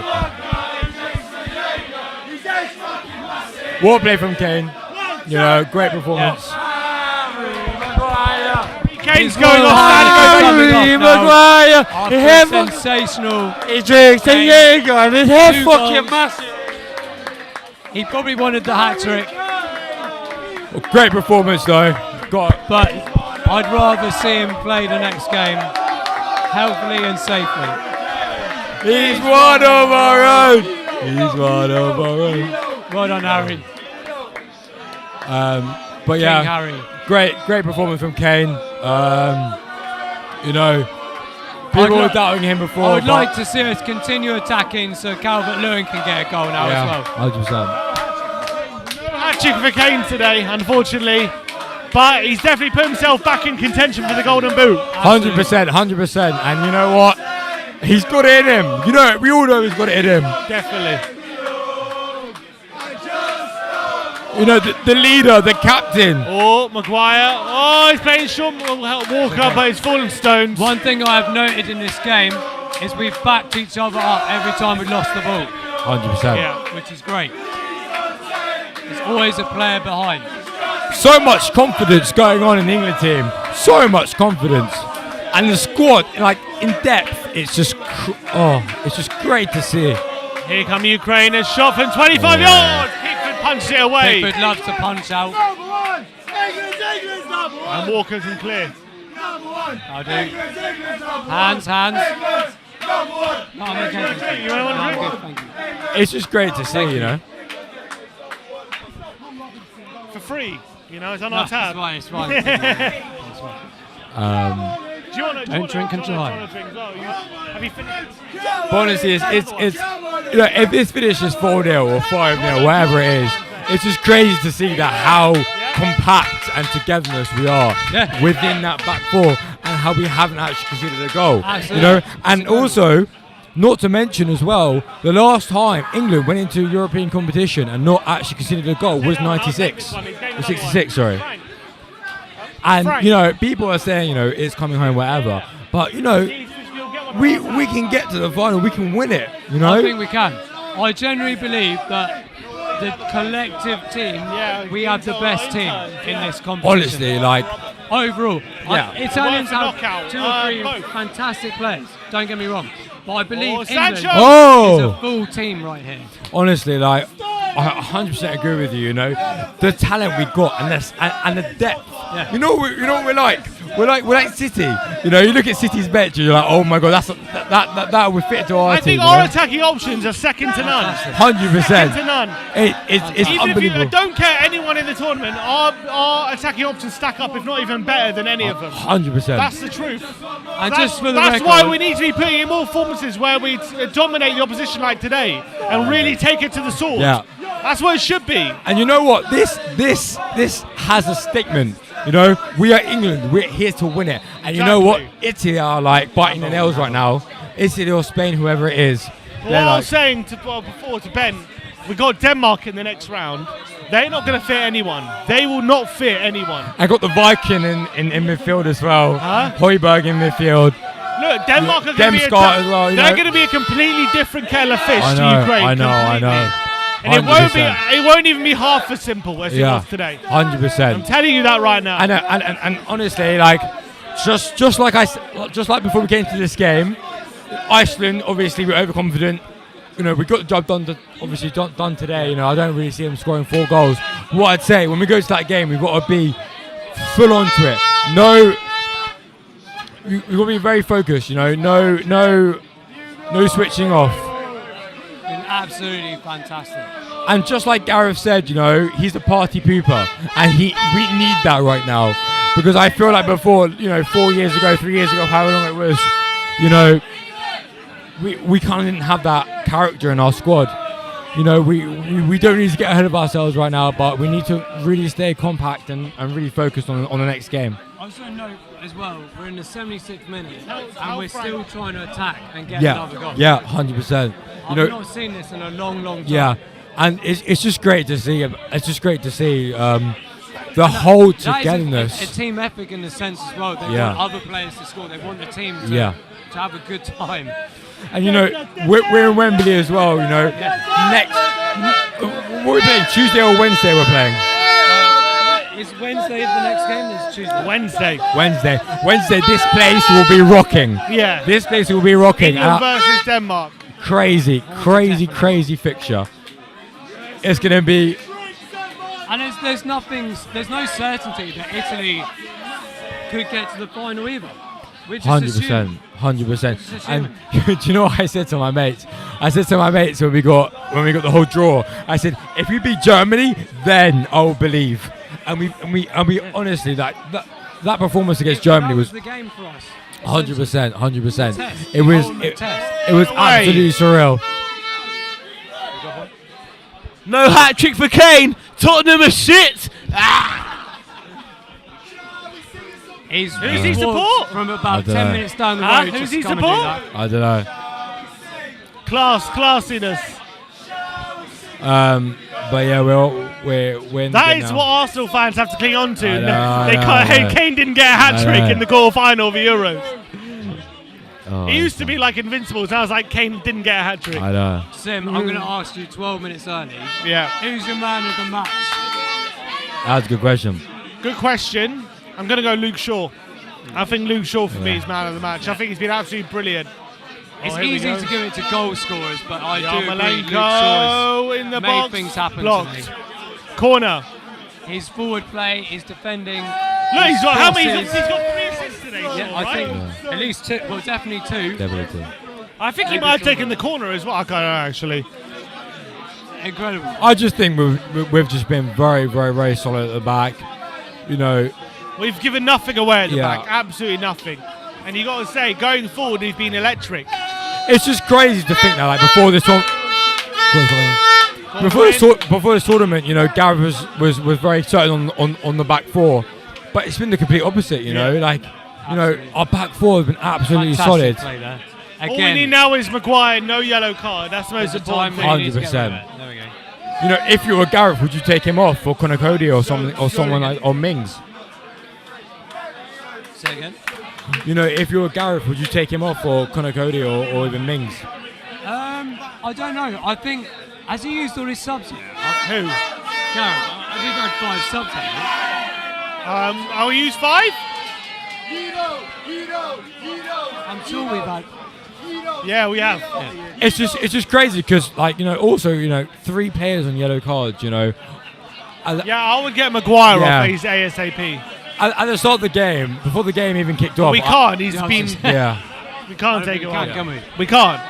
What play from Kane? You know, great performance. Kane's going off. Harry Maguire. Sensational. He drinks a Jaeger and his hair fucking massive. He probably wanted the hat trick. Well, great performance though. But I'd rather see him play the next game healthily and safely. He's one of our own. He's one of our own. Well done, Harry. But yeah, King Harry. Great performance from Kane. You know, people were doubting him before. I would like to see us continue attacking so Calvert-Lewin can get a goal now as well. 100%. No hat-trick for Kane today, unfortunately. But he's definitely put himself back in contention for the Golden Boot. 100%. And you know what? He's got it in him. You know, we all know he's got it in him. Definitely. You know, the leader, the captain. Oh, Maguire. Oh, he's playing Sean Walker, but he's fallen stones. One thing I have noted in this game is we've backed each other up every time we lost the ball. 100%. Yeah, which is great. There's always a player behind. So much confidence going on in the England team. So much confidence. And the squad, like, in depth, it's just great to see. Here come Ukraine, a shot from 25 yards. Pickford punched it away. Pickford loves to punch out. And Walker can clear. I do. Hands. No, I'm okay. Thank you. No, I'm good, thank you. It's just great to see, you know. For free, you know, it's on our tab. It's fine. Do you want to drink and drive? Have you finished? But honestly, it's you know, if this finishes 4-0 or 5-0, whatever it is, it's just crazy to see that how compact and togetherness we are within that back four, and how we haven't actually conceded a goal. Absolutely. You know, and also, not to mention as well, the last time England went into European competition and not actually conceded a goal was 96, or 66, sorry. And you know, people are saying, you know, it's coming home, whatever. But you know, we can get to the final, we can win it. You know, I think we can. I genuinely believe that the collective team, we have the best team in this competition. Honestly, like overall, Italians Well, have 2 or 3 fantastic players. Don't get me wrong, but I believe England is Oh. a full team right here. honestly, like I 100% agree with you. You know, the talent we got and the depth. Yeah. You know what we're like. we're like City. You know, you look at City's bench, and you're like, oh my god, that would fit to our I team. think our attacking options are second to none. 100%. Second to none. It's Even unbelievable. if you don't care anyone in the tournament, our attacking options stack up, if not even better than any of them. 100%. That's the truth. And just for the that's record, why we need to be putting in more performances where we dominate the opposition like today and really take it to the sword. Yeah. That's what it should be. And you know what? This has a statement. You know, we are England. We're here to win it. And you know what? Italy are like biting their nails right now. Italy or Spain, whoever it is. What I was saying before to Ben, we got Denmark in the next round. They're not going to fit anyone. They will not fit anyone. I got the Viking in midfield as well. Huh? Hoiberg in midfield. Look, Denmark are going to be as well. They're going to be a completely different kettle of fish I to know, Ukraine. I know. completely. 100%. And it won't even be half as simple as it was today. 100%. I'm telling you that right now. And honestly, like just like before we came to this game, Iceland obviously we're overconfident. You know, we got the job done. Done today. You know, I don't really see them scoring 4 goals. What I'd say when we go to that game, we've got to be full on to it. No, we've got to be very focused. You know, no switching off. Been absolutely fantastic. And just like Gareth said, you know, he's a party pooper, and we need that right now, because I feel like before, you know, 4 years ago, 3 years ago, however long it was, you know, we kind of didn't have that character in our squad. You know, we don't need to get ahead of ourselves right now, but we need to really stay compact and really focused on the next game. I also note as well, we're in the 76th minute and we're still trying to attack and get Yeah, another goal. yeah, 100%. I've not seen this in a long time. Yeah, and it's just great to see. It's just great to see the whole togetherness. That is a team ethic in the sense as well. They want other players to score. They want the team to have a good time. And you know, we're in Wembley as well. You know, next what are we playing? Tuesday or Wednesday? We're playing. Is Wednesday the next game? Is Tuesday? Wednesday. This place will be rocking. Yeah. This place will be rocking. England versus Denmark. Crazy fixture. It's gonna be. And there's no certainty that Italy could get to the final either. 100%. And do you know what I said to my mates? I said to my mates when we got the whole draw, I said, if we beat Germany, then I'll believe. And we honestly, that performance against Germany was the game for us. 100%. It was absolutely surreal. No hat trick for Kane. Tottenham are shit. Who's he support? From about 10 minutes down the road. Who's he support? I don't know. Classiness. But yeah, we're in That the is now. what Arsenal fans have to cling on to. I know. Kane didn't get a hat trick in the quarter-final of the Euros. Oh, It used to be like Invincibles. Now it's like Kane didn't get a hat trick. I know. Sim, I'm going to ask you 12 minutes early. Yeah. Who's your man of the match? That's a good question. Good question. I'm going to go Luke Shaw. I think Luke Shaw for me is man of the match. I think he's been absolutely brilliant. It's easy to give it to goal scorers, but I do agree. Luke Yarmolenko Shaw's in the made box. things happen Blocked. to me. Corner. His forward play, his defending. Look, he's got how many? He's got 3 assists today. Yeah, Shaw, I think right? at least 2. Well, definitely 2. Definitely too. I think he might have taken the corner as well. I don't know, actually. Incredible. I just think we've just been very solid at the back. You know, We've given nothing away at the Yeah. back. Absolutely nothing. And you got to say, going forward, he's been electric. it's just crazy to think that, like, before this one. Before this tournament, you know, Gareth was very certain on the back four, but it's been the complete opposite. You know, like, you know, our back four has been absolutely solid. Play there. All we need now is Maguire, no yellow card. That's the most important thing. 100%. There we go. You know, if you were Gareth, would you take him off for Conor Cody or something, or someone like, or Mings? Say again. You know, if you were Gareth, would you take him off for Conor Cody or even Mings? I don't know. I think, has he used all his subs yet? Who? Gareth, we've had 5 subs, haven't we? I'll use 5? I'm sure we've had. Yeah, we have. Yeah. It's just crazy because, like, you know, also, you know, 3 players on yellow cards, you know. Yeah, I would get Maguire Yeah. off. He's ASAP. at the start of the game, before the game even kicked off. We can't. He's been. Yeah. We can't take it away. Can we? We can't.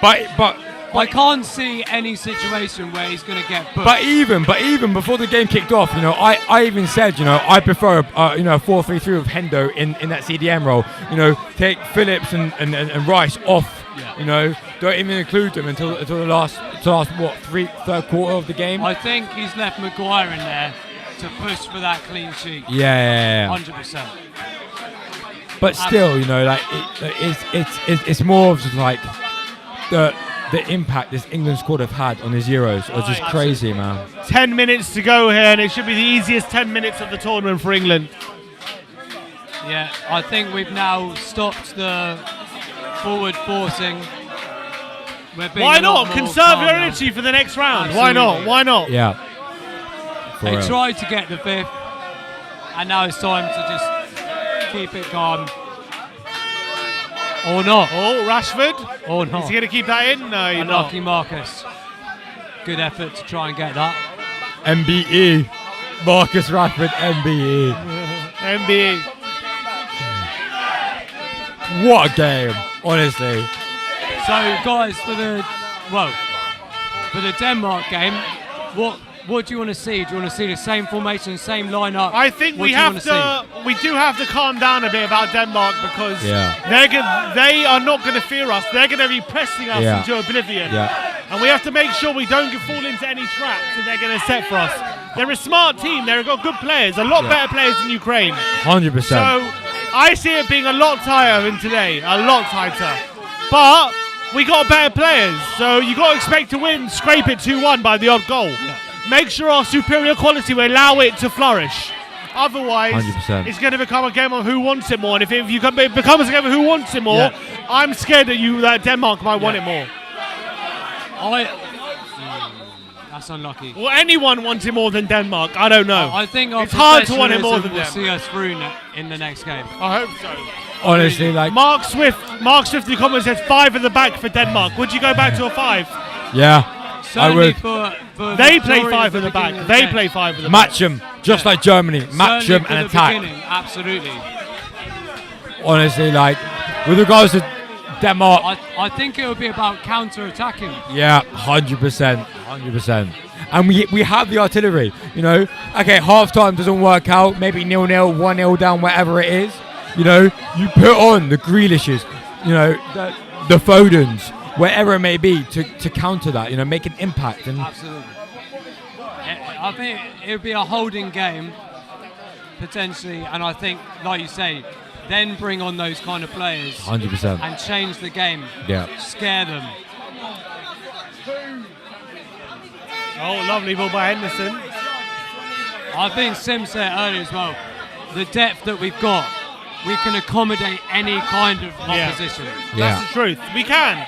But I can't see any situation where he's going to get booked. But even before the game kicked off, you know, I even said, you know, I prefer a 4-3-3 with Hendo in that CDM role. You know, take Phillips and Rice off. Yeah. You know, don't even include them until the last third quarter of the game. I think he's left Maguire in there to push for that clean sheet. Yeah. 100%. But still, you know, like it's more of just like the impact this England squad have had on these Euros are just crazy, man. 10 minutes to go here, and it should be the easiest 10 minutes of the tournament for England. Yeah, I think we've now stopped the forward forcing. Why not? Conserve your energy for the next round. Absolutely. Why not? Yeah. They tried to get the fifth, and now it's time to just keep it calm. Or not. Oh, Rashford. Or not. Is he going to keep that in? No, he's not. Unlucky Marcus. Good effort to try and get that. MBE. Marcus Rashford, MBE. MBE. What a game, honestly. So, guys, for the Denmark game, what do you want to see? Do you want to see the same formation, same lineup? I think we do have to calm down a bit about Denmark because they are not going to fear us. They're going to be pressing us into oblivion. Yeah. And we have to make sure we don't fall into any traps that they're going to set for us. They're a smart team. They've got good players, a lot better players than Ukraine. 100%. So I see it being a lot tighter than today, a lot tighter. But we got better players, so you got to expect to win, scrape it 2-1 by the odd goal. Yeah. Make sure our superior quality will allow it to flourish. Otherwise, 100%. It's going to become a game of who wants it more. And if it becomes a game of who wants it more, I'm scared that Denmark might want it more. That's unlucky. Well, anyone wants it more than Denmark. I don't know. I think it's hard to want it more than we'll them. see us through in the next game. I hope so. Honestly, like Mark Swift in the comments says 5 at the back for Denmark. Would you go back to a 5? Yeah, certainly I would. They play 5 at the back. They play 5 at the back. Match them, just like Germany. Match them and attack. Absolutely. Honestly, like with regards to Denmark, I think it would be about counter-attacking. Yeah, 100%, 100%. And we have the artillery, you know. Okay, half-time doesn't work out. Maybe 0-0, 1-0 down, whatever it is. You know, you put on the Grealishes, you know, the Fodens, wherever it may be, to counter that. You know, make an impact. And absolutely. I think it would be a holding game potentially, and I think, like you say, then bring on those kind of players 100%. and change the game. Yeah. Scare them. Oh, lovely ball by Henderson. I think Sim said earlier as well, the depth that we've got, we can accommodate any kind of opposition. That's the truth. We can.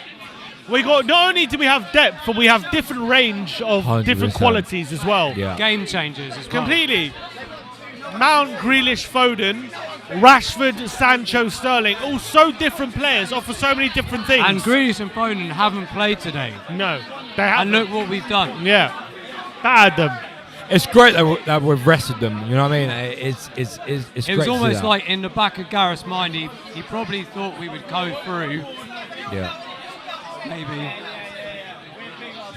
We got, not only do we have depth, but we have different range of 100%. different qualities as well. Yeah. Game changers as well. Completely. Mount, Grealish, Foden, Rashford, Sancho, Sterling, all so different players, offer so many different things. And Grealish and Foden haven't played today. No, they haven't. And look what we've done. Yeah, bad them. It's great that we've rested them. You know what I mean? It's It great was to see almost that. like in the back of Gareth's mind, he probably thought we would go through. Yeah. Maybe.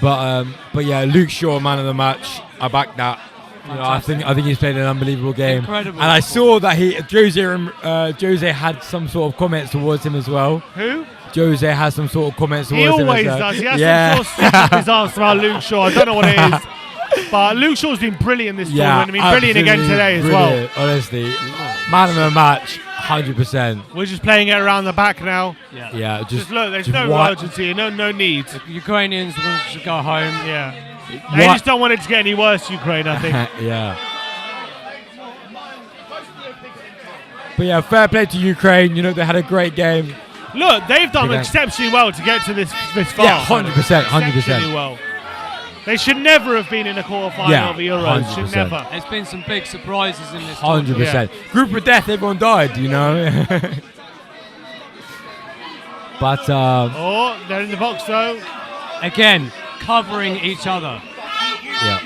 But yeah, Luke Shaw, man of the match. I back that. You know, I think he's played an unbelievable game. Incredible. And I saw that Jose had some sort of comments towards him as well. Who? Jose has some sort of comments towards him. He always as well. does. He has some sort of stick up his arse about Luke Shaw. I don't know what it is. But Luke Shaw's been brilliant this tournament. I mean, brilliant again today as well. Honestly, man of the match, 100%. We're just playing it around the back now. Yeah, just look, there's no urgency, no need. The Ukrainians want to go home. Yeah. They just don't want it to get any worse, Ukraine, I think. Yeah. But yeah, fair play to Ukraine. You know, they had a great game. Look, they've done exceptionally well to get to this far. Yeah, 100%, 100%. Exceptionally well. They should never have been in a quarter-final of the Euros. 100%. Should never. There's been some big surprises in this 100%. tournament. Group of death, everyone died, you know. But oh, they're in the box though. Again, covering each other. Yeah.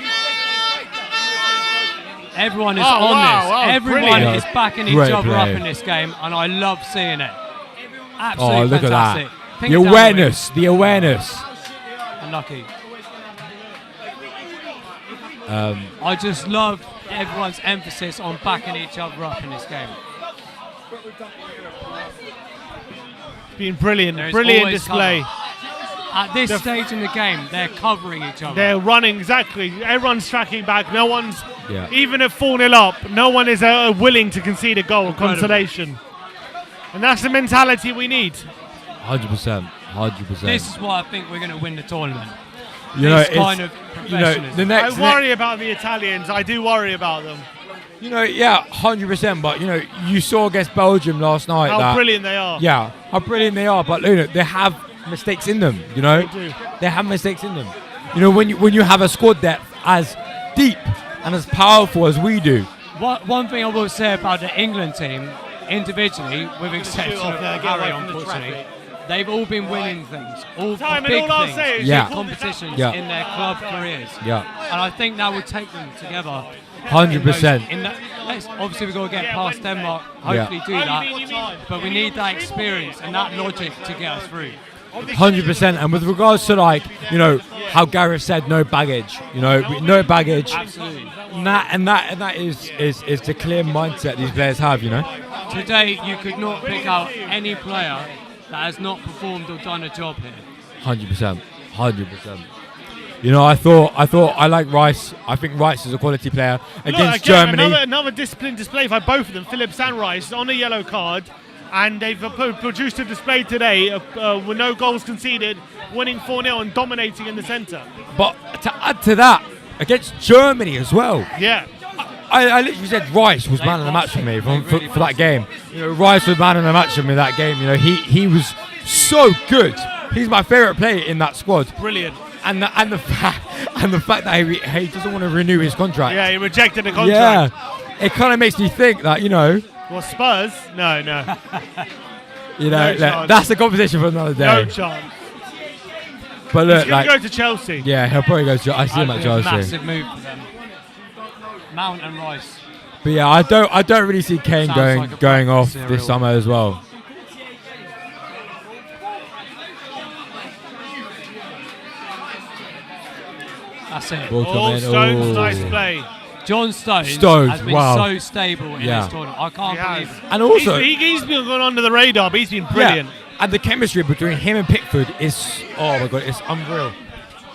Everyone is Oh, on wow, this. wow, Everyone brilliant. is backing each Great other up play. in this game, and I love seeing it. Absolutely Oh, look fantastic. at that. Ping The it down awareness. The awareness. wing. Unlucky. Um, I just love everyone's emphasis on backing each other up in this game. It's been brilliant. There is Brilliant always display. cover. At this stage in the game, they're covering each other. They're running, exactly. Everyone's tracking back. No one's, Yeah. even at 4-0 up, no one is willing to concede a goal, consolation. And that's the mentality we need. 100%. 100%. This is why I think we're going to win the tournament. You know, this it's- kind of you know, professionalism. the next- I worry about the Italians. I do worry about them. You know, yeah, 100%. But you know, you saw against Belgium last night How that brilliant they are. Yeah, how brilliant they are. But you know, they have mistakes in them. You know, They do. They have mistakes in them. You know, when you have a squad depth as deep and as powerful as we do. One thing I will say about the England team, individually, with exception off of there, get away Harry, from the unfortunately, traffic. they've all been winning things, all Simon, big all I'll things, say is Yeah. big competitions Yeah. in their club careers. Yeah. And I think that would take them together. 100%. Obviously, we've got to get past Denmark, hopefully do that, but we need that experience and that logic to get us through. 100%. And with regards to like, you know, how Gareth said, no baggage. You know, no baggage. Absolutely. And that is the clear mindset these players have. You know. Today, you could not pick out any player that has not performed or done a job here. 100%. 100%. You know, I thought I like Rice. I think Rice is a quality player against Germany. Another disciplined display by both of them, Phillips and Rice, on a yellow card. And they've produced a display today with no goals conceded, winning 4-0 and dominating in the centre. But to add to that, against Germany as well. Yeah. I literally said Rice was man of the match for me for that game. You know, Rice was man of the match for me that game. You know, he was so good. He's my favourite player in that squad. Brilliant. And the fact that he doesn't want to renew his contract. Yeah, he rejected the contract. Yeah, it kind of makes me think that, you know. Well, Spurs? No. You know, No chance. that's a conversation for another day. No chance. But look, He's going to go to Chelsea. Yeah, he'll probably go to. I see him at Chelsea. Massive move for them. Mount and Rice. But yeah, I don't really see Kane Sounds like a going off cereal. this summer as well. That's it. Ball All come in. Stones, Ooh. nice play. John Stones has been wow. so stable in Yeah. this tournament. I can't believe it. And also, he's been going under the radar, but he's been brilliant. Yeah, and the chemistry between him and Pickford is, oh my god, it's unreal.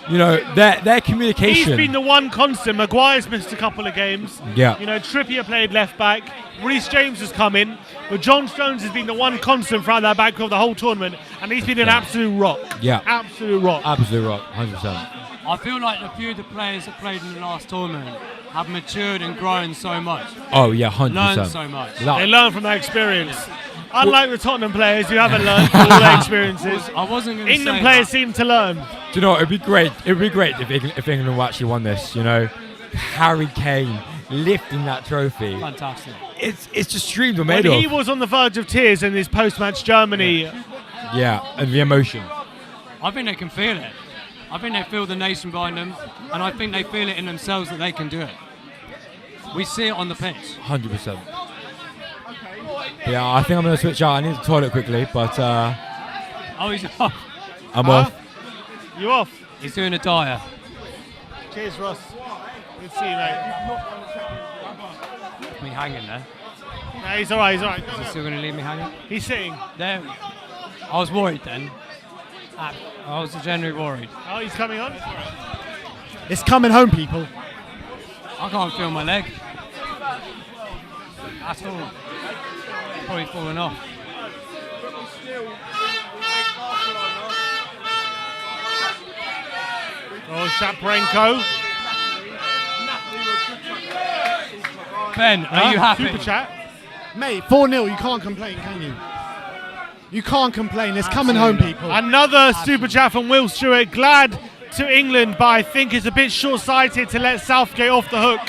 You know, their communication. He's been the one constant. Maguire's missed a couple of games. Yeah. You know, Trippier played left back. Reece James has come in. But John Stones has been the one constant throughout that back of the whole tournament. And he's been an absolute rock. Yeah. Absolute rock. Absolute rock, 100%. I feel like a few of the players that played in the last tournament have matured and grown so much. Oh yeah, 100%. Learned so much. They learn from their experience. Unlike the Tottenham players who haven't learned from all their experiences. I wasn't going to England say players that. seem to learn. Do you know, it'd be great if England actually won this, you know. Harry Kane lifting that trophy. Fantastic. It's just dreams were When made of. he was on the verge of tears in his post-match Germany. Yeah, and the emotion. I think they can feel it. I think they feel the nation behind them, and I think they feel it in themselves that they can do it. We see it on the pitch. 100%. Yeah, I think I'm going to switch out. I need the toilet quickly, but Oh, he's off. I'm off. You off? He's doing a dire. Cheers, Ross. Good to see you, mate. Me hanging there. No, he's all right. He's all right. Is he still going to leave me hanging? He's sitting. There. I was worried then. I was genuinely worried. Oh, he's coming on. It's coming home, people. I can't feel my leg. At all. Probably falling off. Oh, Shaparenko. Ben, are you happy? Super chat. Mate, 4-0, you can't complain, can you? You can't complain. It's coming home, people. Another super chat from Will Stewart. Glad to England, but I think it's a bit short-sighted to let Southgate off the hook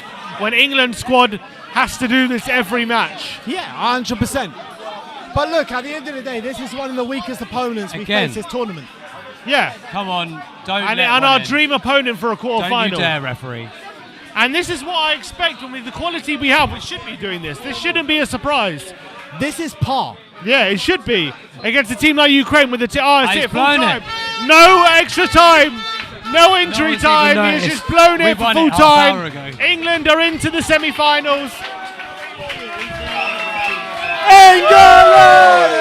when England squad has to do this every match. Yeah, 100%. But look, at the end of the day, this is one of the weakest opponents we Again. face this tournament. Yeah. Come on, don't And let our one in. dream opponent for a Don't quarter-final. you dare, referee. And this is what I expect with the quality we have. We should be doing this. This shouldn't be a surprise. This is par. Yeah, it should be. Against a team like Ukraine with the that's He's it, full blown time. it. No extra time. No injury one's time. even He's noticed. just blown We it for won full it half hour time. ago. England are into the semi-finals. England!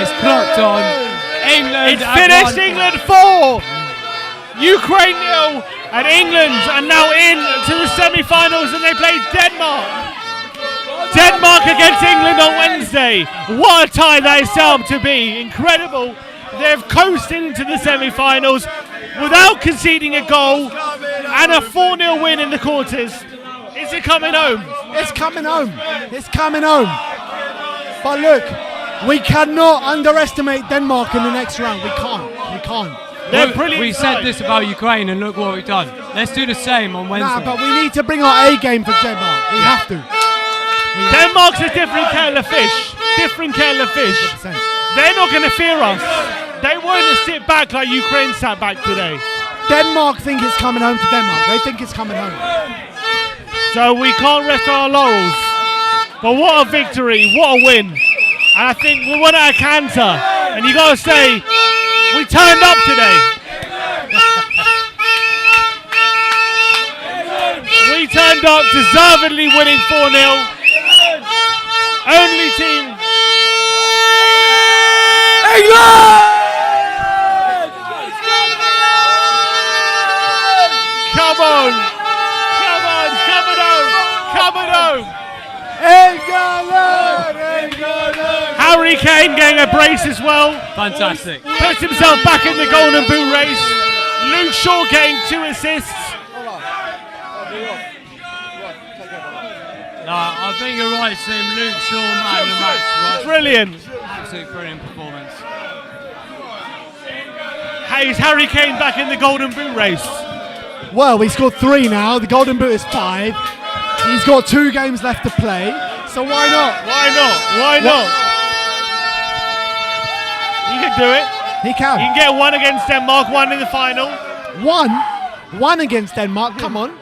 It's clocked on. England. It's have finished. won. England 4, Ukraine 0, and England are now in to the semi-finals, and they play Denmark. Denmark against England on Wednesday. What a tie that is set up to be. Incredible. They've coasted into the semi-finals without conceding a goal and a 4-0 win in the quarters. Is it coming home? It's coming home. It's coming home. But look, we cannot underestimate Denmark in the next round. We can't. We can't. They're brilliant. We said this about Ukraine, and look what we've done. Let's do the same on Wednesday. Nah, but we need to bring our A game for Denmark. We have to. Denmark's a different kettle of fish. Different kettle of fish. 100%. They're not going to fear us. They won't sit back like Ukraine sat back today. Denmark think it's coming home to Denmark. They think it's coming home. So we can't rest on our laurels. But what a victory, what a win. And I think we won at a canter. And you got to say, we turned up today. We turned up, deservedly winning 4-0. Only team. Come on! Come on! Come it home! Come it home! Harry Kane getting a brace as well. Fantastic. Puts himself back in the Golden Boot race. Luke Shaw getting 2 assists. No, I think you're right, Sim. Luke Shaw, man of the match. Right? Brilliant. Absolute brilliant performance. Is Harry Kane back in the Golden Boot race? Well, we scored 3 now. The Golden Boot is 5. He's got 2 games left to play. So why not? Why not? Why not? He can do it. He can. He can get 1 against Denmark, 1 in the final. 1 against Denmark. Come on.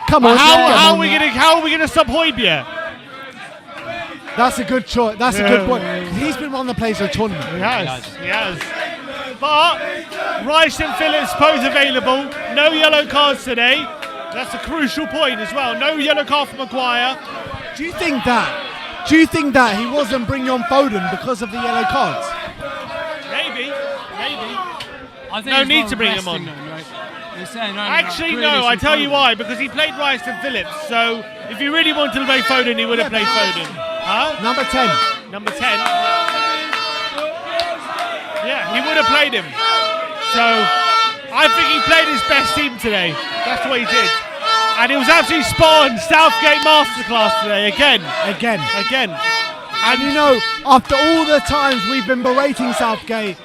Come on. How are we gonna stop Højbjerg? That's a good choice. That's a good point. He's been one of the players of the tournament. He has. But Rice and Phillips both available. No yellow cards today. That's a crucial point as well. No yellow card for Maguire. Do you think that he wasn't bringing on Foden because of the yellow cards? Maybe. I think No he's need not to bring him resting on. them, right? You're saying only Actually, like no. I Grealish tell and you Foden. why. Because he played Rice and Phillips. So if he really wanted to play Foden, he would have played Foden. Huh? Number 10. Number 10. Yeah, he would have played him. So I think he played his best team today. That's what he did. And it was absolutely spot on. Southgate masterclass today. Again. And you know, after all the times we've been berating Southgate,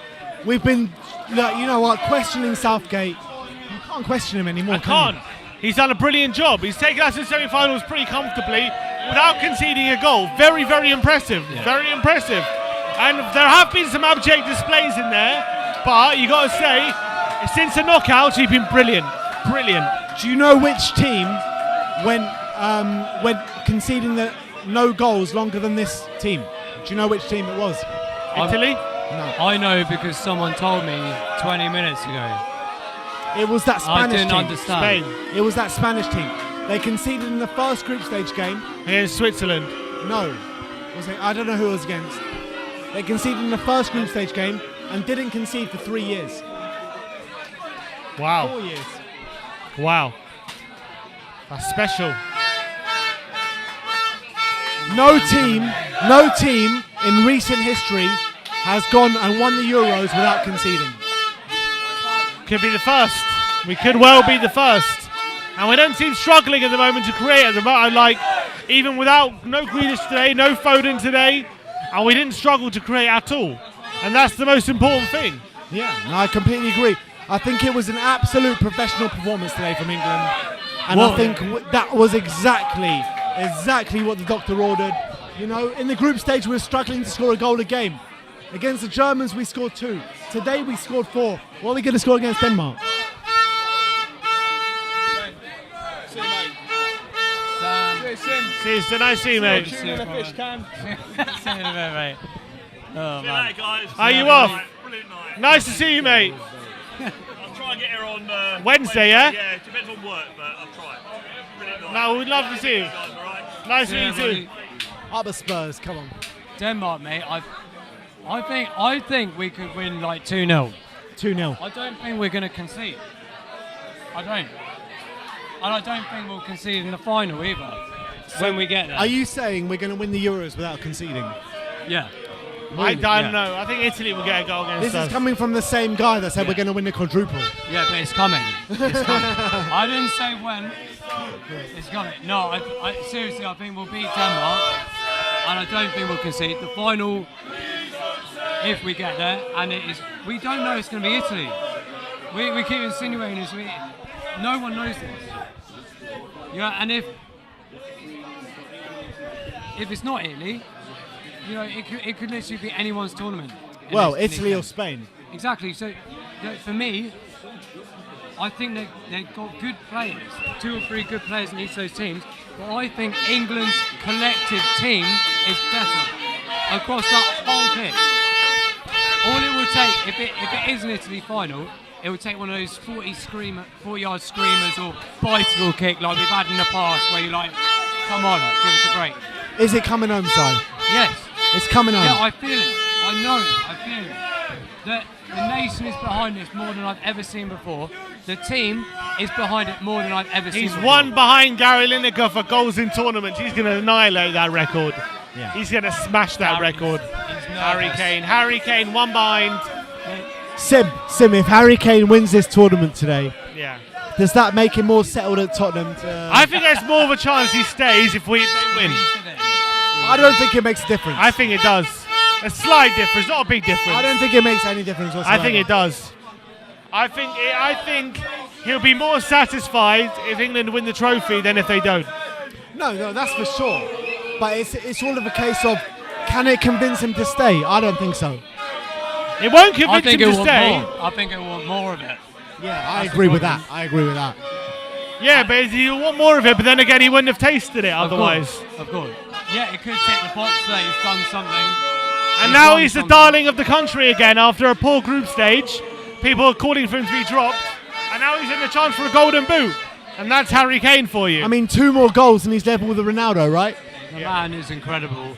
we've been, you know what, questioning Southgate. You can't question him anymore. I can't. He's done a brilliant job. He's taken us to semi-finals pretty comfortably without conceding a goal. Very, very impressive. Yeah. Very impressive. And there have been some abject displays in there, but you got to say, since the knockouts, he's been brilliant. Brilliant. Do you know which team went conceding the no goals longer than this team? Do you know which team it was? Italy? No. I know because someone told me 20 minutes ago. It was that Spanish I didn't team. understand. Spain. It was that Spanish team. They conceded in the first group stage game. Against Switzerland. No. I don't know who it was against. They conceded in the first group stage game and didn't concede for 3 years. Wow. 4 years. Wow. That's special. No team in recent history has gone and won the Euros without conceding. Could be the first. We could well be the first. And we don't seem struggling at the moment to create at the moment. Like, even without no Grealish today, no Foden today, and we didn't struggle to create at all. And that's the most important thing. Yeah, no, I completely agree. I think it was an absolute professional performance today from England. And I think that was exactly what the doctor ordered. You know, in the group stage, we were struggling to score a goal a game. Against the Germans, we scored 2. Today, we scored 4. What are we going to score against Denmark? See you soon. Nice to see you, mate. See you in a fish can. See you in a bit, mate. Oh, man. Are you off? Nice to see you, mate. I'll try and get here on Wednesday, yeah? Yeah, it depends on work, but I'll try. Brilliant. No, we'd love to see you. Nice to meet you too. Up the Spurs, come on. Denmark, mate. I think we could win like 2-0. 2-0. I don't think we're going to concede. I don't. And I don't think we'll concede in the final either. When we get there. Are you saying we're going to win the Euros without conceding? Yeah. I don't know. I think Italy will get a goal against us. This is coming from the same guy that said we're going to win the quadruple. Yeah, but it's coming. It's coming. I didn't say when. It's coming. No, seriously, I think we'll beat Denmark. And I don't think we'll concede. The final, if we get there, and it is, we don't know it's going to be Italy. We keep insinuating this. No one knows this. Yeah, and if it's not Italy, you know, it could literally be anyone's tournament. Well, Italy or Spain. Exactly. So, for me, I think they've got good players, 2 or 3 good players in each of those teams. But I think England's collective team is better across that whole pitch. All it will take, if it is an Italy final, it would take one of those 40-yard screamers or bicycle kick like we've had in the past, where you're like, come on, give us a break. Is it coming home, Si? Yes. It's coming home. Yeah, I feel it. I know it. I feel it. The nation is behind this more than I've ever seen before. The team is behind it more than I've ever seen before. He's one behind Gary Lineker for goals in tournaments. He's going to annihilate that record. Yeah. He's going to smash that record. Harry Kane. Harry Kane, one behind. Sim, if Harry Kane wins this tournament today, Yeah. does that make him more settled at Tottenham? I think there's more of a chance he stays if we win. I don't think it makes a difference. I think it does. A slight difference, not a big difference. I don't think it makes any difference whatsoever. I think it does. I think he'll be more satisfied if England win the trophy than if they don't. No, that's for sure. But it's all of a case of, can it convince him to stay? I don't think so. It won't convince him to stay. I think he'll want more of it. Yeah, I agree with that. Yeah, but he'll want more of it, but then again, he wouldn't have tasted it otherwise. Of course. Yeah, it could tick the box that he's done something. And now he's the darling of the country again after a poor group stage. People are calling for him to be dropped. And now he's in the chance for a golden boot. And that's Harry Kane for you. I mean, 2 more goals and he's level with Ronaldo, right? The man is incredible.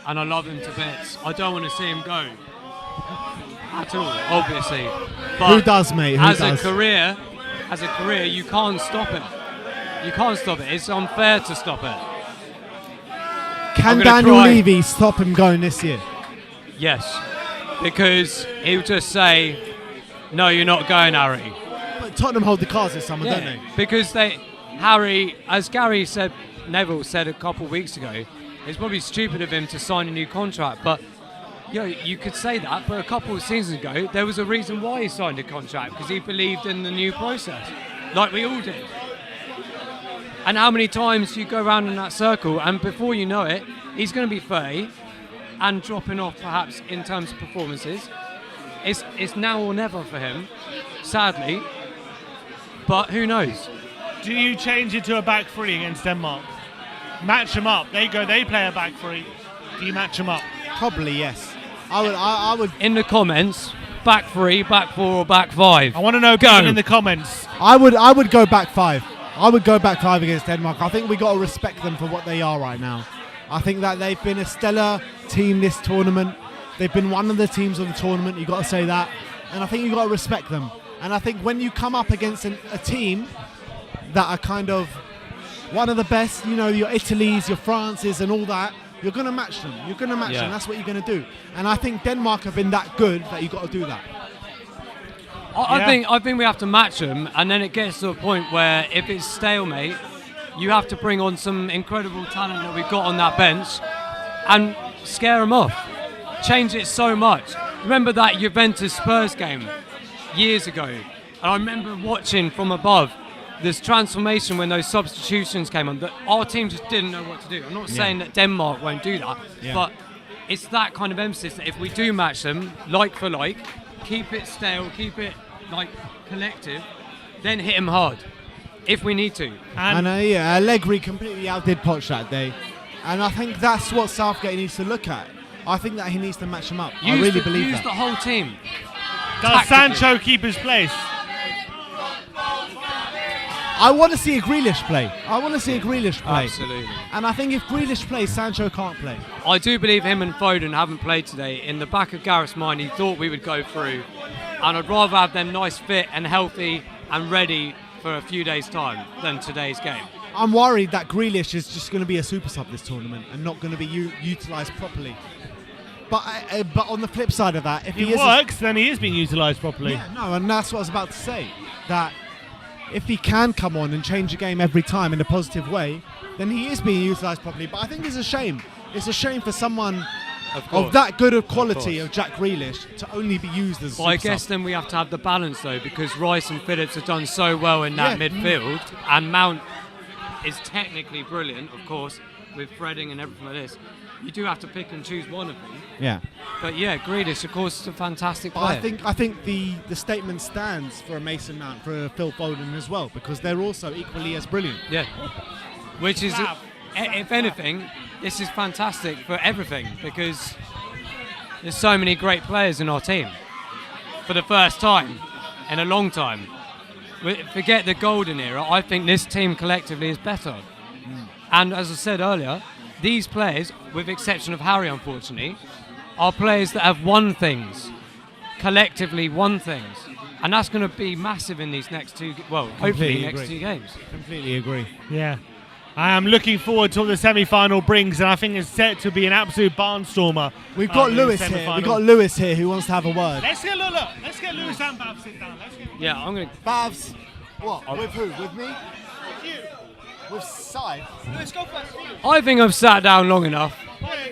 And I love him to bits. I don't want to see him go. At all, obviously. But who does, mate? Who as does? a career, you can't stop it. You can't stop it. It's unfair to stop it. Can Daniel Levy stop him going this year? Yes, because he'll just say, "No, you're not going, Harry." But Tottenham hold the cards this summer, don't they? Because Harry, as Gary said, Neville said a couple of weeks ago, it's probably stupid of him to sign a new contract, but you could say that, but a couple of seasons ago, there was a reason why he signed a contract, because he believed in the new process, like we all did. And how many times you go around in that circle, and before you know it, he's going to be 30 and dropping off perhaps in terms of performances. It's now or never for him, sadly, but who knows? Do you change it to a back 3 against Denmark? Match them up. They play a back 3. Do you match them up? Probably yes. I would. In the comments, back 3, back 4, or back 5. I want to know people in the comments. I would go back 5. I would go back 5 against Denmark. I think we got to respect them for what they are right now. I think that they've been a stellar team this tournament. They've been one of the teams of the tournament. You got to say that, and I think you got to respect them. And I think when you come up against a team that are kind of one of the best, you know, your Italys, your Frances, and all that, you're going to match them. You're going to match them. That's what you're going to do. And I think Denmark have been that good that you've got to do that. I think we have to match them, and then it gets to a point where if it's stalemate, you have to bring on some incredible talent that we've got on that bench and scare them off. Change it so much. Remember that Juventus Spurs game years ago? And I remember watching from above this transformation when those substitutions came on, that our team just didn't know what to do. I'm not saying that Denmark won't do that, but it's that kind of emphasis that if we do match them, like for like, keep it stale, keep it like collective, then hit them hard. if we need to. And Allegri completely outdid Poch that day. And I think that's what Southgate needs to look at. I think that he needs to match them up. I really believe that. Use the whole team. Does Sancho keep his place? I want to see a Grealish play. Absolutely. And I think if Grealish plays, Sancho can't play. I do believe him and Foden haven't played today. In the back of Gareth's mind, he thought we would go through. And I'd rather have them nice, fit and healthy and ready for a few days' time than today's game. I'm worried that Grealish is just going to be a super sub this tournament and not going to be utilised properly. But on the flip side of that, if he works, then he is being utilised properly. Yeah, no, and that's what I was about to say. That if he can come on and change the game every time in a positive way, then he is being utilised properly. But I think it's a shame. It's a shame for someone of that good of quality of Jack Grealish to only be used as a super I guess then we have to have the balance though, because Rice and Phillips have done so well in that midfield, and Mount is technically brilliant, of course, with threading and everything like this. You do have to pick and choose one of them. Yeah. But yeah, Grealish, of course, is a fantastic player. I think the statement stands for a Mason Mount, for a Phil Foden as well, because they're also equally as brilliant. Yeah. Which is, if anything, this is fantastic for everything, because there's so many great players in our team. For the first time in a long time. Forget the golden era, I think this team collectively is better. And as I said earlier, these players, with exception of Harry unfortunately, are players that have won things, collectively won things. And that's going to be massive in these next two, hopefully next two games. Completely agree. Yeah. I am looking forward to what the semi-final brings, and I think it's set to be an absolute barnstormer. We've got Lewis here. We've got Lewis here who wants to have a word. Let's get Lewis and Babs sit down. I'm going to... Babs, what? With who? With me? With you. With Sai? Let's go first. I think I've sat down long enough. Yeah,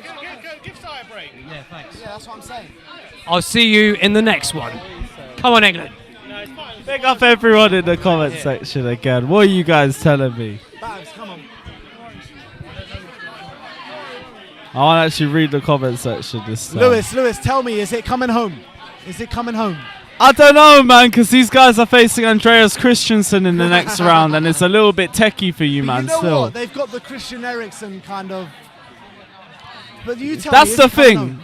give Sai a break. Yeah, thanks. Yeah, that's what I'm saying. I'll see you in the next one. Come on, England. Pick up everyone in the comment section again. What are you guys telling me? Babs, come on. I want to actually read the comment section this time. Lewis, tell me, is it coming home? Is it coming home? I don't know, man, because these guys are facing Andreas Christensen in the next round, and it's a little bit techie for you, man. You know still, what? They've got the Christian Eriksen kind of. But you tell that's me, the thing.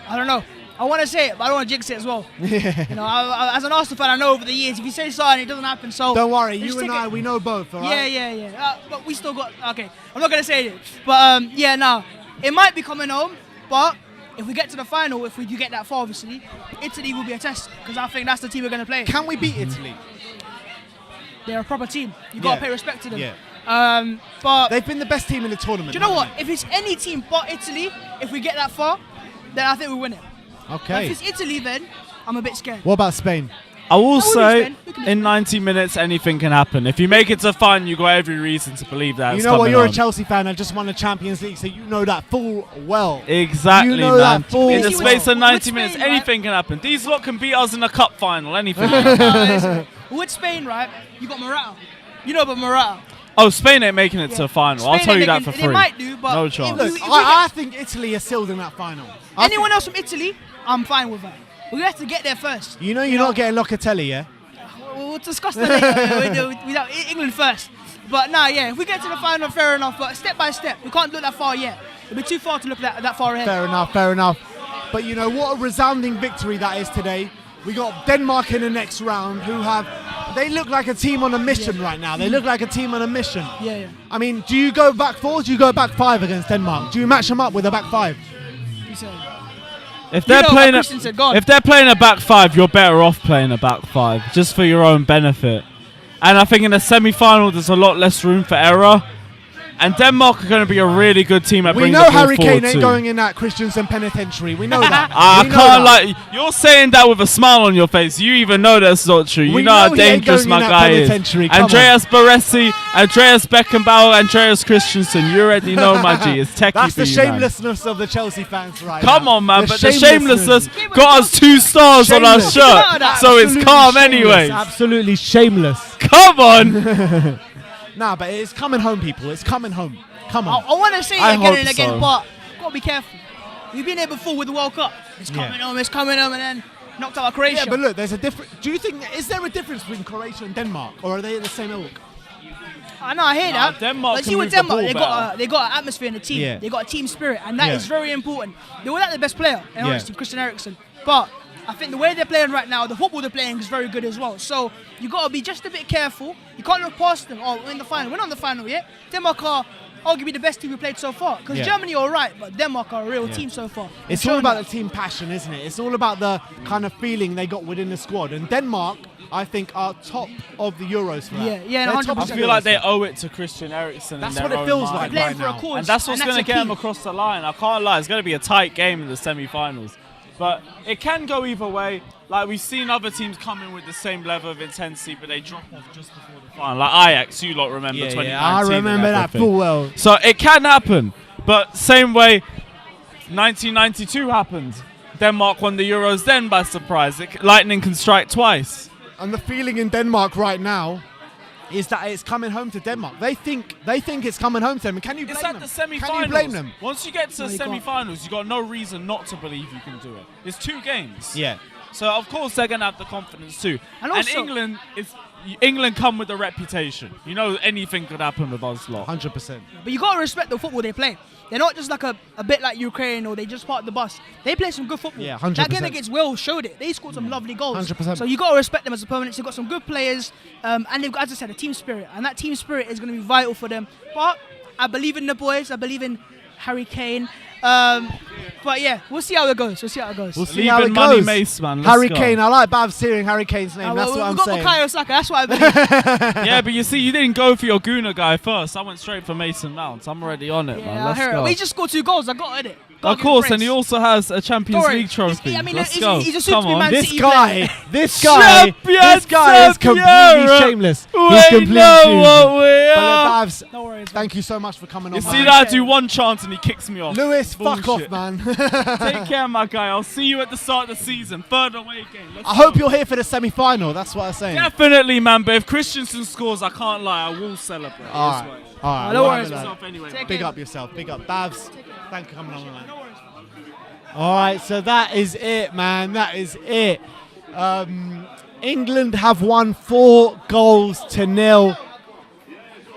I don't know. I want to say it, but I don't want to jinx it as well. You know, as an Arsenal fan, I know over the years, if you say something, it doesn't happen. So don't worry, you and I, we know both, all right? Yeah. But we still got. Okay, I'm not gonna say it, but it might be coming home, but. If we get to the final, if we do get that far, obviously, Italy will be a test, because I think that's the team we're going to play. Can we beat Italy? They're a proper team. You've got to pay respect to them. Yeah. But they've been the best team in the tournament. Do you know what? If it's any team but Italy, if we get that far, then I think we'll win it. Okay. But if it's Italy, then I'm a bit scared. What about Spain? I will say, in 90 minutes, anything can happen. If you make it to the final, you've got every reason to believe that. You know what? You're a Chelsea fan and just won the Champions League, so you know that full well. Exactly, you know man. That full in the space of 90 Spain, minutes, right? anything can happen. These lot can beat us in a cup final. Anything. With Spain, right? You got Morata. You know about Morata. Oh, Spain ain't making it to the final. I'll tell you that for free. They might do, but no chance. Look, I think Italy is sealed in that final. Anyone else from Italy, I'm fine with that. We have to get there first. You know you're not getting Locatelli, yeah? We'll discuss that later. Without England first. But if we get to the final, fair enough. But step by step, we can't look that far yet. It'll be too far to look that far ahead. Fair enough. But you know what a resounding victory that is today. We got Denmark in the next round, they look like a team on a mission right now. They look like a team on a mission. Yeah. I mean, do you go back 4 or do you go back 5 against Denmark? Do you match them up with a back 5? If they're playing a back 5, you're better off playing a back 5, just for your own benefit. And I think in the semi-final, there's a lot less room for error. And Denmark are going to be a really good team at bringing the ball forward. We know Harry Kane ain't going in that Christensen penitentiary. We know that. I can't like. You're saying that with a smile on your face. You even know that's not true. You know how dangerous my guy is. Andreas Baresi, Andreas Beckenbauer, Andreas Christensen. You already know, my G. It's techie. That's the shamelessness of the Chelsea fans, right? Come on, man. But the shamelessness got us 2 stars on our shirt, so it's calm anyway. Absolutely shameless. Come on. Nah, but it's coming home, people. It's coming home. Come on. I want to say it again and again, but got to be careful. We've been here before with the World Cup. It's coming home, and then knocked out Croatia. Yeah, but look, there's a difference. Is there a difference between Croatia and Denmark, or are they the same ilk? I know, I hear that. Denmark But can see, with move the Denmark, ball they got an atmosphere in the team. Yeah. They got a team spirit, and that Yeah. is very important. They were like the best player, in Yeah. honesty, Christian Eriksen. But I think the way they're playing right now, the football they're playing is very good as well. So you got to be just a bit careful. You can't look past them. Oh, we're in the final. We're not in the final yet. Denmark are arguably the best team we played so far. Because Yeah. Germany are alright, but Denmark are a real team so far. It's all about the team passion, isn't it? It's all about the kind of feeling they got within the squad. And Denmark, I think, are top of the Euros for that. Yeah, yeah, They're 100%. top of I the feel like Euros. they owe it to Christian Eriksen. That's in what their it own feels mind. like Playing right for a now. cause, And that's what's and going to a get them key. across the line. I can't lie, it's going to be a tight game in the semi-finals. But it can go either way. Like, we've seen other teams come in with the same level of intensity, but they drop off just before the final. Like Ajax, you lot remember 2019. I remember and that everything. full well. So it can happen. But same way 1992 happened. Denmark won the Euros then by surprise. Lightning can strike twice. And the feeling in Denmark right now is that it's coming home to Denmark. They think it's coming home to them. And can you blame It's at them? the semi-finals. Can you blame them? Once you get to No, the you can't. semi-finals, you got no reason not to believe you can do it. It's 2 games. Yeah. So of course they're gonna have the confidence too. And And also- England come with a reputation. You know anything could happen with us lot. 100%. But you got to respect the football they play. They're not just like a bit like Ukraine or they just park the bus. They play some good football. Yeah, 100%. That game against Wales showed it. They scored some lovely goals. 100%. So you got to respect them as opponents. They've got some good players, and they've got, as I said, a team spirit. And that team spirit is going to be vital for them. But I believe in the boys. I believe in Harry Kane. But yeah, we'll see how it goes. We'll see how it goes. We'll see Leave how in it money, goes. Mace, man. Let's Harry go. Kane. I like Babs hearing Harry Kane's name. That's what I'm we've got saying. Bukayo Saka. That's what I believe. Yeah, but you see, you didn't go for your Guna guy first. I went straight for Mason Mount. I'm already on it, man. Yeah, I Let's heard it. go. But he just scored 2 goals. I got it. Of course, and he also has a Champions Don't League worry. trophy. I mean, Let's he's go. a Come Superman on. This City guy, player. this guy is completely Champions shameless. We He's completely know shameless. what we But are. Babs, No worries. thank you so much for coming You on. see man. that? I do one chance and he kicks me off. Lewis, fuck Bullshit. off, man. Take care, my guy. I'll see you at the start of the season. Third away game. Let's I hope go. you're here for the semi-final. That's what I'm saying. Definitely, man. But if Christensen scores, I can't lie. I will celebrate. All This right. way. All right. No well worries. done. Yourself anyway. Big up yourself. Big up. Babs, thank you for coming on, man. All right, so that is it, man. That is it. England have won 4-0.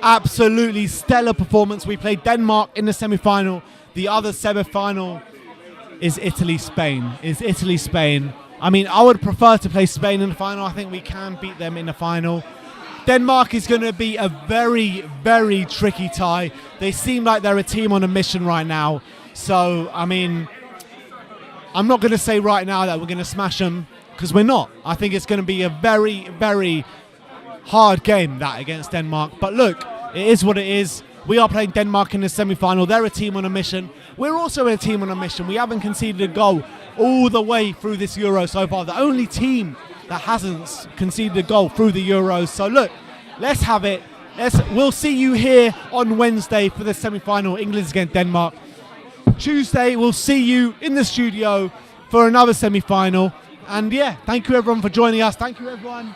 Absolutely stellar performance. We played Denmark in the semi-final. The other semi-final is Italy-Spain. I mean, I would prefer to play Spain in the final. I think we can beat them in the final. Denmark is going to be a very, very tricky tie. They seem like they're a team on a mission right now. So, I mean, I'm not going to say right now that we're going to smash them, because we're not. I think it's going to be a very, very hard game, that, against Denmark. But look, it is what it is. We are playing Denmark in the semi-final. They're a team on a mission. We're also a team on a mission. We haven't conceded a goal all the way through this Euro so far. The only team that hasn't conceded a goal through the Euros. So look, let's have it. We'll see you here on Wednesday for the semi-final, England against Denmark. Tuesday, we'll see you in the studio for another semi-final. And yeah, thank you everyone for joining us. Thank you everyone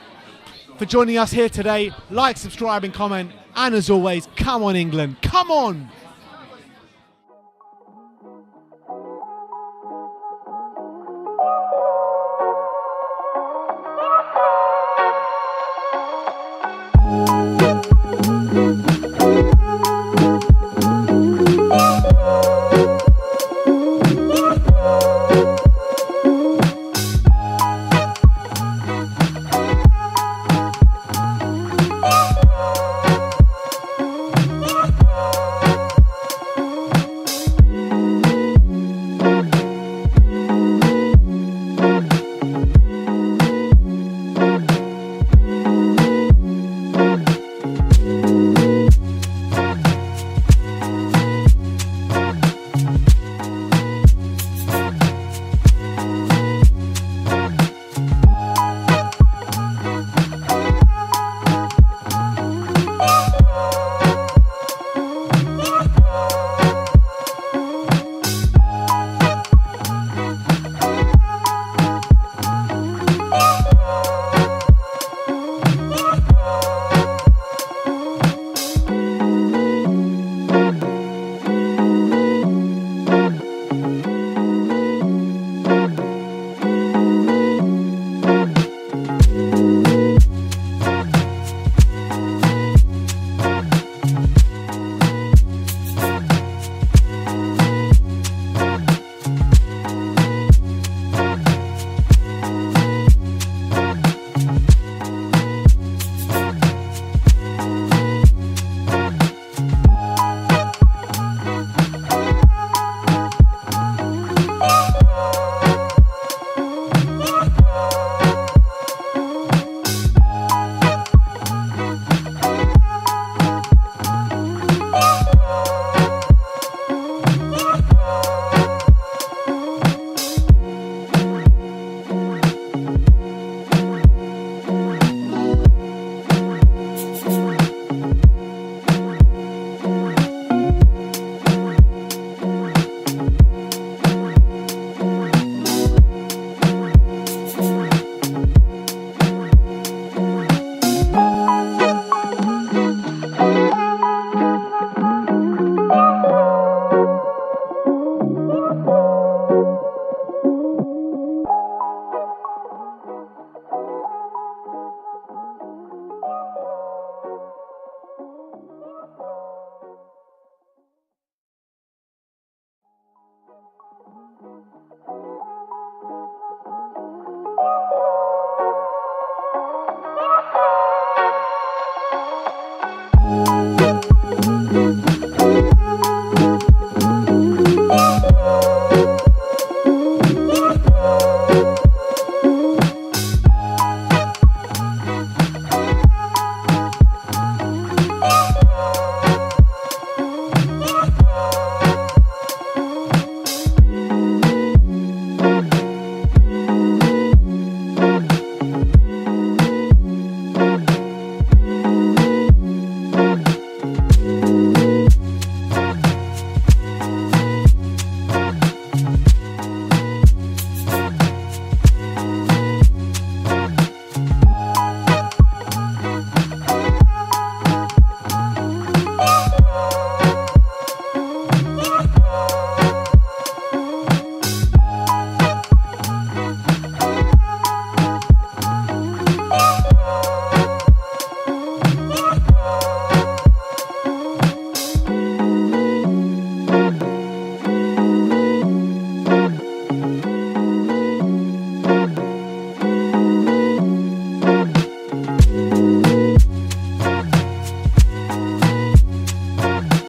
for joining us here today. Like, subscribe and comment. And as always, come on England, come on! Bye.